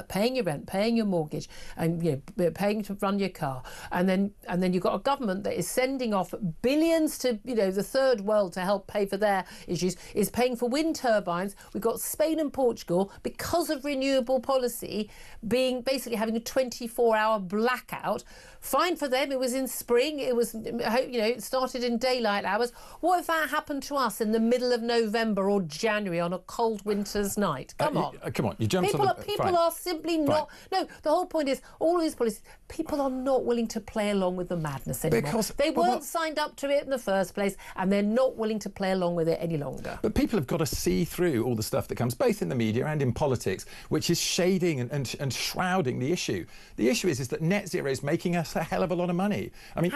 paying your rent, paying your mortgage, and paying to run your car, and then you've got a government that is sending off billions to the third world to help pay for their issues, is paying for wind turbines. We've got Spain and Portugal, because of renewable policy, basically having a 24-hour blackout. Fine for them. It was in spring. It was it started in daylight hours. What if that happened to us in the middle of November or January on a cold winter's night? Come on. You jumped on the... People are simply not... No, the whole point is, all of these policies, people are not willing to play along with the madness anymore. Because they weren't signed up to it in the first place, and they're not willing to play along with it any longer. But people have got to see through all the stuff that comes, both in the media and in politics, which is shading and shrouding the issue. The issue is that net zero is making us a hell of a lot of money. I mean,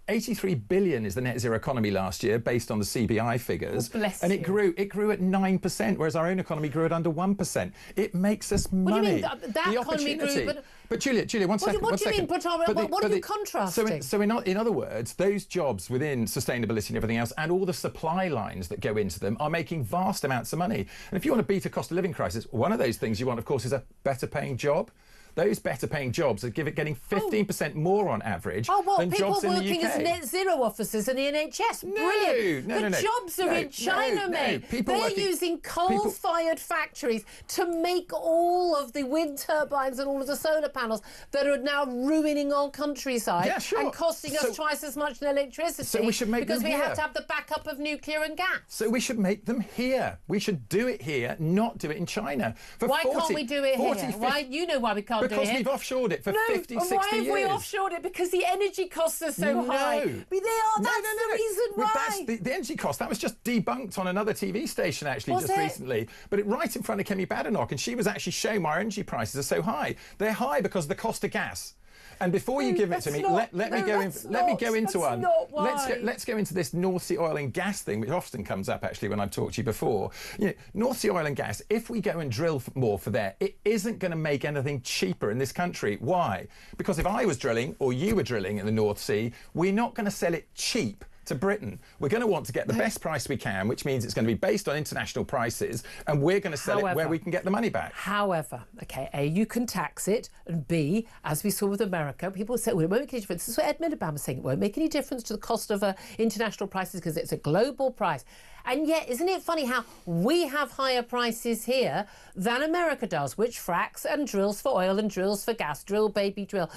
83 billion is the net zero economy last year, based on the CBI figures. Oh, bless and you. it grew at 9%, whereas our own economy grew at under 1%. It makes us money. What do you economy. that the economy grew, opportunity. But Julia, one second. What do you mean? What are you contrasting? So in other words, those jobs within sustainability and everything else, and all the supply lines that go into them, are making vast amounts of money. And if you want to beat a cost of living crisis, one of those things you want, of course, is a better paying job. Those better paying jobs are getting 15% more on average than jobs in the UK. People working as net zero officers in the NHS. Brilliant. No. The jobs are in China, mate. They're using coal-fired factories to make all of the wind turbines and all of the solar panels that are now ruining our countryside and costing us twice as much in electricity. So we should make them here. Because we have to have the backup of nuclear and gas. So we should make them here. We should do it here, not do it in China. Why can't we do it here? Why? You know why we can't. Because we've offshored it for 50, 60 years. Why have we offshored it? Because the energy costs are so high. That's the reason why. The energy cost, that was just debunked on another TV station, actually, recently. But right in front of Kemi Badenoch, and she was actually showing why our energy prices are so high. They're high because of the cost of gas. And before you give it to me, let me go into one. Let's go into this North Sea oil and gas thing, which often comes up actually when I've talked to you before. You know, North Sea oil and gas, if we go and drill more for there, it isn't going to make anything cheaper in this country. Why? Because if I was drilling or you were drilling in the North Sea, we're not going to sell it cheap to Britain. We're going to want to get the best price we can, which means it's going to be based on international prices, and we're going to sell it where we can get the money back. However, okay, A, you can tax it, and B, as we saw with America, people say, well, it won't make any difference. This is what Ed Miliband was saying. It won't make any difference to the cost of international prices because it's a global price. And yet, isn't it funny how we have higher prices here than America does, which fracks and drills for oil and drills for gas, drill, baby, drill.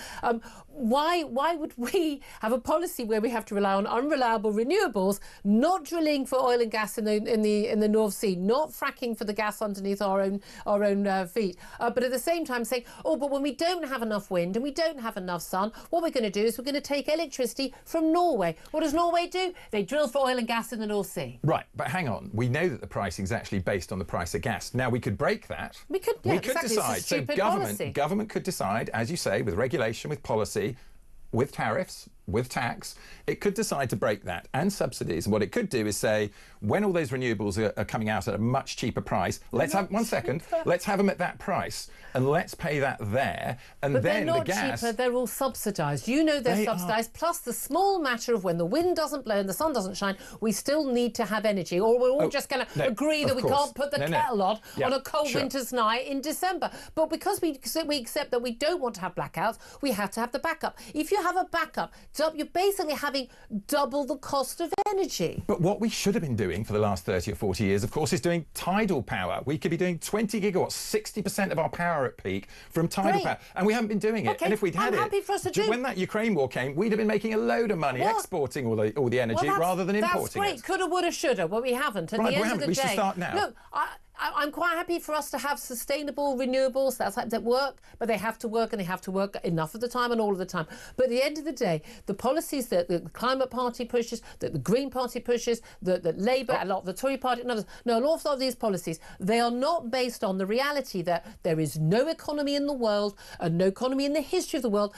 Why would we have a policy where we have to rely on unreliable renewables, not drilling for oil and gas in the North Sea, not fracking for the gas underneath our own feet, but at the same time saying, oh, but when we don't have enough wind and we don't have enough sun, what we're going to do is we're going to take electricity from Norway. What does Norway do? They drill for oil and gas in the North Sea. Right. But hang on, we know that the pricing is actually based on the price of gas. Now, we could break that. We could decide. So government could decide, as you say, with regulation, with policy, with tariffs, with tax, it could decide to break that, and subsidies. And what it could do is say, when all those renewables are coming out at a much cheaper price, let's have them at that price, and let's pay that there, and but then they're not the gas. Cheaper, they're all subsidised. You know they're subsidised. Plus the small matter of when the wind doesn't blow and the sun doesn't shine, we still need to have energy, or we're all just going to agree that we can't put the kettle on a cold winter's night in December. But because we accept that we don't want to have blackouts, we have to have the backup. If you have a backup, you're basically having double the cost of energy. But what we should have been doing for the last 30 or 40 years, of course, is doing tidal power. We could be doing 20 gigawatts, 60% of our power at peak from tidal power. And we haven't been doing it. Okay, and if we'd had when that Ukraine war came, we'd have been making a load of money exporting all the energy rather than importing it. That's great. Coulda, woulda, shoulda. Well, we haven't. At the end of the day, we should start now. Look, I'm quite happy for us to have sustainable renewables that work, but they have to work, and they have to work enough of the time and all of the time. But at the end of the day, the policies that the Climate Party pushes, that the Green Party pushes, that Labour, a lot of the Tory Party and others, an awful lot of these policies, they are not based on the reality that there is no economy in the world and no economy in the history of the world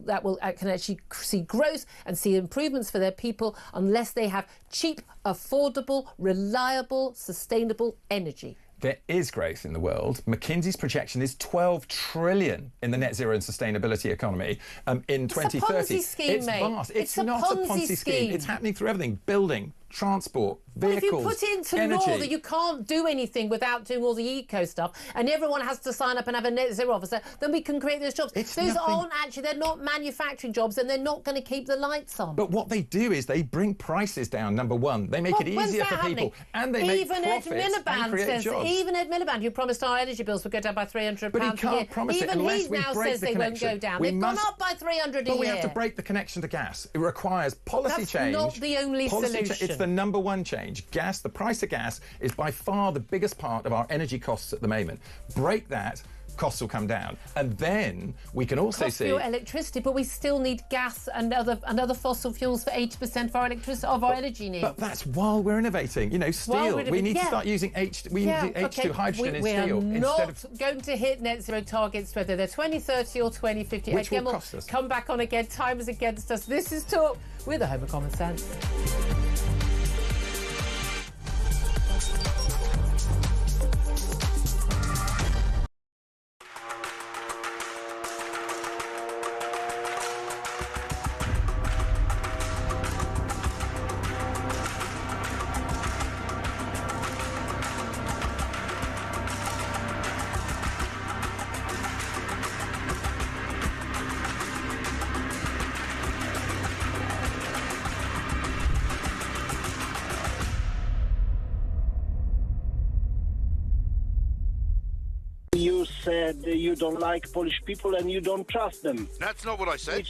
that can actually see growth and see improvements for their people unless they have cheap, affordable, reliable, sustainable energy. There is growth in the world. McKinsey's projection is 12 trillion in the net zero and sustainability economy in 2030. It's a Ponzi scheme, it's vast. It's not a Ponzi scheme. It's happening through everything: building, transport, vehicles, well, if you put into law that you can't do anything without doing all the eco stuff, and everyone has to sign up and have a net zero officer, then we can create those jobs. They're not manufacturing jobs, and they're not going to keep the lights on. But what they do is they bring prices down, number one. They make it easier for people, and they make profits and create jobs. Even Ed Miliband, who promised our energy bills would go down by £300 but he can't a year. promise it unless we break the connection. Even he now says they won't go down. They've gone up by £300 a year. But we have to break the connection to gas. It requires policy change. That's not the only solution. It's the number one change. Gas, the price of gas is by far the biggest part of our energy costs at the moment. Break that, costs will come down, and then we can also see your electricity, but we still need gas and other fossil fuels for 80% of our energy needs. But that's while we're innovating. You know, steel. We need to start using H2 hydrogen in steel. We're not going to hit net zero targets, whether they're 2030 or 2050. Which will cost us. Come back on again. Time is against us. This is Talk. We're the home of common sense. You said you don't like Polish people and you don't trust them. That's not what I said.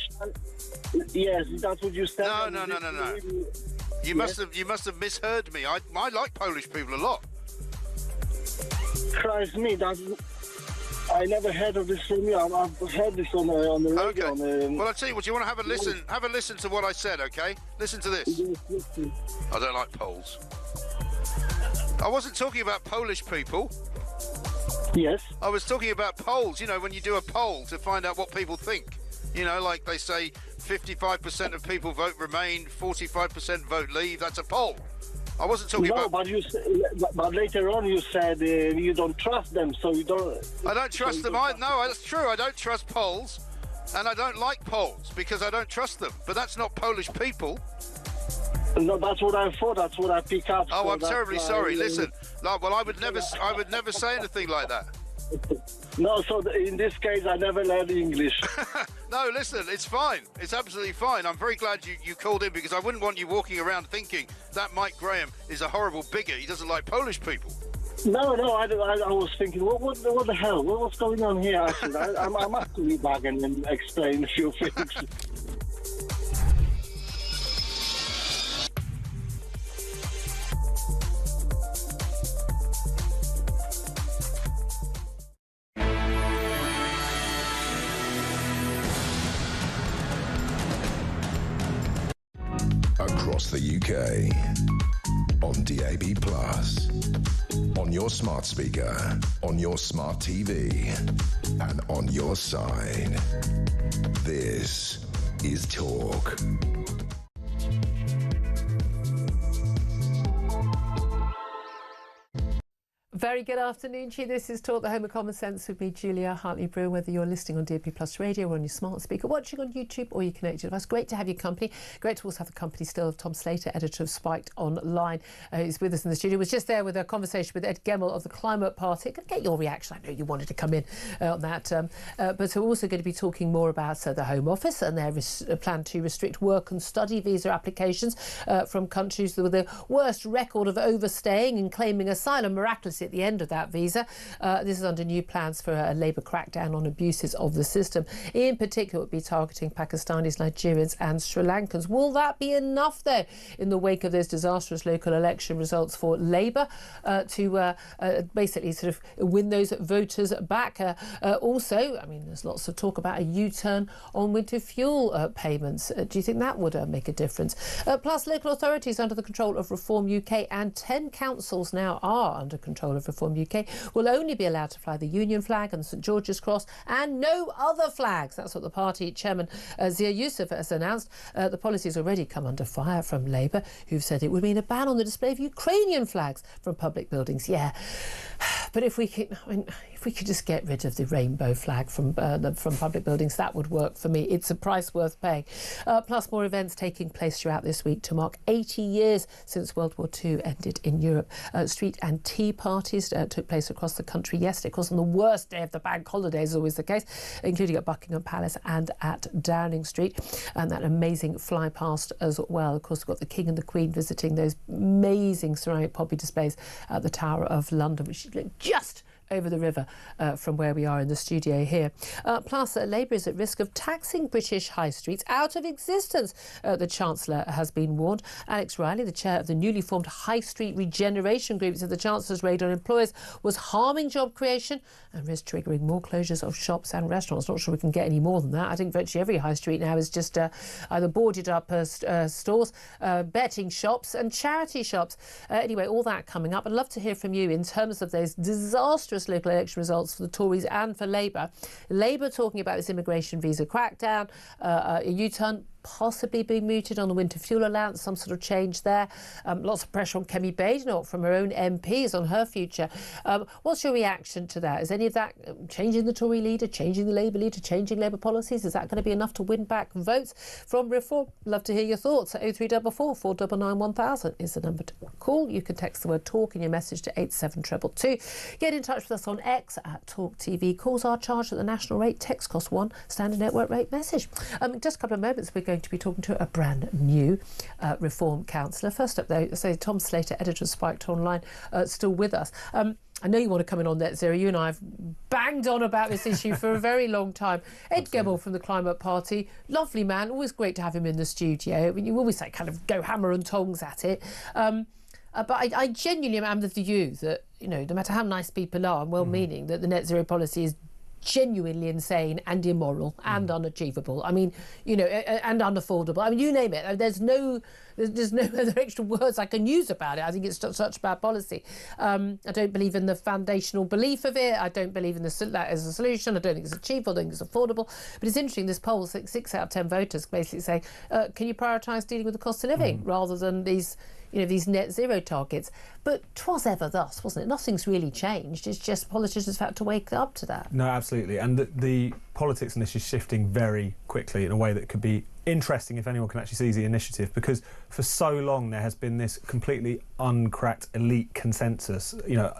Yes, that's what you said. No. You must have misheard me. I like Polish people a lot. Christ me, I never heard of this from you. I've heard this on the radio. Okay. Well, I'll tell you what. You want to have a listen? Have a listen to what I said. Okay. Listen to this. Yes. I don't like Poles. I wasn't talking about Polish people. Yes. I was talking about polls. You know, when you do a poll to find out what people think. You know, like they say, 55% of people vote Remain, 45% vote Leave. That's a poll. I wasn't talking about. But later on you said you don't trust them, so you don't. I don't trust them. No, that's true. I don't trust polls, and I don't like polls because I don't trust them. But that's not Polish people. No, that's what I thought. That's what I pick up. Oh, I'm terribly sorry. Listen, well, I would never say anything like that. No, so in this case, I never learned English. No, listen, it's fine. It's absolutely fine. I'm very glad you called in because I wouldn't want you walking around thinking that Mike Graham is a horrible bigot. He doesn't like Polish people. No, I was thinking, what the hell? What's going on here? Actually, I must be back and explain a few things. Across the UK, on DAB+, on your smart speaker, on your smart TV, and on your side. This is Talk. Very good afternoon to you. This is Talk, the home of common sense with me, Julia Hartley-Brewer. Whether you're listening on DAB+ radio or on your smart speaker, watching on YouTube or your connected device, great to have your company. Great to also have the company still of Tom Slater, editor of Spiked Online, who's with us in the studio. Was just there with a conversation with Ed Gemmell of the Climate Party. Going to get your reaction. I know you wanted to come in on that. But we're also going to be talking more about the Home Office and their plan to restrict work and study visa applications from countries with the worst record of overstaying and claiming asylum miraculously at the end of that visa. This is under new plans for a Labour crackdown on abuses of the system. In particular, it would be targeting Pakistanis, Nigerians and Sri Lankans. Will that be enough, though, in the wake of those disastrous local election results for Labour to basically sort of win those voters back? Also, I mean, there's lots of talk about a U-turn on winter fuel payments. Do you think that would make a difference? Plus, local authorities under the control of Reform UK, and 10 councils now are under control of Reform UK, will only be allowed to fly the Union flag and St George's Cross and no other flags. That's what the party chairman Zia Youssef has announced. The policy has already come under fire from Labour, who've said it would mean a ban on the display of Ukrainian flags from public buildings. Yeah, but if we could just get rid of the rainbow flag from public buildings, that would work for me. It's a price worth paying. Plus, more events taking place throughout this week to mark 80 years since World War II ended in Europe. Street and tea parties took place across the country yesterday. Of course, on the worst day of the bank holiday is always the case, including at Buckingham Palace and at Downing Street. And that amazing fly past as well. Of course, we've got the King and the Queen visiting those amazing ceramic poppy displays at the Tower of London, which is just over the river from where we are in the studio here. Plus, Labour is at risk of taxing British high streets out of existence. The Chancellor has been warned. Alex Riley, the chair of the newly formed High Street Regeneration Group, said the Chancellor's raid on employers was harming job creation and risk triggering more closures of shops and restaurants. Not sure we can get any more than that. I think virtually every high street now is just either boarded up stores, betting shops and charity shops. Anyway, all that coming up. I'd love to hear from you in terms of those disastrous local election results for the Tories and for Labour. Labour talking about this immigration visa crackdown, a U-turn possibly being mooted on the winter fuel allowance, some sort of change there. Lots of pressure on Kemi Badenoch from her own MPs on her future. What's your reaction to that? Is any of that changing the Tory leader, changing the Labour leader, changing Labour policies? Is that going to be enough to win back votes from Reform? Love to hear your thoughts. 0344 499 1000 is the number to call. You can text the word TALK in your message to 87222. Get in touch with us on X at Talk TV. Calls are charged at the national rate. Text cost 1, standard network rate message. Just a couple of moments, we're going to be talking to a brand new Reform councillor. First up, though, Tom Slater, editor of Spiked Online, still with us. I know you want to come in on net zero. You and I have banged on about this issue for a very long time. Ed Gemmell from the Climate Party, lovely man, always great to have him in the studio. I mean, you always say kind of go hammer and tongs at it. But I genuinely am of the view that, no matter how nice people are and well-meaning, that the net zero policy is genuinely insane and immoral and unachievable. I mean, and unaffordable. I mean, you name it. There's no other extra words I can use about it. I think it's such bad policy. I don't believe in the foundational belief of it. I don't believe in that as a solution. I don't think it's achievable. I don't think it's affordable. But it's interesting, this poll, 6 out of 10 voters basically say, can you prioritise dealing with the cost of living rather than these net zero targets? But 'twas ever thus, wasn't it? Nothing's really changed. It's just politicians have had to wake up to that. No, absolutely. And the politics in this is shifting very quickly in a way that could be interesting if anyone can actually seize the initiative, because for so long there has been this completely uncracked elite consensus,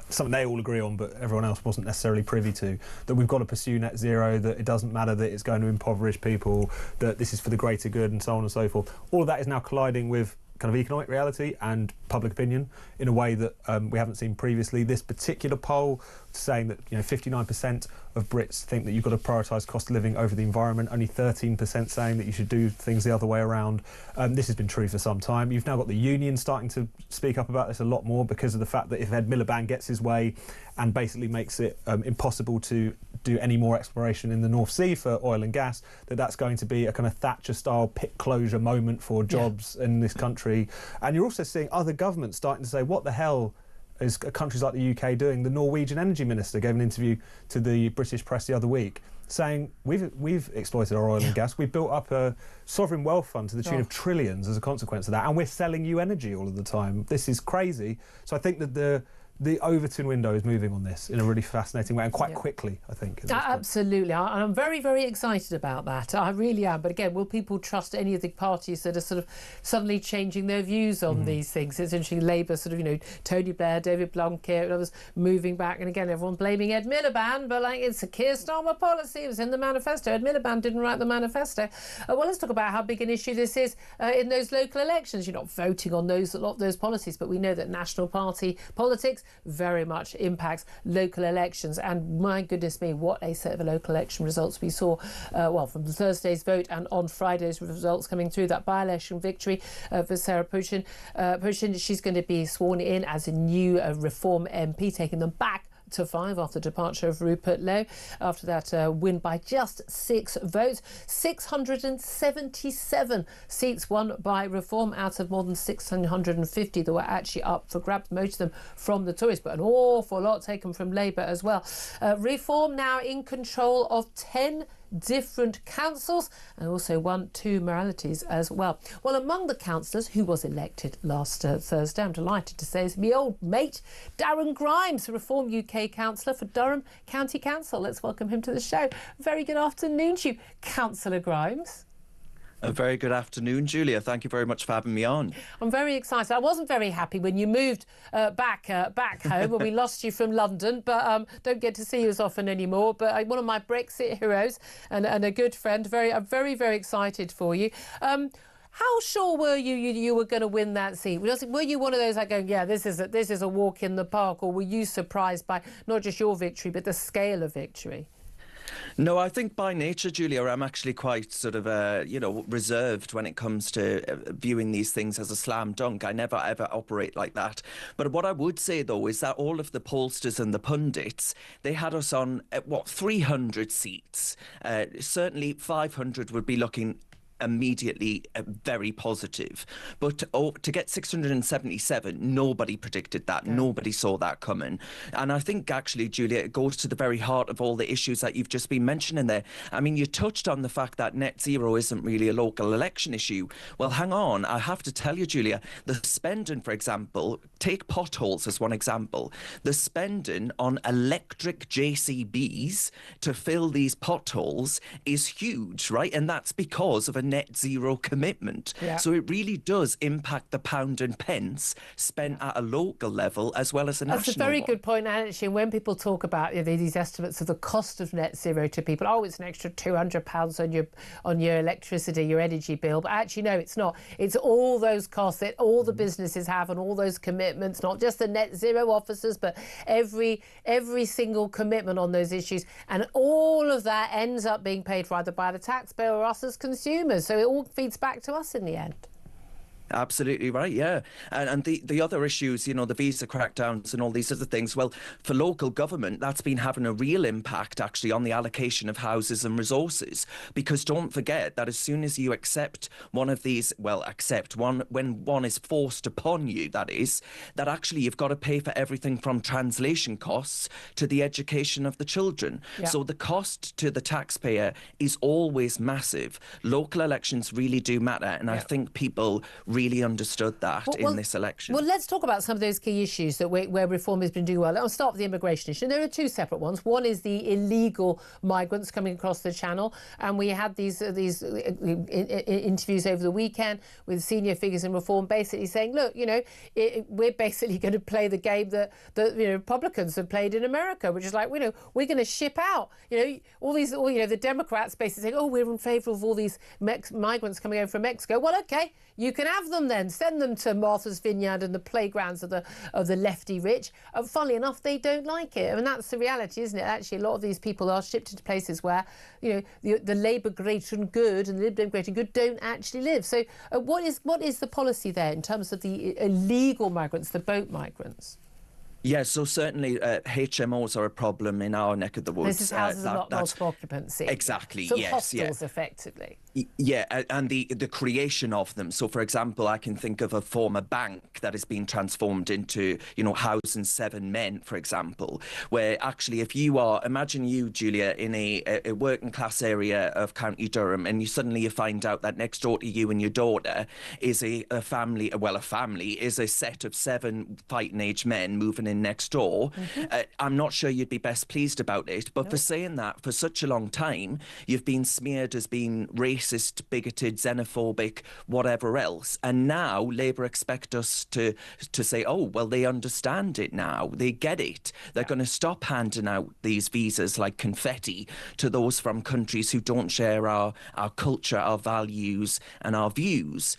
something they all agree on but everyone else wasn't necessarily privy to, that we've got to pursue net zero, that it doesn't matter that it's going to impoverish people, that this is for the greater good and so on and so forth. All of that is now colliding with kind of economic reality and public opinion in a way that we haven't seen previously. This particular poll saying that 59% of Brits think that you've got to prioritise cost of living over the environment, only 13% saying that you should do things the other way around. This has been true for some time. You've now got the union starting to speak up about this a lot more because of the fact that if Ed Miliband gets his way and basically makes it impossible to do any more exploration in the North Sea for oil and gas, that's going to be a kind of Thatcher-style pit closure moment for jobs in this country. And you're also seeing other governments starting to say, what the hell is countries like the UK doing? The Norwegian energy minister gave an interview to the British press the other week saying we've exploited our oil and gas, we've built up a sovereign wealth fund to the tune of trillions as a consequence of that, and we're selling you energy all of the time. This is crazy. So I think that the Overton window is moving on this in a really fascinating way and quite quickly, I think. Absolutely. I'm very, very excited about that. I really am. But again, will people trust any of the parties that are sort of suddenly changing their views on these things? It's interesting, Labour Tony Blair, David Blunkett, others moving back. And again, everyone blaming Ed Miliband, but it's a Keir Starmer policy. It was in the manifesto. Ed Miliband didn't write the manifesto. Well, let's talk about how big an issue this is in those local elections. You're not voting on a lot of those policies, but we know that National Party politics very much impacts local elections, and my goodness me, what a set of local election results we saw from Thursday's vote and on Friday's results coming through. That by-election victory for Sarah Pushin. She's going to be sworn in as a new Reform MP, taking them back to 5 after the departure of Rupert Lowe. After that win by just 6 votes. 677 seats won by Reform out of more than 650 that were actually up for grabs, most of them from the Tories, but an awful lot taken from Labour as well. Reform now in control of 10 different councils and also 2 moralities as well. Well, among the councillors who was elected last Thursday, I'm delighted to say, is my old mate Darren Grimes, Reform UK councillor for Durham County Council. Let's welcome him to the show. Very good afternoon to you, Councillor Grimes. A very good afternoon, Julia. Thank you very much for having me on. I'm very excited. I wasn't very happy when you moved back home when we lost you from London, but don't get to see you as often anymore. But one of my Brexit heroes and a good friend. I'm very, very excited for you. How sure were you were going to win that seat? Were you one of those going, yeah, this is a walk in the park, or were you surprised by not just your victory but the scale of victory? No, I think by nature, Julia, I'm actually quite sort of, reserved when it comes to viewing these things as a slam dunk. I never, ever operate like that. But what I would say, though, is that all of the pollsters and the pundits, they had us on, 300 seats. Certainly 500 would be looking immediately very positive, but to get 677, nobody predicted that. Nobody saw that coming. And I think actually, Julia, it goes to the very heart of all the issues that you've just been mentioning there. I mean, you touched on the fact that net zero isn't really a local election issue. Well, hang on, I have to tell you, Julia, the spending, for example, take potholes as one example. The spending on electric JCBs to fill these potholes is huge, right? And that's because of a net zero commitment. Yeah. So it really does impact the pound and pence spent at a local level as well as a national That's a very one. good point, actually. And when people talk about these estimates of the cost of net zero to people, oh, it's an extra £200 on your electricity, your energy bill. But actually, no, it's not. It's all those costs that all the businesses have and all those commitments, not just the net zero officers, but every single commitment on those issues. And all of that ends up being paid for either by the taxpayer or us as consumers. So it all feeds back to us in the end. Absolutely right, yeah. And the other issues, the visa crackdowns and all these other things, well, for local government, that's been having a real impact, actually, on the allocation of houses and resources. Because don't forget that as soon as you accept one of these, when one is forced upon you, that actually you've got to pay for everything from translation costs to the education of the children. Yeah. So the cost to the taxpayer is always massive. Local elections really do matter, and I think people really understood that in this election. Well, let's talk about some of those key issues that where reform has been doing well. I'll start with the immigration issue. There are two separate ones. One is the illegal migrants coming across the channel, and we had these interviews over the weekend with senior figures in reform, basically saying, look, we're basically going to play the game that Republicans have played in America, which is like, we're going to ship out, the Democrats basically saying, oh, we're in favour of all these migrants coming over from Mexico. Well, okay, you can have them then. Send them to Martha's Vineyard and the playgrounds of the lefty rich. Funnily enough, they don't like it. I mean, that's the reality, isn't it? Actually, a lot of these people are shipped into places where, the Labour great and good and the Lib Dem great and good don't actually live. So what is the policy there in terms of the illegal migrants, the boat migrants? Yeah, so certainly HMOs are a problem in our neck of the woods. This is houses of multiple occupancy. Exactly, so yes. hostels, effectively. Yeah, and the creation of them. So, for example, I can think of a former bank that has been transformed into, housing 7 men, for example, where actually imagine you, Julia, in a working class area of County Durham, and you find out that next door to you and your daughter is a family is a set of 7 fighting age men moving in next door. Mm-hmm. I'm not sure you'd be best pleased about it, but for saying that for such a long time, you've been smeared as being racist, bigoted, xenophobic, whatever else. And now Labour expect us to say, oh, well, they understand it now. They get it. They're going to stop handing out these visas like confetti to those from countries who don't share our culture, our values and our views.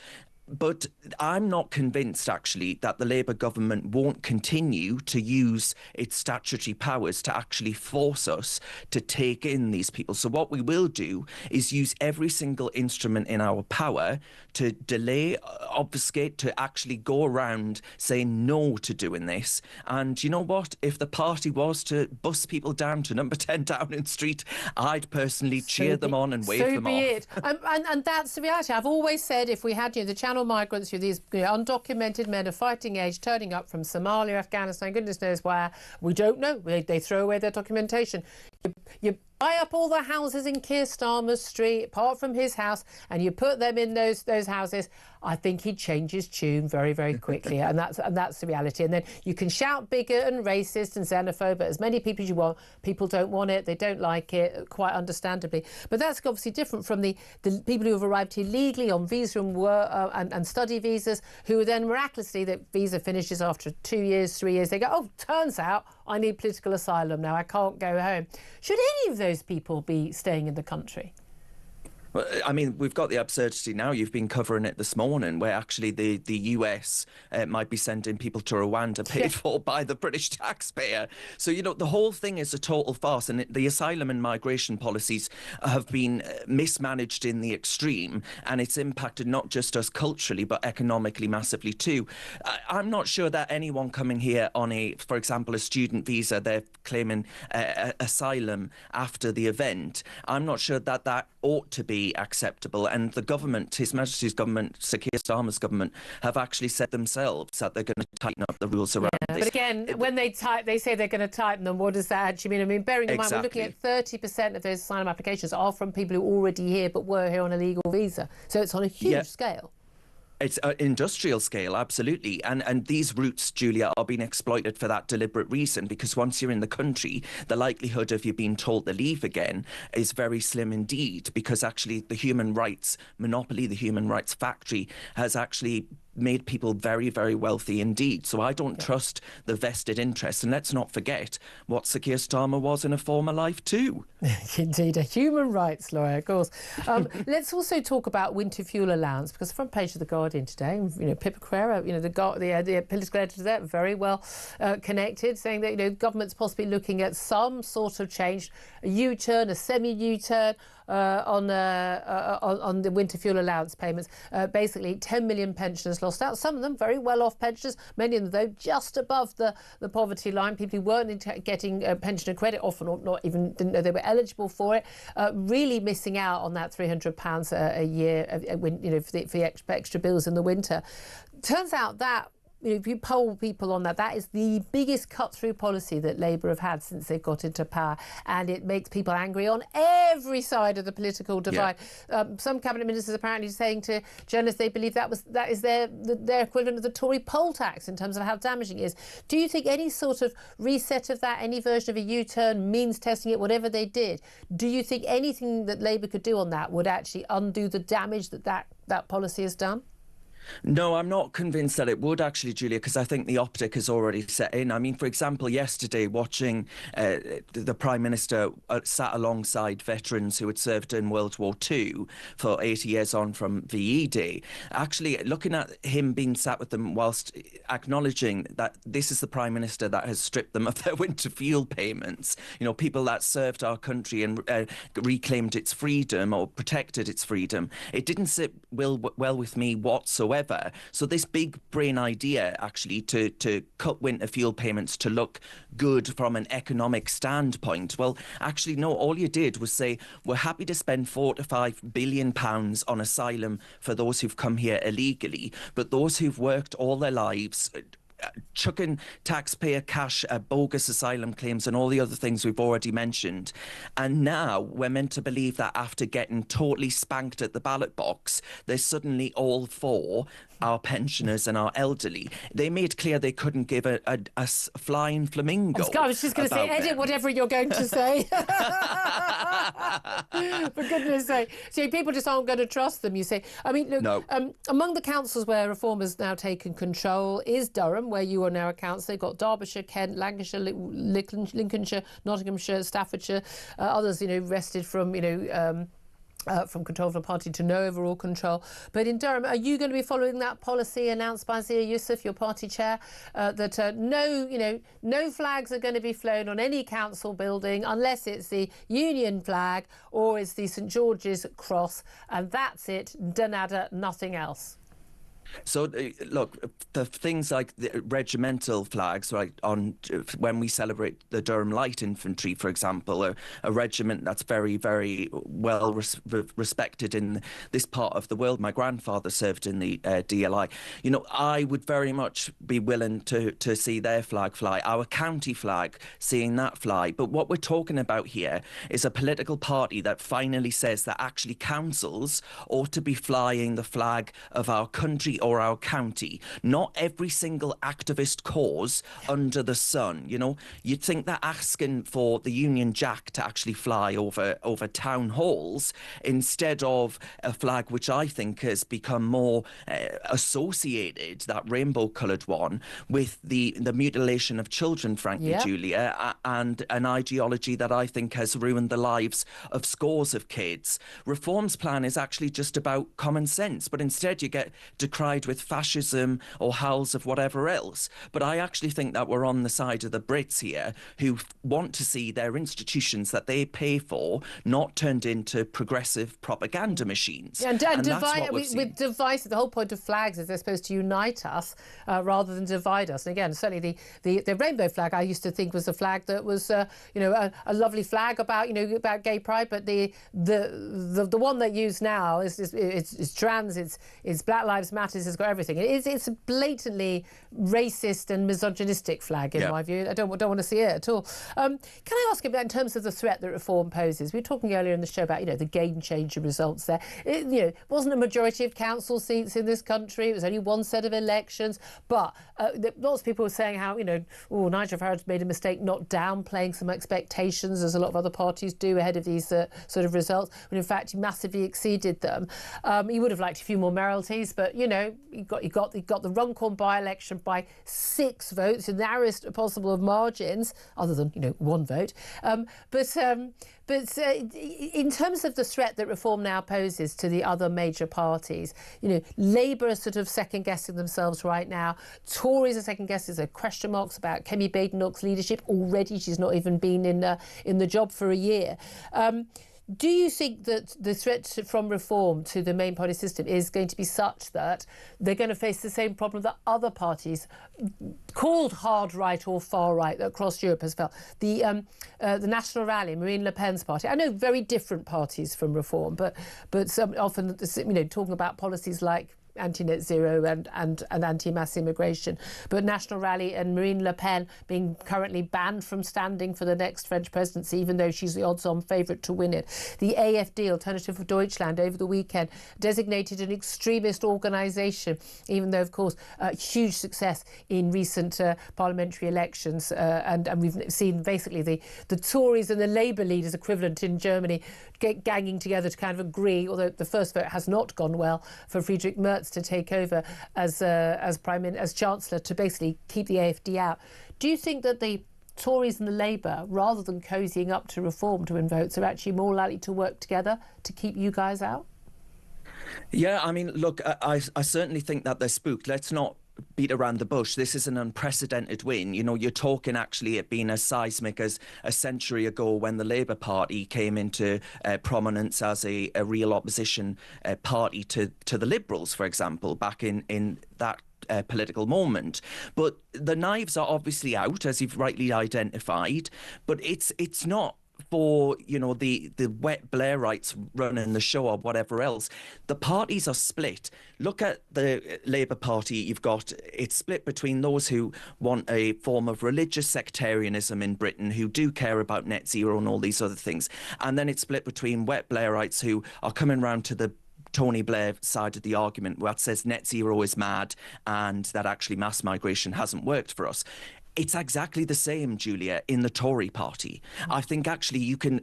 But I'm not convinced, actually, that the Labour government won't continue to use its statutory powers to actually force us to take in these people. So what we will do is use every single instrument in our power to delay, obfuscate, to actually go around saying no to doing this. And you know what? If the party was to bus people down to number 10 Downing Street, I'd personally cheer them on and wave them off. So be it. And that's the reality. I've always said if we had the Channel migrants, these undocumented men of fighting age turning up from Somalia, Afghanistan, goodness knows where, we don't know. They throw away their documentation. You buy up all the houses in Keir Starmer's street, apart from his house, and you put them in those houses. I think he'd change his tune very, very quickly, and that's the reality. And then you can shout bigot and racist and xenophobe at as many people as you want. People don't want it; they don't like it, quite understandably. But that's obviously different from the people who have arrived here legally on visa and study visas, who then miraculously, the visa finishes after 2 years, 3 years. They go, oh, turns out I need political asylum now. I can't go home. Should any of those people be staying in the country? Well, I mean, we've got the absurdity now. You've been covering it this morning, where actually the US might be sending people to Rwanda paid for by the British taxpayer. So, the whole thing is a total farce. And the asylum and migration policies have been mismanaged in the extreme. And it's impacted not just us culturally, but economically massively too. I'm not sure that anyone coming here on for example, a student visa, they're claiming asylum after the event. I'm not sure that ought to be acceptable, and the government, His Majesty's government, Sir Keir Starmer's government, have actually said themselves that they're going to tighten up the rules around this. But again, when they say they're going to tighten them, what does that actually mean? I mean, bearing in mind, we're looking at 30% of those asylum applications are from people who are already here but were here on a legal visa, so it's on a huge scale. It's an industrial scale, absolutely. And these routes, Julia, are being exploited for that deliberate reason, because once you're in the country, the likelihood of you being told to leave again is very slim indeed, because actually the human rights monopoly, the human rights factory, has actually made people very, very wealthy indeed. So I don't trust the vested interests. And let's not forget what Sir Keir Starmer was in a former life too. Indeed, a human rights lawyer, of course. Let's also talk about winter fuel allowance, because the front page of The Guardian today, Pippa Crerar, the political editor there, very well connected, saying that, government's possibly looking at some sort of change, a U-turn, a semi-U-turn, on the winter fuel allowance payments. Basically, 10 million pensioners lost out. Some of them very well-off pensioners, many of them, though, just above the poverty line. People who weren't getting pensioner credit, often or not even didn't know they were eligible for it, really missing out on that £300 a year, for the extra bills in the winter. Turns out that, if you poll people on that, that is the biggest cut-through policy that Labour have had since they've got into power, and it makes people angry on every side of the political divide. Yeah. Some cabinet ministers apparently saying to journalists they believe that is their equivalent of the Tory poll tax in terms of how damaging it is. Do you think any sort of reset of that, any version of a U-turn, means testing it, whatever they did, do you think anything that Labour could do on that would actually undo the damage that policy has done? No, I'm not convinced that it would actually, Julia, because I think the optic has already set in. I mean, for example, yesterday watching the Prime Minister sat alongside veterans who had served in World War II for 80 years on from VE Day, actually looking at him being sat with them whilst acknowledging that this is the Prime Minister that has stripped them of their winter fuel payments, people that served our country and reclaimed its freedom or protected its freedom. It didn't sit well with me whatsoever. So this big brain idea actually to cut winter fuel payments to look good from an economic standpoint, well, actually no, all you did was say we're happy to spend £4 to £5 billion on asylum for those who've come here illegally, but those who've worked all their lives, chucking taxpayer cash at bogus asylum claims and all the other things we've already mentioned. And now we're meant to believe that after getting totally spanked at the ballot box, they're suddenly all for our pensioners and our elderly. They made clear they couldn't give a flying flamingo. I was just going to say, edit whatever you're going to say. For goodness sake. So people just aren't going to trust them, you say. I mean, look, no. Among the councils where reform has now taken control is Durham, where you are now a councillor. You've got Derbyshire, Kent, Lancashire, Lincolnshire, Nottinghamshire, Staffordshire. Others, wrested from, from control of the party to no overall control. But in Durham, are you going to be following that policy announced by Zia Youssef, your party chair, that no flags are going to be flown on any council building unless it's the Union flag or it's the St George's cross, and that's it, danada, nothing else? So, look, the things like the regimental flags, right, when we celebrate the Durham Light Infantry, for example, a regiment that's very, very well respected in this part of the world. My grandfather served in the DLI. I would very much be willing to see their flag fly, our county flag, seeing that fly. But what we're talking about here is a political party that finally says that actually councils ought to be flying the flag of our country or our county, not every single activist cause under the sun. You'd think that asking for the Union Jack to actually fly over town halls instead of a flag which I think has become more associated, that rainbow-coloured one, with the mutilation of children, frankly, yep. Julia, and an ideology that I think has ruined the lives of scores of kids. Reform's plan is actually just about common sense, but instead you get decried with fascism or howls of whatever else. But I actually think that we're on the side of the Brits here, who want to see their institutions that they pay for not turned into progressive propaganda machines. Yeah, and with divisive, the whole point of flags is they're supposed to unite us rather than divide us. And again, certainly the rainbow flag I used to think was a flag that was a lovely flag about gay pride, but the one that used now is trans, it's Black Lives Matter. parties has got everything. It's a blatantly racist and misogynistic flag, in my view. I don't want to see it at all. Can I ask you about, in terms of the threat that reform poses? We were talking earlier in the show about, the game-changer results there. It wasn't a majority of council seats in this country. It was only one set of elections. But lots of people were saying how, Nigel Farage made a mistake not downplaying some expectations, as a lot of other parties do ahead of these sort of results, when in fact he massively exceeded them. He would have liked a few more mayoralties, but he got the Runcorn by-election by 6 votes, the narrowest possible of margins, other than 1 vote. But in terms of the threat that reform now poses to the other major parties, Labour are sort of second-guessing themselves right now. Tories are second-guessing. There are question marks about Kemi Badenoch's leadership. Already she's not even been in the job for a year. Do you think that the threat from reform to the main party system is going to be such that they're going to face the same problem that other parties, called hard right or far right, across Europe has felt? The National Rally, Marine Le Pen's party. I know very different parties from reform, but some often talking about policies like anti-net zero and anti-mass immigration. But National Rally and Marine Le Pen being currently banned from standing for the next French presidency, even though she's the odds-on favourite to win it. The AfD, Alternative for Deutschland, over the weekend designated an extremist organisation, even though, of course, huge success in recent parliamentary elections. And we've seen basically the Tories and the Labour leaders equivalent in Germany ganging together to kind of agree, although the first vote has not gone well, for Friedrich Merz to take over as Chancellor, to basically keep the AfD out. Do you think that the Tories and the Labour, rather than cozying up to reform to win votes, are actually more likely to work together to keep you guys out? Yeah, I mean, look, I certainly think that they're spooked. Let's not beat around the bush. This is an unprecedented win. You're talking actually it being as seismic as a century ago when the Labour Party came into prominence as a real opposition party to the Liberals, for example, back in that political moment. But the knives are obviously out, as you've rightly identified, but it's not for the wet Blairites running the show or whatever else. The parties are split. Look at the Labour Party. It's split between those who want a form of religious sectarianism in Britain, who do care about net zero and all these other things, and then it's split between wet Blairites who are coming round to the Tony Blair side of the argument that says net zero is mad and that actually mass migration hasn't worked for us. It's exactly the same, Julia, in the Tory party. I think actually you can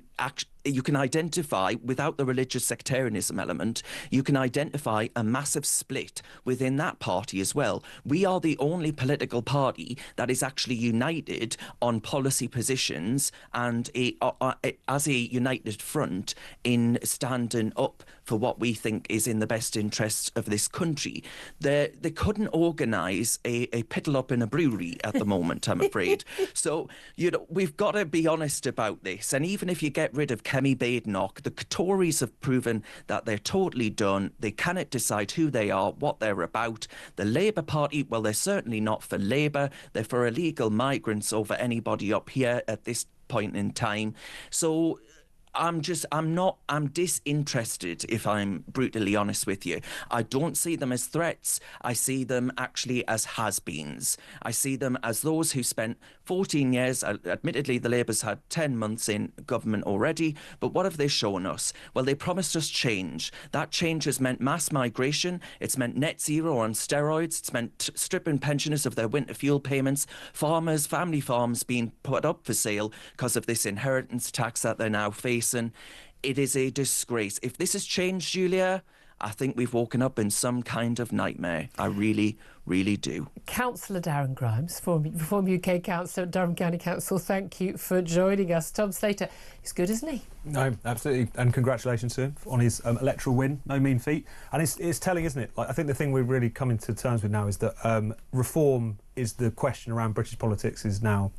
identify, without the religious sectarianism element, you can identify a massive split within that party as well. We are the only political party that is actually united on policy positions and as a united front in standing up for what we think is in the best interests of this country. They couldn't organise a piddle up in a brewery at the moment, I'm afraid. So, we've got to be honest about this. And even if you get rid of Kemi Badenoch, the Tories have proven that they're totally done. They cannot decide who they are, what they're about. The Labour Party, well, they're certainly not for Labour. They're for illegal migrants over anybody up here at this point in time. So I'm disinterested, if I'm brutally honest with you. I don't see them as threats. I see them actually as has-beens. I see them as those who spent 14 years, admittedly the Labour's had 10 months in government already, but what have they shown us? Well, they promised us change. That change has meant mass migration, it's meant net zero on steroids, it's meant stripping pensioners of their winter fuel payments, farmers, family farms being put up for sale because of this inheritance tax that they're now facing. It is a disgrace. If this has changed, Julia, I think we've woken up in some kind of nightmare. I really, really do. Councillor Darren Grimes, former UK Councillor at Durham County Council, thank you for joining us. Tom Slater, he's good, isn't he? No, absolutely. And congratulations to him on his electoral win. No mean feat. And it's telling, isn't it? I think the thing we're really coming to terms with now is that reform is the question around British politics is now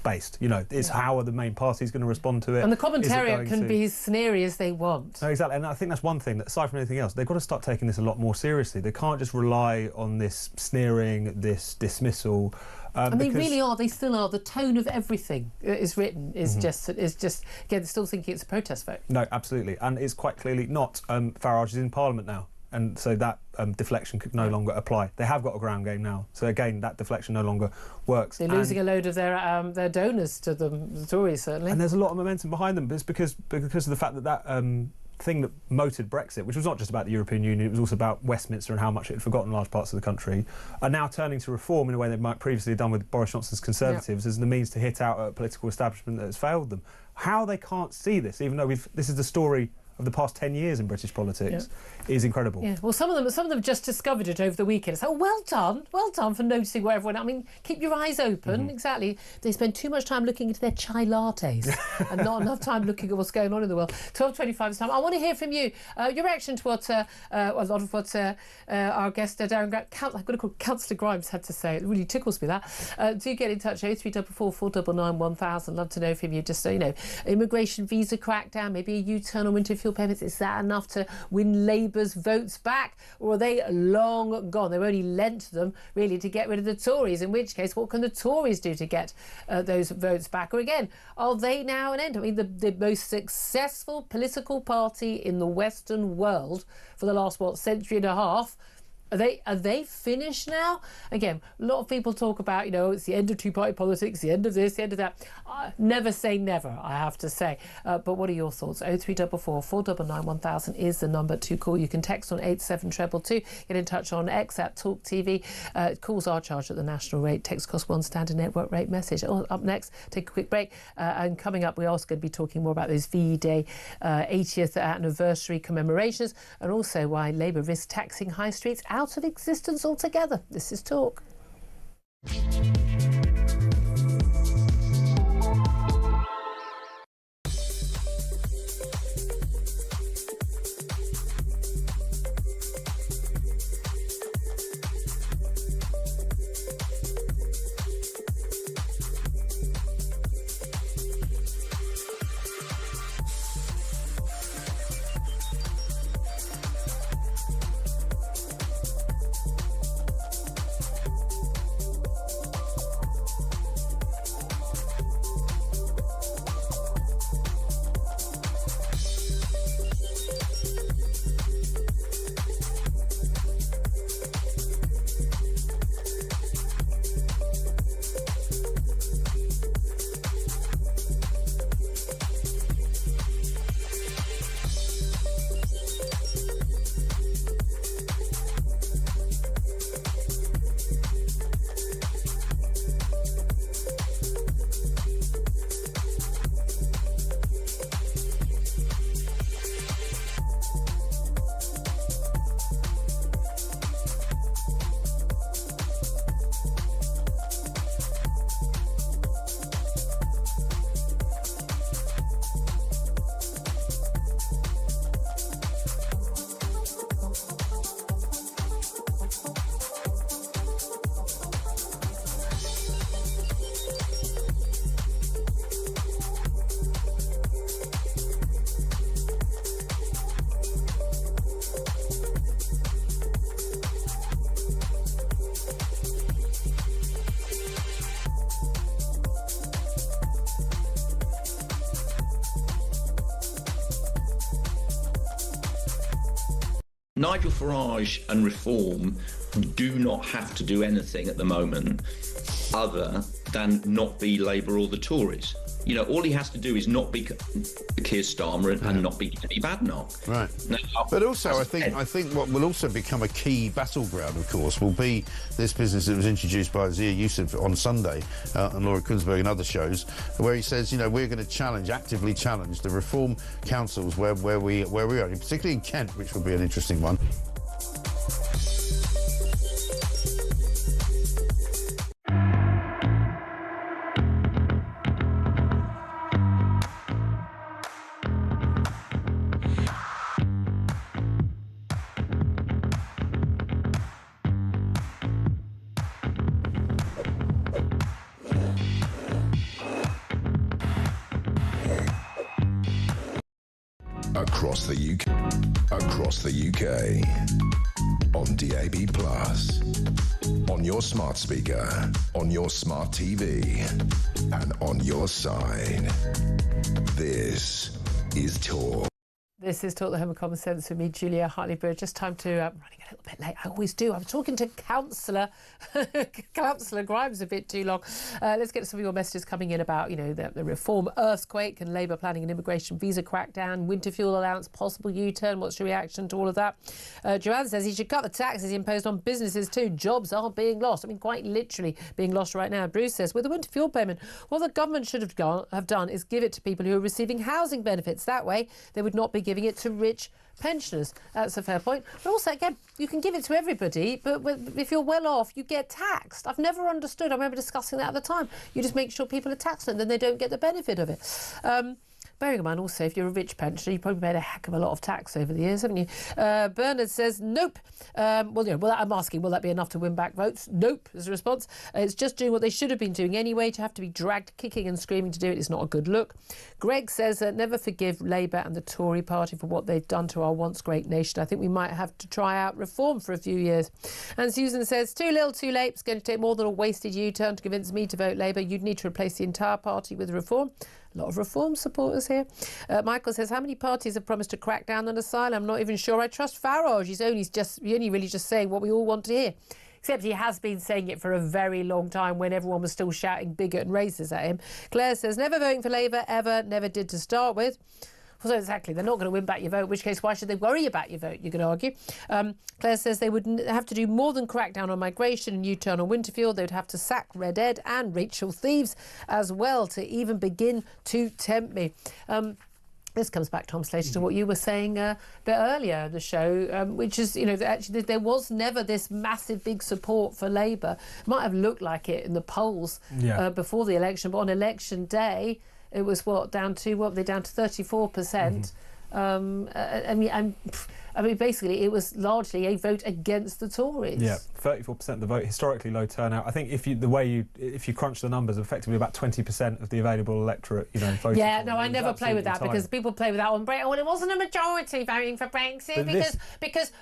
based. It's how are the main parties going to respond to it? And the commentariat can be as sneery as they want. No, exactly. And I think that's one thing that, aside from anything else, they've got to start taking this a lot more seriously. They can't just rely on this sneering, this dismissal. And they really are. They still are. The tone of everything that is written is just again, still thinking it's a protest vote. No, absolutely. And it's quite clearly not. Farage is in Parliament now. and so that deflection could no longer apply. They have got a ground game now, so again, that deflection no longer works. They're losing a load of their donors to them, the Tories certainly. And there's a lot of momentum behind them, but it's because of the fact that thing that motored Brexit, which was not just about the European Union, it was also about Westminster and how much it had forgotten large parts of the country, are now turning to reform in a way they might previously have done with Boris Johnson's Conservatives as the means to hit out at a political establishment that has failed them. How they can't see this, even though this is the story of the past 10 years in British politics, is incredible. Yeah. Well, some of them just discovered it over the weekend. So well done for noticing what everyone. I mean, keep your eyes open. Exactly. They spend too much time looking into their chai lattes and not enough time looking at what's going on in the world. 12:25 is time. I want to hear from you. Your reaction to what a lot of what our guest Darren Grimes, I've got to call Councillor Grimes, had to say. It really tickles me that. Do get in touch. 0344 499 1000. Love to know from you. Just so you know, immigration visa crackdown, maybe a U-turn on winter fuel payments. Is that enough to win Labour's votes back, or are they long gone? They've only lent them really to get rid of the Tories, in which case what can the Tories do to get those votes back? Or again, are they now an end? I mean, the most successful political party in the Western world for the last century and a half, are they finished now? Again, a lot of people talk about, it's the end of two-party politics, the end of this, the end of that. Never say never, I have to say. But what are your thoughts? 0344 499 1000 is the number to call. You can text on 87222. Get in touch on X at Talk TV. Calls are charged at the national rate. Text cost one standard network rate message. Up next, take a quick break. And coming up, we're also going to be talking more about those VE Day 80th anniversary commemorations, and also why Labour risks taxing high streets out of existence altogether. This is Talk. Nigel Farage and Reform do not have to do anything at the moment other than not be Labour or the Tories. All he has to do is not be Keir Starmer and not be Kenny Badenoch. Right. Now, but also, I think what will also become a key battleground, of course, will be this business that was introduced by Zia Youssef on Sunday and Laura Kunsberg and other shows, where he says, we're going to actively challenge the reform councils where we are, particularly in Kent, which will be an interesting one. Across the UK, on DAB+, on your smart speaker, on your smart TV, and on your side. This is Talk. This is Talk the Home of Common Sense with me, Julia Hartley-Brewer. Just time to, running a little bit late, I always do. I'm talking to Councillor Grimes a bit too long. Let's get some of your messages coming in about, you know, the reform, earthquake and Labour planning and immigration visa crackdown, winter fuel allowance, possible U-turn. What's your reaction to all of that? Joanne says he should cut the taxes imposed on businesses too. Jobs are being lost. I mean, quite literally being lost right now. Bruce says, with the winter fuel payment, what the government should have done is give it to people who are receiving housing benefits. That way, they would not be giving it to rich pensioners. That's a fair point. But also, again, you can give it to everybody, but if you're well off, you get taxed. I've never understood. I remember discussing that at the time. You just make sure people are taxed and then they don't get the benefit of it. Bearing in mind also, if you're a rich pensioner, you've probably paid a heck of a lot of tax over the years, haven't you? Bernard says, nope. I'm asking, will that be enough to win back votes? Nope, is the response. It's just doing what they should have been doing anyway. To have to be dragged kicking and screaming to do it is not a good look. Greg says, never forgive Labour and the Tory party for what they've done to our once great nation. I think we might have to try out reform for a few years. And Susan says, too little, too late. It's going to take more than a wasted U-turn to convince me to vote Labour. You'd need to replace the entire party with reform. A lot of reform supporters here. Michael says, how many parties have promised to crack down on asylum? I'm not even sure I trust Farage. He's only really just saying what we all want to hear. Except he has been saying it for a very long time when everyone was still shouting bigot and racist at him. Claire says, never voting for Labour, ever, never did to start with. So exactly, they're not going to win back your vote, in which case, why should they worry about your vote, you could argue. Claire says they would have to do more than crack down on migration and U-turn on winter fuel. They would have to sack Red Ed and Rachel Thieves as well to even begin to tempt me. This comes back, Tom Slater, to what you were saying a bit earlier in the show, which is, you know, actually there was never this massive big support for Labour. It might have looked like it in the polls before the election, but on election day, it was down to 34%. I mean, basically, it was largely a vote against the Tories. Yeah, 34% of the vote, historically low turnout. I think if you crunch the numbers, effectively about 20% of the available electorate, you know, voted. Yeah, no, I never play with that because people play with that on Brexit. Well, it wasn't a majority voting for Brexit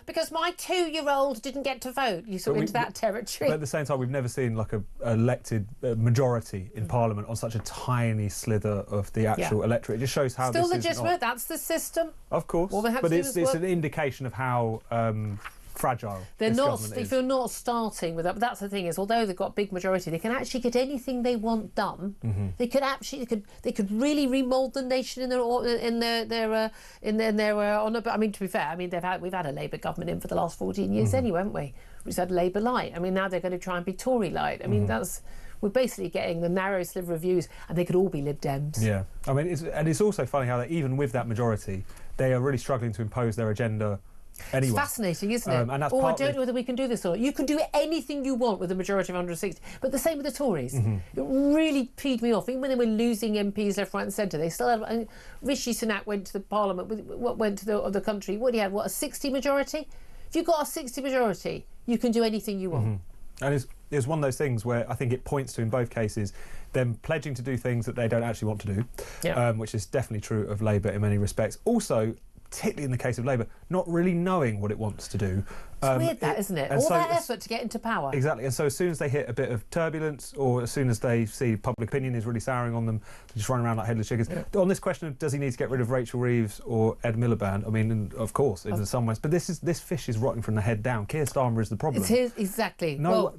because my 2-year-old didn't get to vote. You sort of into that territory. But at the same time, we've never seen like a elected majority in Parliament on such a tiny slither of the actual electorate. It just shows how still this legitimate. That's the system. Of course, but it's an indication of how fragile they're this not. government If is. you're not starting with that, but that's the thing is, although they've got a big majority, they can actually get anything they want done. They could actually they could really remould the nation in their honour. But I mean, to be fair, I mean we've had a Labour government in for the last 14 years anyway, haven't we? We've had Labour light. I mean, now they're going to try and be Tory light. I mean, we're basically getting the narrow sliver of views, and they could all be Lib Dems. Yeah, I mean, it's also funny how even with that majority, they are really struggling to impose their agenda anyway. It's fascinating, isn't it? And that's I don't know whether we can do this or not. You can do anything you want with a majority of 160, but the same with the Tories. It really peed me off. Even when they were losing MPs left, right and centre, they still had... Rishi Sunak went to the Parliament, went to the country, he had, a 60 majority? If you've got a 60 majority, you can do anything you want. And it's one of those things where I think it points to, in both cases, them pledging to do things that they don't actually want to do, which is definitely true of Labour in many respects. Also, particularly in the case of Labour, not really knowing what it wants to do. It's weird that, isn't it? All that effort to get into power. Exactly. And so as soon as they hit a bit of turbulence, or as soon as they see public opinion is really souring on them, they just run around like headless chickens. On this question of does he need to get rid of Rachel Reeves or Ed Miliband, I mean, of course, in some ways. But this fish is rotting from the head down. Keir Starmer is the problem. Exactly. No,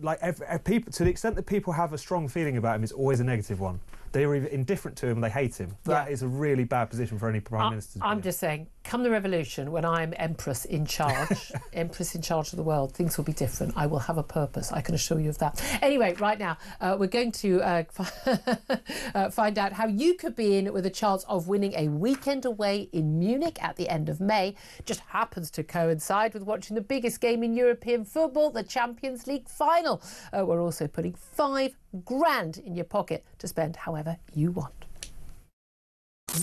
people, to the extent that people have a strong feeling about him, it's always a negative one. They are either indifferent to him or they hate him. That is a really bad position for any Prime Minister. I'm just saying, come the revolution, when I'm Empress in charge, Empress in charge of the world, things will be different. I will have a purpose, I can assure you of that. Anyway, right now, we're going to find out how you could be in with a chance of winning a weekend away in Munich at the end of May. Just happens to coincide with watching the biggest game in European football, the Champions League final. We're also putting $5 grand in your pocket to spend however you want.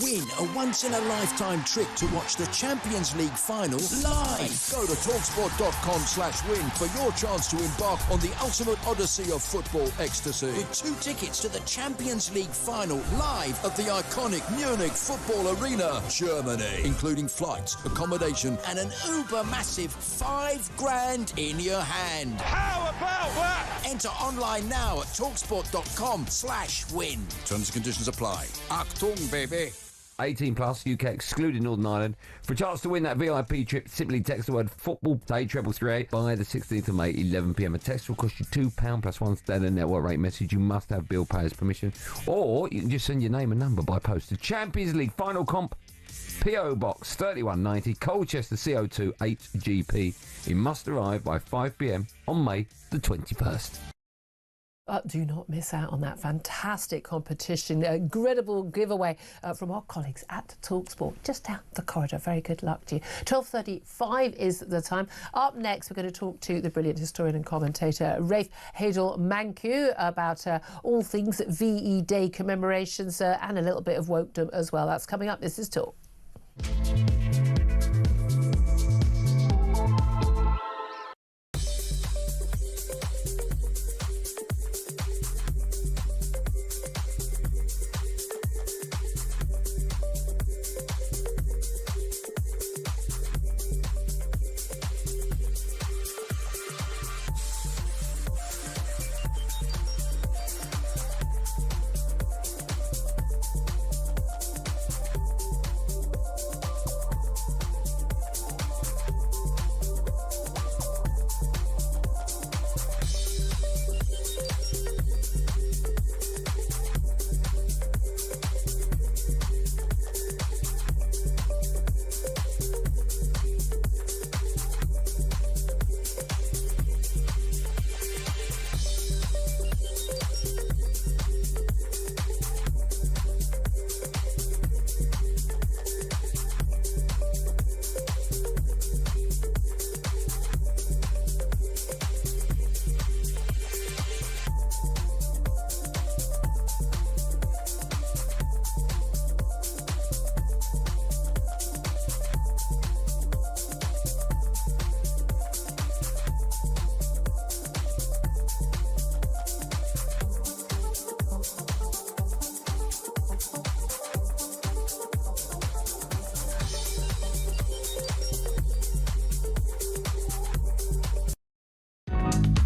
Win a once-in-a-lifetime trip to watch the Champions League final live. Go to talksport.com/win for your chance to embark on the ultimate odyssey of football ecstasy. With 2 tickets to the Champions League final live at the iconic Munich Football Arena, Germany, including flights, accommodation, and an uber-massive $5 grand in your hand. How about that? Enter online now at talksport.com/win. Terms and conditions apply. Achtung, baby. 18 plus, UK excluding Northern Ireland. For a chance to win that VIP trip, simply text the word football day 3338 by the 16th of May, 11 p.m. A text will cost you £2 plus one standard network rate message. You must have bill payer's permission, or you can just send your name and number by post to Champions League Final Comp, PO Box 3190, Colchester CO2 8GP. It must arrive by 5 p.m. on May the 21st. Do not miss out on that fantastic competition. Incredible giveaway from our colleagues at TalkSport, just down the corridor. Very good luck to you. 12:35 is the time. Up next, we're going to talk to the brilliant historian and commentator Rafe Hadel-Mancu about all things VE Day commemorations and a little bit of wokedom as well. That's coming up. This is Talk.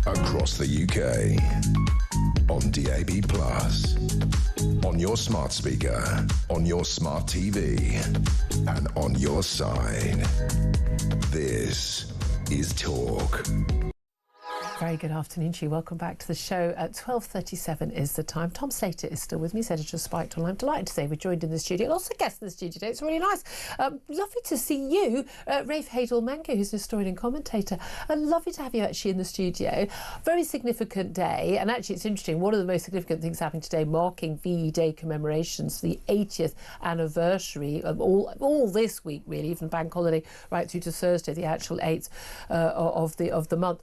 Across the UK, on DAB+, on your smart speaker, on your smart TV, and on your side. This is Talk. Very good afternoon to you. Welcome back to the show. At 12:37 is the time. Tom Slater is still with me, editor of Spiked Online. I'm delighted to say we're joined in the studio. Lots of guests in the studio today. It's really nice. Lovely to see you, Rafe Hadel-Mancu, who's an historian and commentator. Lovely to have you actually in the studio. Very significant day. And actually, it's interesting. One of the most significant things happening today, marking VE Day commemorations, the 80th anniversary of all this week, really, even bank holiday right through to Thursday, the actual 8th of the month.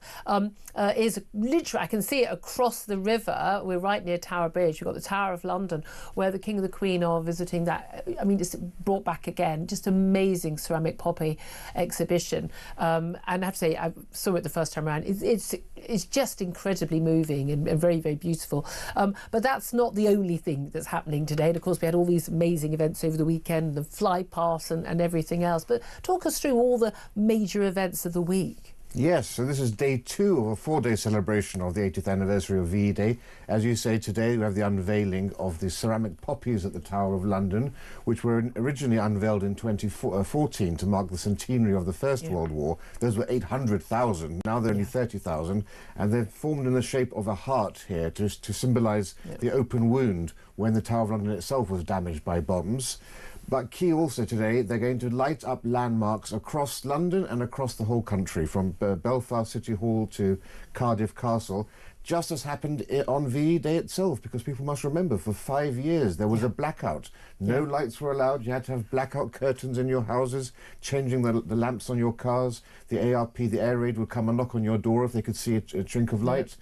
Is literally, I can see it across the river. We're right near Tower Bridge. We've got the Tower of London, where the King and the Queen are visiting that. I mean, it's brought back again. Just amazing ceramic poppy exhibition. And I have to say, I saw it the first time around. It's just incredibly moving and very, very beautiful. But that's not the only thing that's happening today. And of course, we had all these amazing events over the weekend, the fly pass and everything else. But talk us through all the major events of the week. Yes, so this is day 2 of a 4-day celebration of the 80th anniversary of VE Day. As you say, today we have the unveiling of the ceramic poppies at the Tower of London, which were originally unveiled in 2014 to mark the centenary of the First World War. Those were 800,000, now they're only 30,000, and they're formed in the shape of a heart here to symbolise the open wound when the Tower of London itself was damaged by bombs. But key also today, they're going to light up landmarks across London and across the whole country, from Belfast City Hall to Cardiff Castle, just as happened on VE Day itself, because people must remember, for 5 years there was a blackout. No lights were allowed. You had to have blackout curtains in your houses, changing the lamps on your cars. The ARP, the air raid, would come and knock on your door if they could see a chink of light.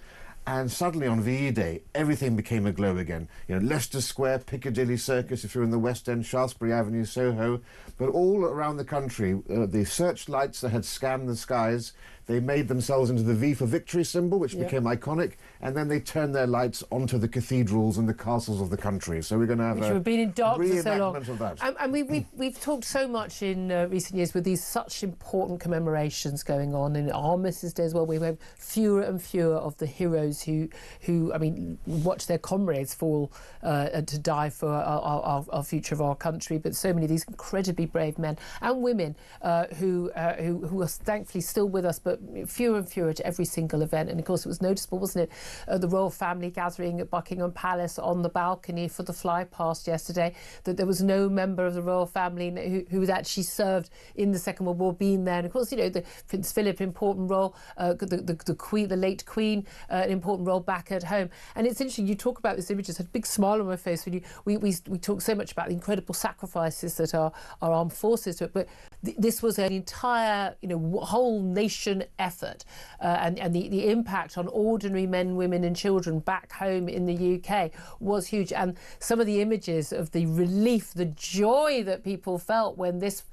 And suddenly on VE Day, everything became aglow again. You know, Leicester Square, Piccadilly Circus, if you're in the West End, Shaftesbury Avenue, Soho, but all around the country, the searchlights that had scanned the skies, they made themselves into the V for Victory symbol, which became iconic, and then they turned their lights onto the cathedrals and the castles of the country. So we're going to have we've been in dark for so long. Of that. And we've talked so much in recent years with these such important commemorations going on in Armistice Day as well. We have fewer and fewer of the heroes those who I mean, watch their comrades fall to die for our future of our country, but so many of these incredibly brave men and women who are thankfully still with us, but fewer and fewer at every single event. And of course, it was noticeable, wasn't it, the royal family gathering at Buckingham Palace on the balcony for the fly past yesterday, that there was no member of the royal family who had actually served in the Second World War being there. And of course, you know, the Prince Philip, important role, the Queen, the late Queen, an important role back at home. And it's interesting, you talk about this images, I had a big smile on my face when we talk so much about the incredible sacrifices that our armed forces took, but this was an entire, you know, whole nation effort, and the impact on ordinary men, women and children back home in the UK was huge. And some of the images of the relief, the joy that people felt when this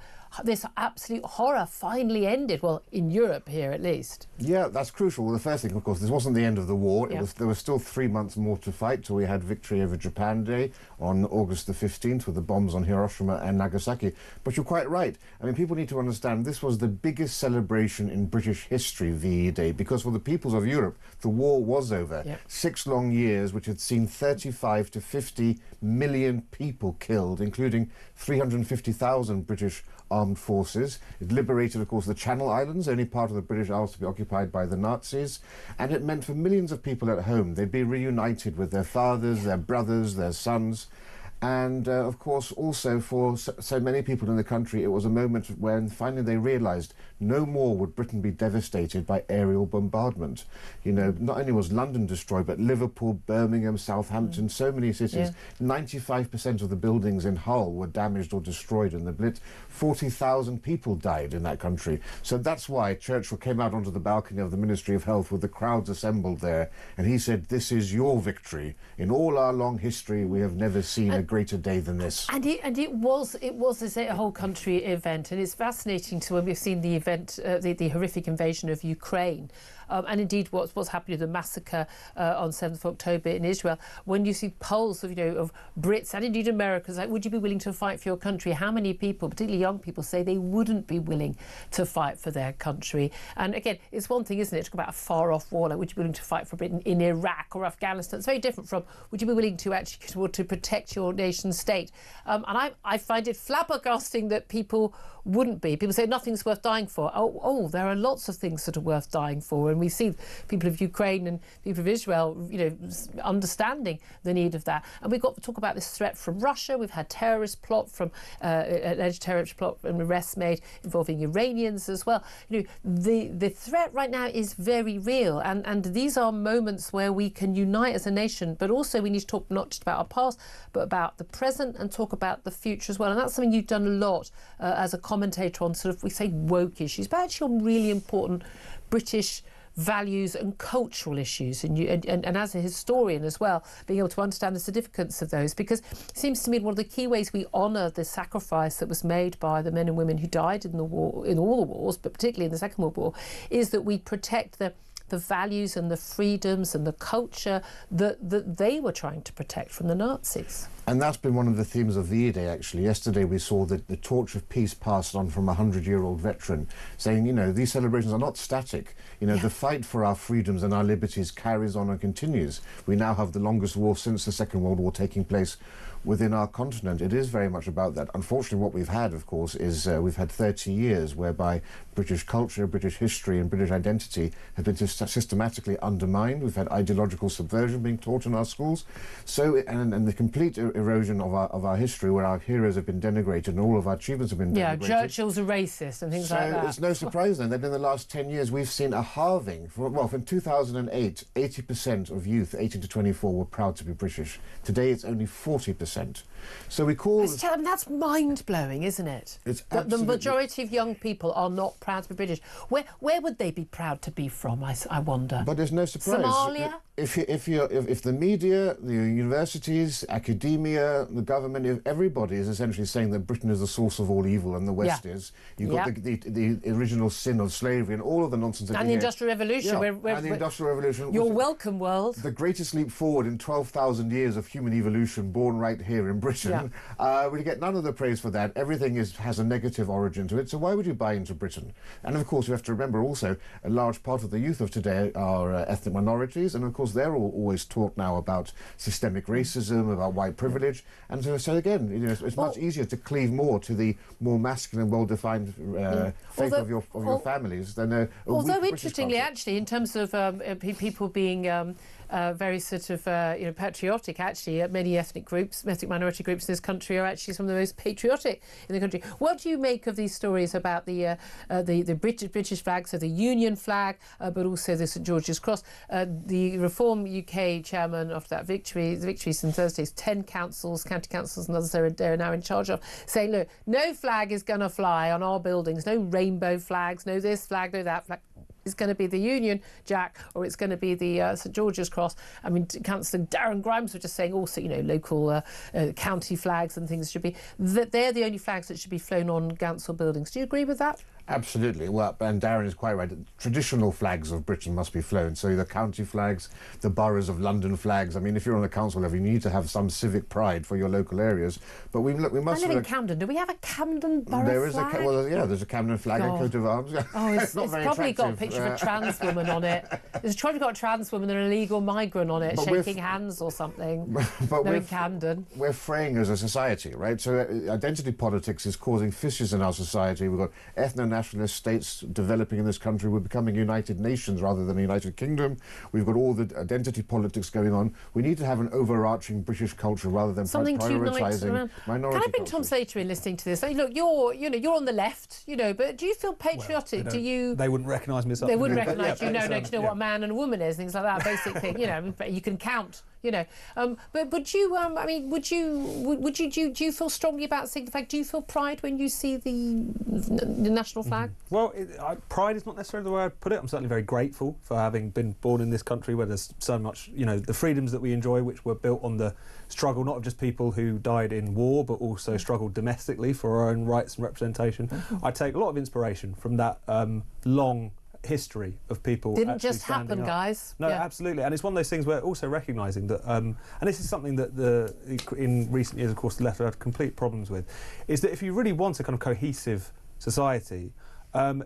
absolute horror finally ended, well, in Europe here at least. Yeah, that's crucial. Well, the first thing, of course, this wasn't the end of the war. Yeah. There was still 3 months more to fight till we had victory over Japan Day on August the 15th with the bombs on Hiroshima and Nagasaki. But you're quite right. I mean, people need to understand this was the biggest celebration in British history, VE Day, because for the peoples of Europe, the war was over. Yeah. 6 long years, which had seen 35 to 50 million people killed, including 350,000 British armed forces. It liberated, of course, the Channel Islands, only part of the British Isles to be occupied by the Nazis. And it meant for millions of people at home, they'd be reunited with their fathers, their brothers, their sons. And, of course, also for so many people in the country, it was a moment when finally they realised no more would Britain be devastated by aerial bombardment. You know, not only was London destroyed, but Liverpool, Birmingham, Southampton, so many cities. Yeah. 95% of the buildings in Hull were damaged or destroyed in the Blitz. 40,000 people died in that country. So that's why Churchill came out onto the balcony of the Ministry of Health with the crowds assembled there, and he said, "This is your victory. In all our long history, we have never seen a greater day than this." And it was a whole country event, and it's fascinating to when we've seen the event, the horrific invasion of Ukraine. And indeed, what's happening with the massacre on 7th of October in Israel, when you see polls of, you know, of Brits and indeed Americans, like, would you be willing to fight for your country? How many people, particularly young people, say they wouldn't be willing to fight for their country? And again, it's one thing, isn't it, to talk about a far-off war, like would you be willing to fight for Britain in Iraq or Afghanistan? It's very different from would you be willing to actually to protect your nation state? And I find it flabbergasting that people wouldn't be. People say nothing's worth dying for. Oh, there are lots of things that are worth dying for, and we see people of Ukraine and people of Israel, you know, understanding the need of that. And we've got to talk about this threat from Russia. We've had alleged terrorist plot and arrests made involving Iranians as well. You know, the threat right now is very real, and these are moments where we can unite as a nation, but also we need to talk not just about our past, but about the present and talk about the future as well. And that's something you've done a lot as a commentator on sort of, we say, woke issues, but actually on really important British values and cultural issues, and as a historian as well, being able to understand the significance of those, because it seems to me one of the key ways we honour the sacrifice that was made by the men and women who died in the war, in all the wars, but particularly in the Second World War, is that we protect the values and the freedoms and the culture that they were trying to protect from the Nazis. And that's been one of the themes of VE Day, actually. Yesterday we saw the torch of peace passed on from a 100-year-old veteran, saying, you know, these celebrations are not static. You know, the fight for our freedoms and our liberties carries on and continues. We now have the longest war since the Second World War taking place within our continent. It is very much about that. Unfortunately, what we've had, of course, is we've had 30 years whereby British culture, British history and British identity have been systematically undermined. We've had ideological subversion being taught in our schools. So, and the complete erosion of our history, where our heroes have been denigrated and all of our achievements have been denigrated. Yeah, Churchill's a racist and things like that. So it's no surprise then that in the last 10 years we've seen a halving. From 2008, 80% of youth 18 to 24 were proud to be British. Today it's only 40%. So we call... That's mind-blowing, isn't it? It's the majority of young people are not proud to be British. Where would they be proud to be from, I wonder? But there's no surprise. Somalia? If the media, the universities, academia, the government, if everybody is essentially saying that Britain is the source of all evil and the West is, you've got the original sin of slavery and all of the nonsense. And the Industrial Revolution. And the Industrial Revolution. You're welcome, world. The greatest leap forward in 12,000 years of human evolution born right here in Britain. We get none of the praise for that. Everything has a negative origin to it. So why would you buy into Britain? And of course, you have to remember also a large part of the youth of today are ethnic minorities, and of course course, they're always taught now about systemic racism, about white privilege, and so again, it's much easier to cleave more to the more masculine, well-defined faith of your families than although interestingly, actually, in terms of people being very sort of patriotic, actually, many ethnic minority groups in this country are actually some of the most patriotic in the country. What do you make of these stories about the British flag, so the Union flag, but also the St George's Cross? The Reform UK chairman of that victories on Thursdays, 10 councils, county councils and others they're now in charge of, saying, look, no flag is going to fly on our buildings, no rainbow flags, no this flag, no that flag. It's going to be the Union Jack, or it's going to be the St George's Cross. I mean, Councillor Darren Grimes was just saying also, local county flags and things should be, that they're the only flags that should be flown on council buildings. Do you agree with that? Absolutely. Well, and Darren is quite right. Traditional flags of Britain must be flown. So the county flags, the boroughs of London flags. I mean, if you're on the council level, you need to have some civic pride for your local areas. But we must. I live in Camden. Do we have a Camden borough flag? There's a Camden flag and coat of arms. Oh, it's probably got a picture of a trans woman on it. It's probably got a trans woman and an illegal migrant on it, shaking hands or something. But in Camden. We're fraying as a society, right? So identity politics is causing fissures in our society. We've got ethno-nationalist states developing in this country. We're becoming United Nations rather than a United Kingdom. We've got all the identity politics going on. We need to have an overarching British culture rather than prioritising minority. Can I bring Tom Slater in listening to this? Look, you're on the left, but do you feel patriotic? They wouldn't recognise me as something. They wouldn't recognise you. No, you know what a man and a woman is, things like that. Basic thing. You can count. But you, I mean, do you feel strongly about saying the flag? Do you feel pride when you see the national flag? Well, pride is not necessarily the way I'd put it. I'm certainly very grateful for having been born in this country where there's so much, the freedoms that we enjoy, which were built on the struggle not of just people who died in war, but also struggled domestically for our own rights and representation. I take a lot of inspiration from that long history of people. Didn't just happen, guys. No, absolutely. And it's one of those things where also recognising that, and this is something that in recent years, of course, the left have had complete problems with, is that if you really want a kind of cohesive society,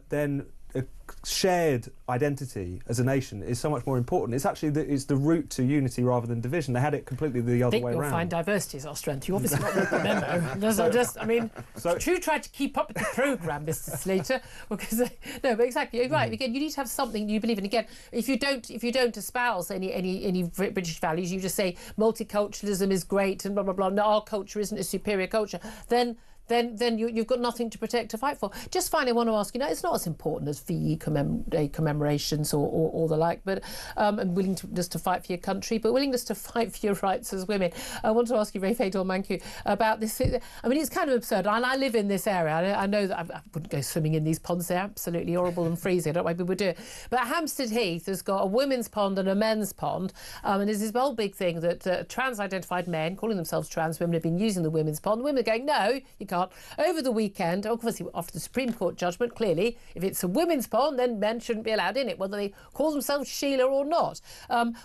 then a shared identity as a nation is so much more important. It's actually it's the route to unity rather than division. They had it completely the other way around. You'll find diversity is our strength. You obviously not read the memo. True tried to keep up with the programme, Mr. Slater, because no, but exactly, you're right. Again, you need to have something you believe in. Again, if you don't espouse any British values, you just say multiculturalism is great and blah blah blah. No, our culture isn't a superior culture. Then you've got nothing to protect, to fight for. Just finally, I want to ask, it's not as important as VE commemorations or the like, but and willingness to fight for your country, but willingness to fight for your rights as women. I want to ask you, Rafe Adol-Mancu, about this. I mean, it's kind of absurd, and I live in this area. I know that I wouldn't go swimming in these ponds. They're absolutely horrible and freezing. I don't know why people do it. But Hampstead Heath has got a women's pond and a men's pond, and there's this whole big thing that trans-identified men, calling themselves trans women, have been using the women's pond. Women are going, no, you can't. Over the weekend, obviously after the Supreme Court judgment, clearly, if it's a women's pond, then men shouldn't be allowed in it, whether they call themselves Sheila or not,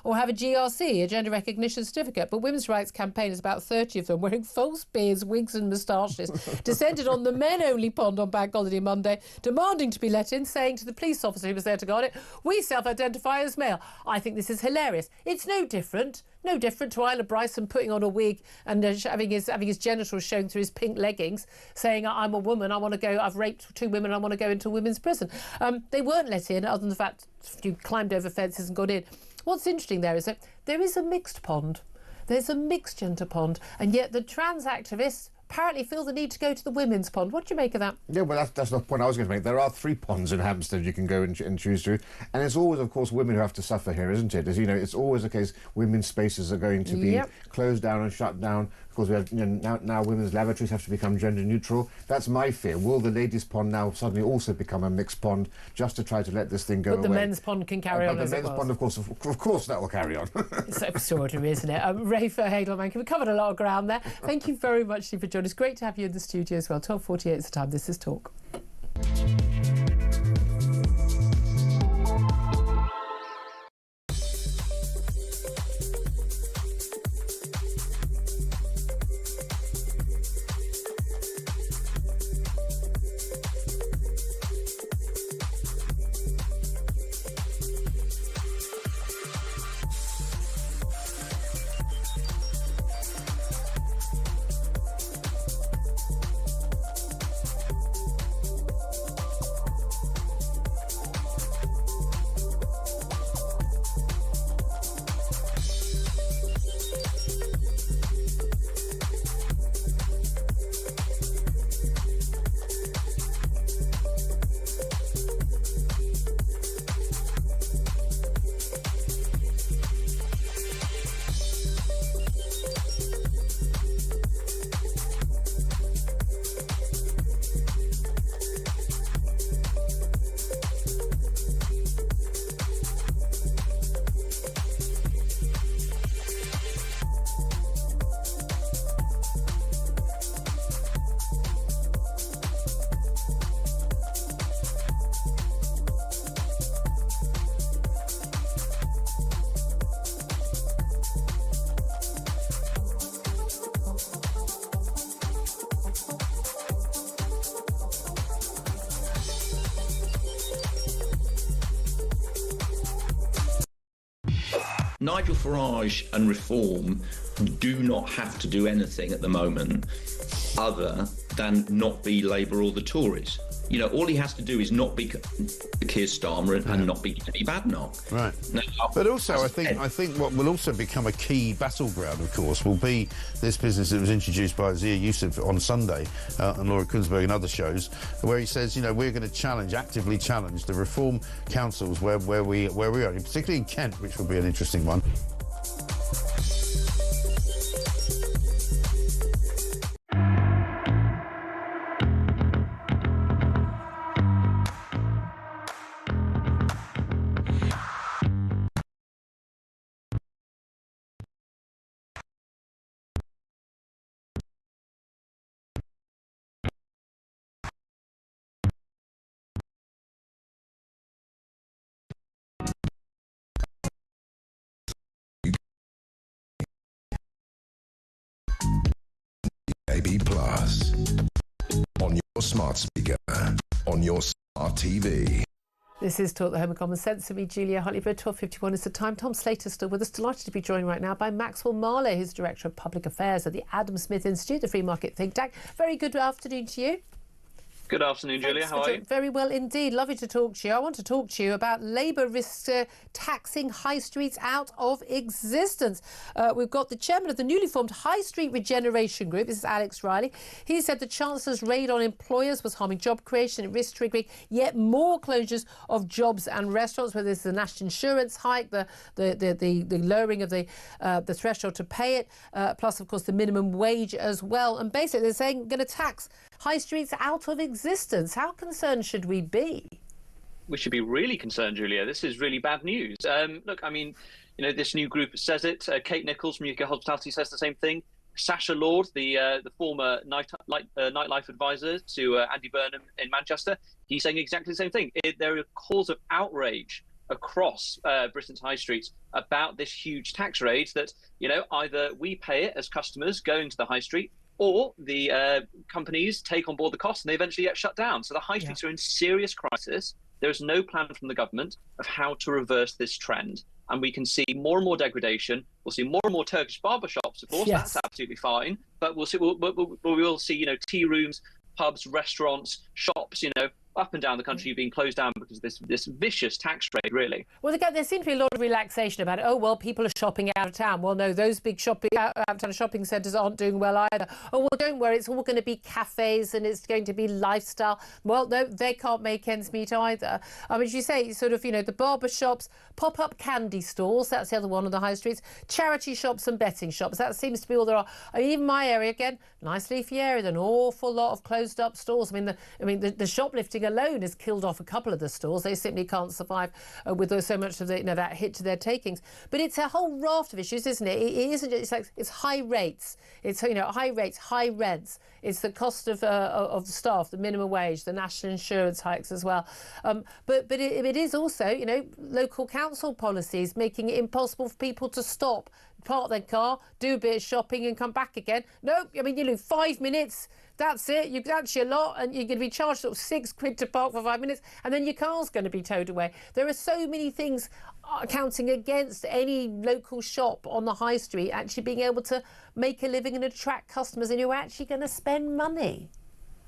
or have a GRC, a gender recognition certificate. But women's rights campaigners, about 30 of them, wearing false beards, wigs and moustaches, descended on the men-only pond on Bank Holiday Monday, demanding to be let in, saying to the police officer who was there to guard it, we self-identify as male. I think this is hilarious. It's no different to Isla Bryson putting on a wig and having his genitals shown through his pink leggings, saying, I'm a woman, I've raped 2 women, I want to go into a women's prison. They weren't let in, other than the fact you climbed over fences and got in. What's interesting there is that there is a mixed pond. There's a mixed gender pond, and yet the trans activists apparently feel the need to go to the women's pond. What do you make of that? Yeah, well, that's the point I was going to make. There are 3 ponds in Hampstead you can go and choose to, and it's always, of course, women who have to suffer here, isn't it? As you know, it's always the case. Women's spaces are going to be closed down and shut down. Of course, we have now women's lavatories have to become gender neutral. That's my fear. Will the ladies' pond now suddenly also become a mixed pond, just to try to let this thing go away? But the men's pond can carry on. But the men's pond, of course, that will carry on. It's extraordinary, isn't it? Rafe Adol-Mancu, we covered a lot of ground there. Thank you very much, Steve, for joining us. Great to have you in the studio as well. 12:48 is the time. This is Talk. Nigel Farage and Reform do not have to do anything at the moment other than not be Labour or the Tories. You know, all he has to do is not be Keir Starmer and not be Kenny Badenoch. Right. Now, but also, I think what will also become a key battleground, of course, will be this business that was introduced by Zia Youssef on Sunday and Laura Kunsberg and other shows, where he says, you know, we're going to actively challenge the reform councils where we are, particularly in Kent, which will be an interesting one. DAB Plus. On your smart speaker, on your smart TV. This is Talk the Home of Common Sense. Me, Julia Hartley-Brewer, 12:51 is the time. Tom Slater still with us. Delighted to be joined right now by Maxwell Marlowe, who's Director of Public Affairs at the Adam Smith Institute, the free market think tank. Very good afternoon to you. Good afternoon, Julia. How are you? Very well indeed. Lovely to talk to you. I want to talk to you about Labour risks taxing high streets out of existence. We've got the chairman of the newly formed High Street Regeneration Group. This is Alex Riley. He said the Chancellor's raid on employers was harming job creation. It risks triggering yet more closures of jobs and restaurants, whether it's the national insurance hike, the lowering of the threshold to pay it, plus, of course, the minimum wage as well. And basically, they're saying going to tax high streets out of existence. How concerned should we be? We should be really concerned, Julia. This is really bad news. Look, I mean, you know, this new group says it. Kate Nichols from UK Hospitality says the same thing. Sasha Lord, the former nightlife advisor to Andy Burnham in Manchester, he's saying exactly the same thing. There are calls of outrage across Britain's high streets about this huge tax raid that, you know, either we pay it as customers going to the high street, or the companies take on board the cost and they eventually get shut down. So the high streets are in serious crisis. There is no plan from the government of how to reverse this trend. And we can see more and more degradation. We'll see more and more Turkish barbershops, of course. That's absolutely fine. But we will see, you know, tea rooms, pubs, restaurants, shops, you know, up and down the country being closed down because of this vicious tax raid, really. Well, there seems to be a lot of relaxation about it. Oh, well, people are shopping out of town. Well, no, those big out-of-town shopping centres aren't doing well either. Oh, well, don't worry, it's all going to be cafes and it's going to be lifestyle. Well, no, they can't make ends meet either. As you say, sort of, you know, the barber shops, pop-up candy stalls, that's the other one on the high streets, charity shops and betting shops. That seems to be all there are. I mean, even my area, again, nice leafy area, an awful lot of closed-up stores. I mean, the shoplifting alone has killed off a couple of the stores. They simply can't survive with so much of that hit to their takings. But it's a whole raft of issues, isn't it? It isn't. It's high rates. It's, you know, high rates, high rents. It's the cost of the staff, the minimum wage, the national insurance hikes as well. But it is also, you know, local council policies making it impossible for people to stop, park their car, do a bit of shopping and come back again. No, I mean, you know, 5 minutes. That's it. That's your lot, and you're going to be charged sort of £6 to park for 5 minutes, and then your car's going to be towed away. There are so many things counting against any local shop on the high street actually being able to make a living and attract customers, and you're actually going to spend money.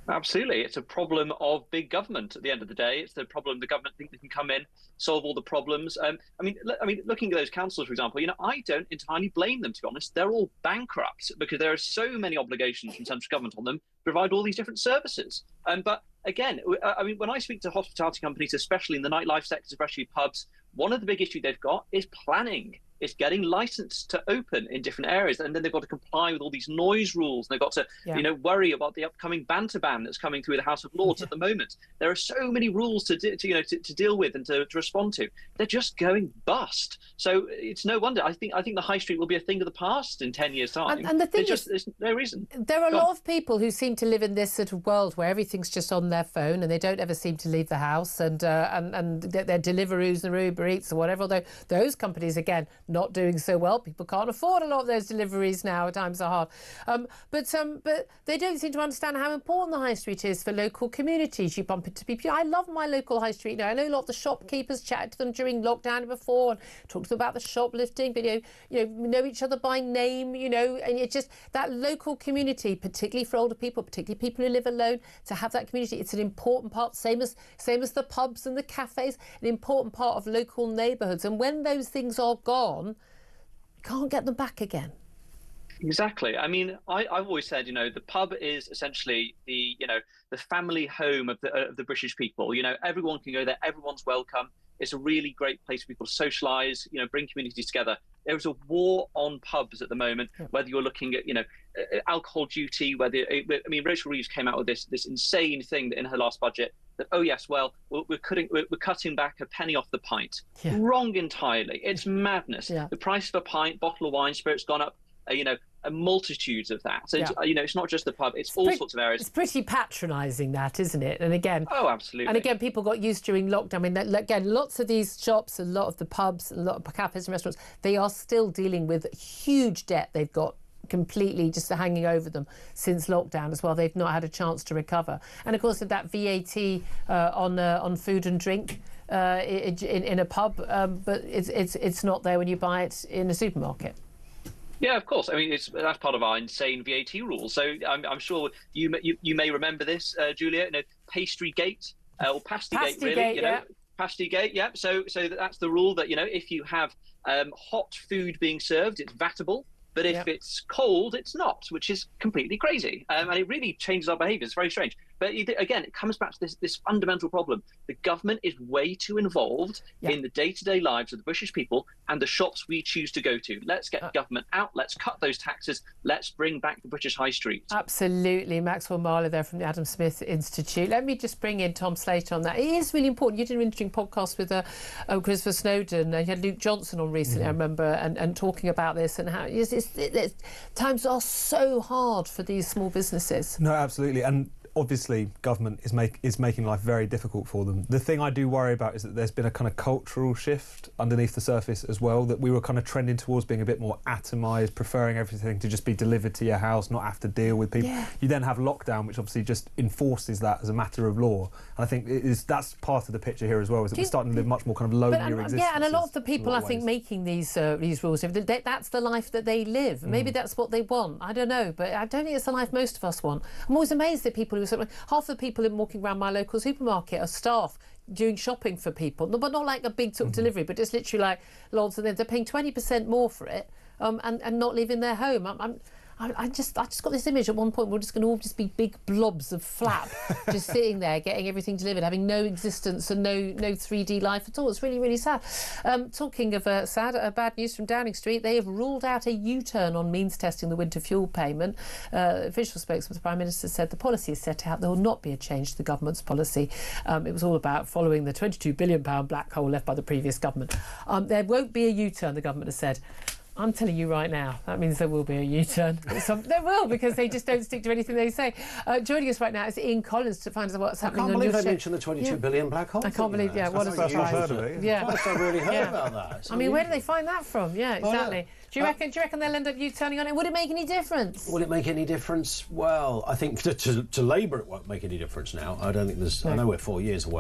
Absolutely. It's a problem of big government at the end of the day. It's the problem the government think they can come in, solve all the problems. I mean, looking at those councils, for example, you know, I don't entirely blame them, to be honest. They're all bankrupt because there are so many obligations from central government on them to provide all these different services. But again, I mean, when I speak to hospitality companies, especially in the nightlife sector, especially pubs, one of the big issues they've got is planning. It's getting licensed to open in different areas, and then they've got to comply with all these noise rules. And they've got to, you know, worry about the upcoming banter ban that's coming through the House of Lords at the moment. There are so many rules to deal with and to respond to. They're just going bust. So it's no wonder. I think the high street will be a thing of the past in 10 years' time. And the thing is, there's no reason. There are a lot of people who seem to live in this sort of world where everything's just on their phone and they don't ever seem to leave the house, and their Deliveroo's and Uber Eats or whatever. Although those companies, again, not doing so well. People can't afford a lot of those deliveries now. Times are hard. But they don't seem to understand how important the high street is for local communities. You bump into people. I love my local high street now. I know a lot of the shopkeepers, chatted to them during lockdown before and talked to them about the shoplifting, but you know each other by name, and it's just that local community, particularly for older people, particularly people who live alone, to have that community. It's an important part, same as the pubs and the cafes, an important part of local neighbourhoods. And when those things are gone, you can't get them back again. Exactly. I mean, I've always said, the pub is essentially the family home of the British people. Everyone can go there. Everyone's welcome. It's a really great place for people to socialise, bring communities together. There is a war on pubs at the moment, whether you're looking at, alcohol duty, Rachel Reeves came out with this insane thing in her last budget that, we're cutting back a penny off the pint. Yeah. Wrong entirely. It's madness. Yeah. The price of a pint, bottle of wine, spirit's gone up, a multitudes of that. So, it's not just the pub, it's all sorts of areas. It's pretty patronising, that, isn't it? And again... Oh, absolutely. And again, people got used during lockdown. I mean, again, lots of these shops, a lot of the pubs, a lot of cafes and restaurants, they are still dealing with huge debt they've got completely just hanging over them since lockdown as well. They've not had a chance to recover. And of course, that VAT on food and drink in a pub, but it's not there when you buy it in a supermarket. Yeah, of course. I mean, that's part of our insane VAT rules. So I'm sure you may remember this, Julia. Pastrygate or Pastygate, really. Pastygate. Yeah. So that's the rule that if you have hot food being served, it's vatable. But if it's cold, it's not, which is completely crazy. And it really changes our behaviour. It's very strange. But again, it comes back to this fundamental problem. The government is way too involved in the day-to-day lives of the British people and the shops we choose to go to. Let's get government out. Let's cut those taxes. Let's bring back the British high street. Absolutely. Maxwell Marlowe there from the Adam Smith Institute. Let me just bring in Tom Slater on that. It is really important. You did an interesting podcast with Christopher Snowdon. You had Luke Johnson on recently, I remember, and talking about this and how times are so hard for these small businesses. No, absolutely. And obviously, government is making life very difficult for them. The thing I do worry about is that there's been a kind of cultural shift underneath the surface as well, that we were kind of trending towards being a bit more atomised, preferring everything to just be delivered to your house, not have to deal with people. Yeah. You then have lockdown, which obviously just enforces that as a matter of law. And I think that's part of the picture here as well, is that we're starting to live much more kind of lonelier existence. Yeah, and a lot of the people, I think, making these rules, that's the life that they live. Maybe that's what they want. I don't know, but I don't think it's the life most of us want. I'm always amazed at people half the people walking around my local supermarket are staff doing shopping for people, but not like a big delivery, but just literally like loads of them. They're paying 20% more for it and not leaving their home. I just got this image at one point we're just going to all just be big blobs of flap just sitting there getting everything delivered, having no existence and no 3D life at all. It's really, really sad. Talking of sad, bad news from Downing Street, they have ruled out a U-turn on means testing the winter fuel payment. Official spokesman, the Prime Minister, said the policy is set out. There will not be a change to the government's policy. It was all about following the £22 billion black hole left by the previous government. There won't be a U-turn, the government has said. I'm telling you right now, that means there will be a U-turn. There will, because they just don't stick to anything they say. Joining us right now is Ian Collins to find out what's happening on your show. I can't believe they mentioned the 22 billion black hole. I can't believe, what a surprise. I've heard of it. Yeah. First I really heard about that. I mean, where do they find that from? Yeah, exactly. Do you reckon they'll end up U-turning on it? Would it make any difference? Will it make any difference? Well, I think to Labour it won't make any difference now. I don't think there's... I know we're 4 years away.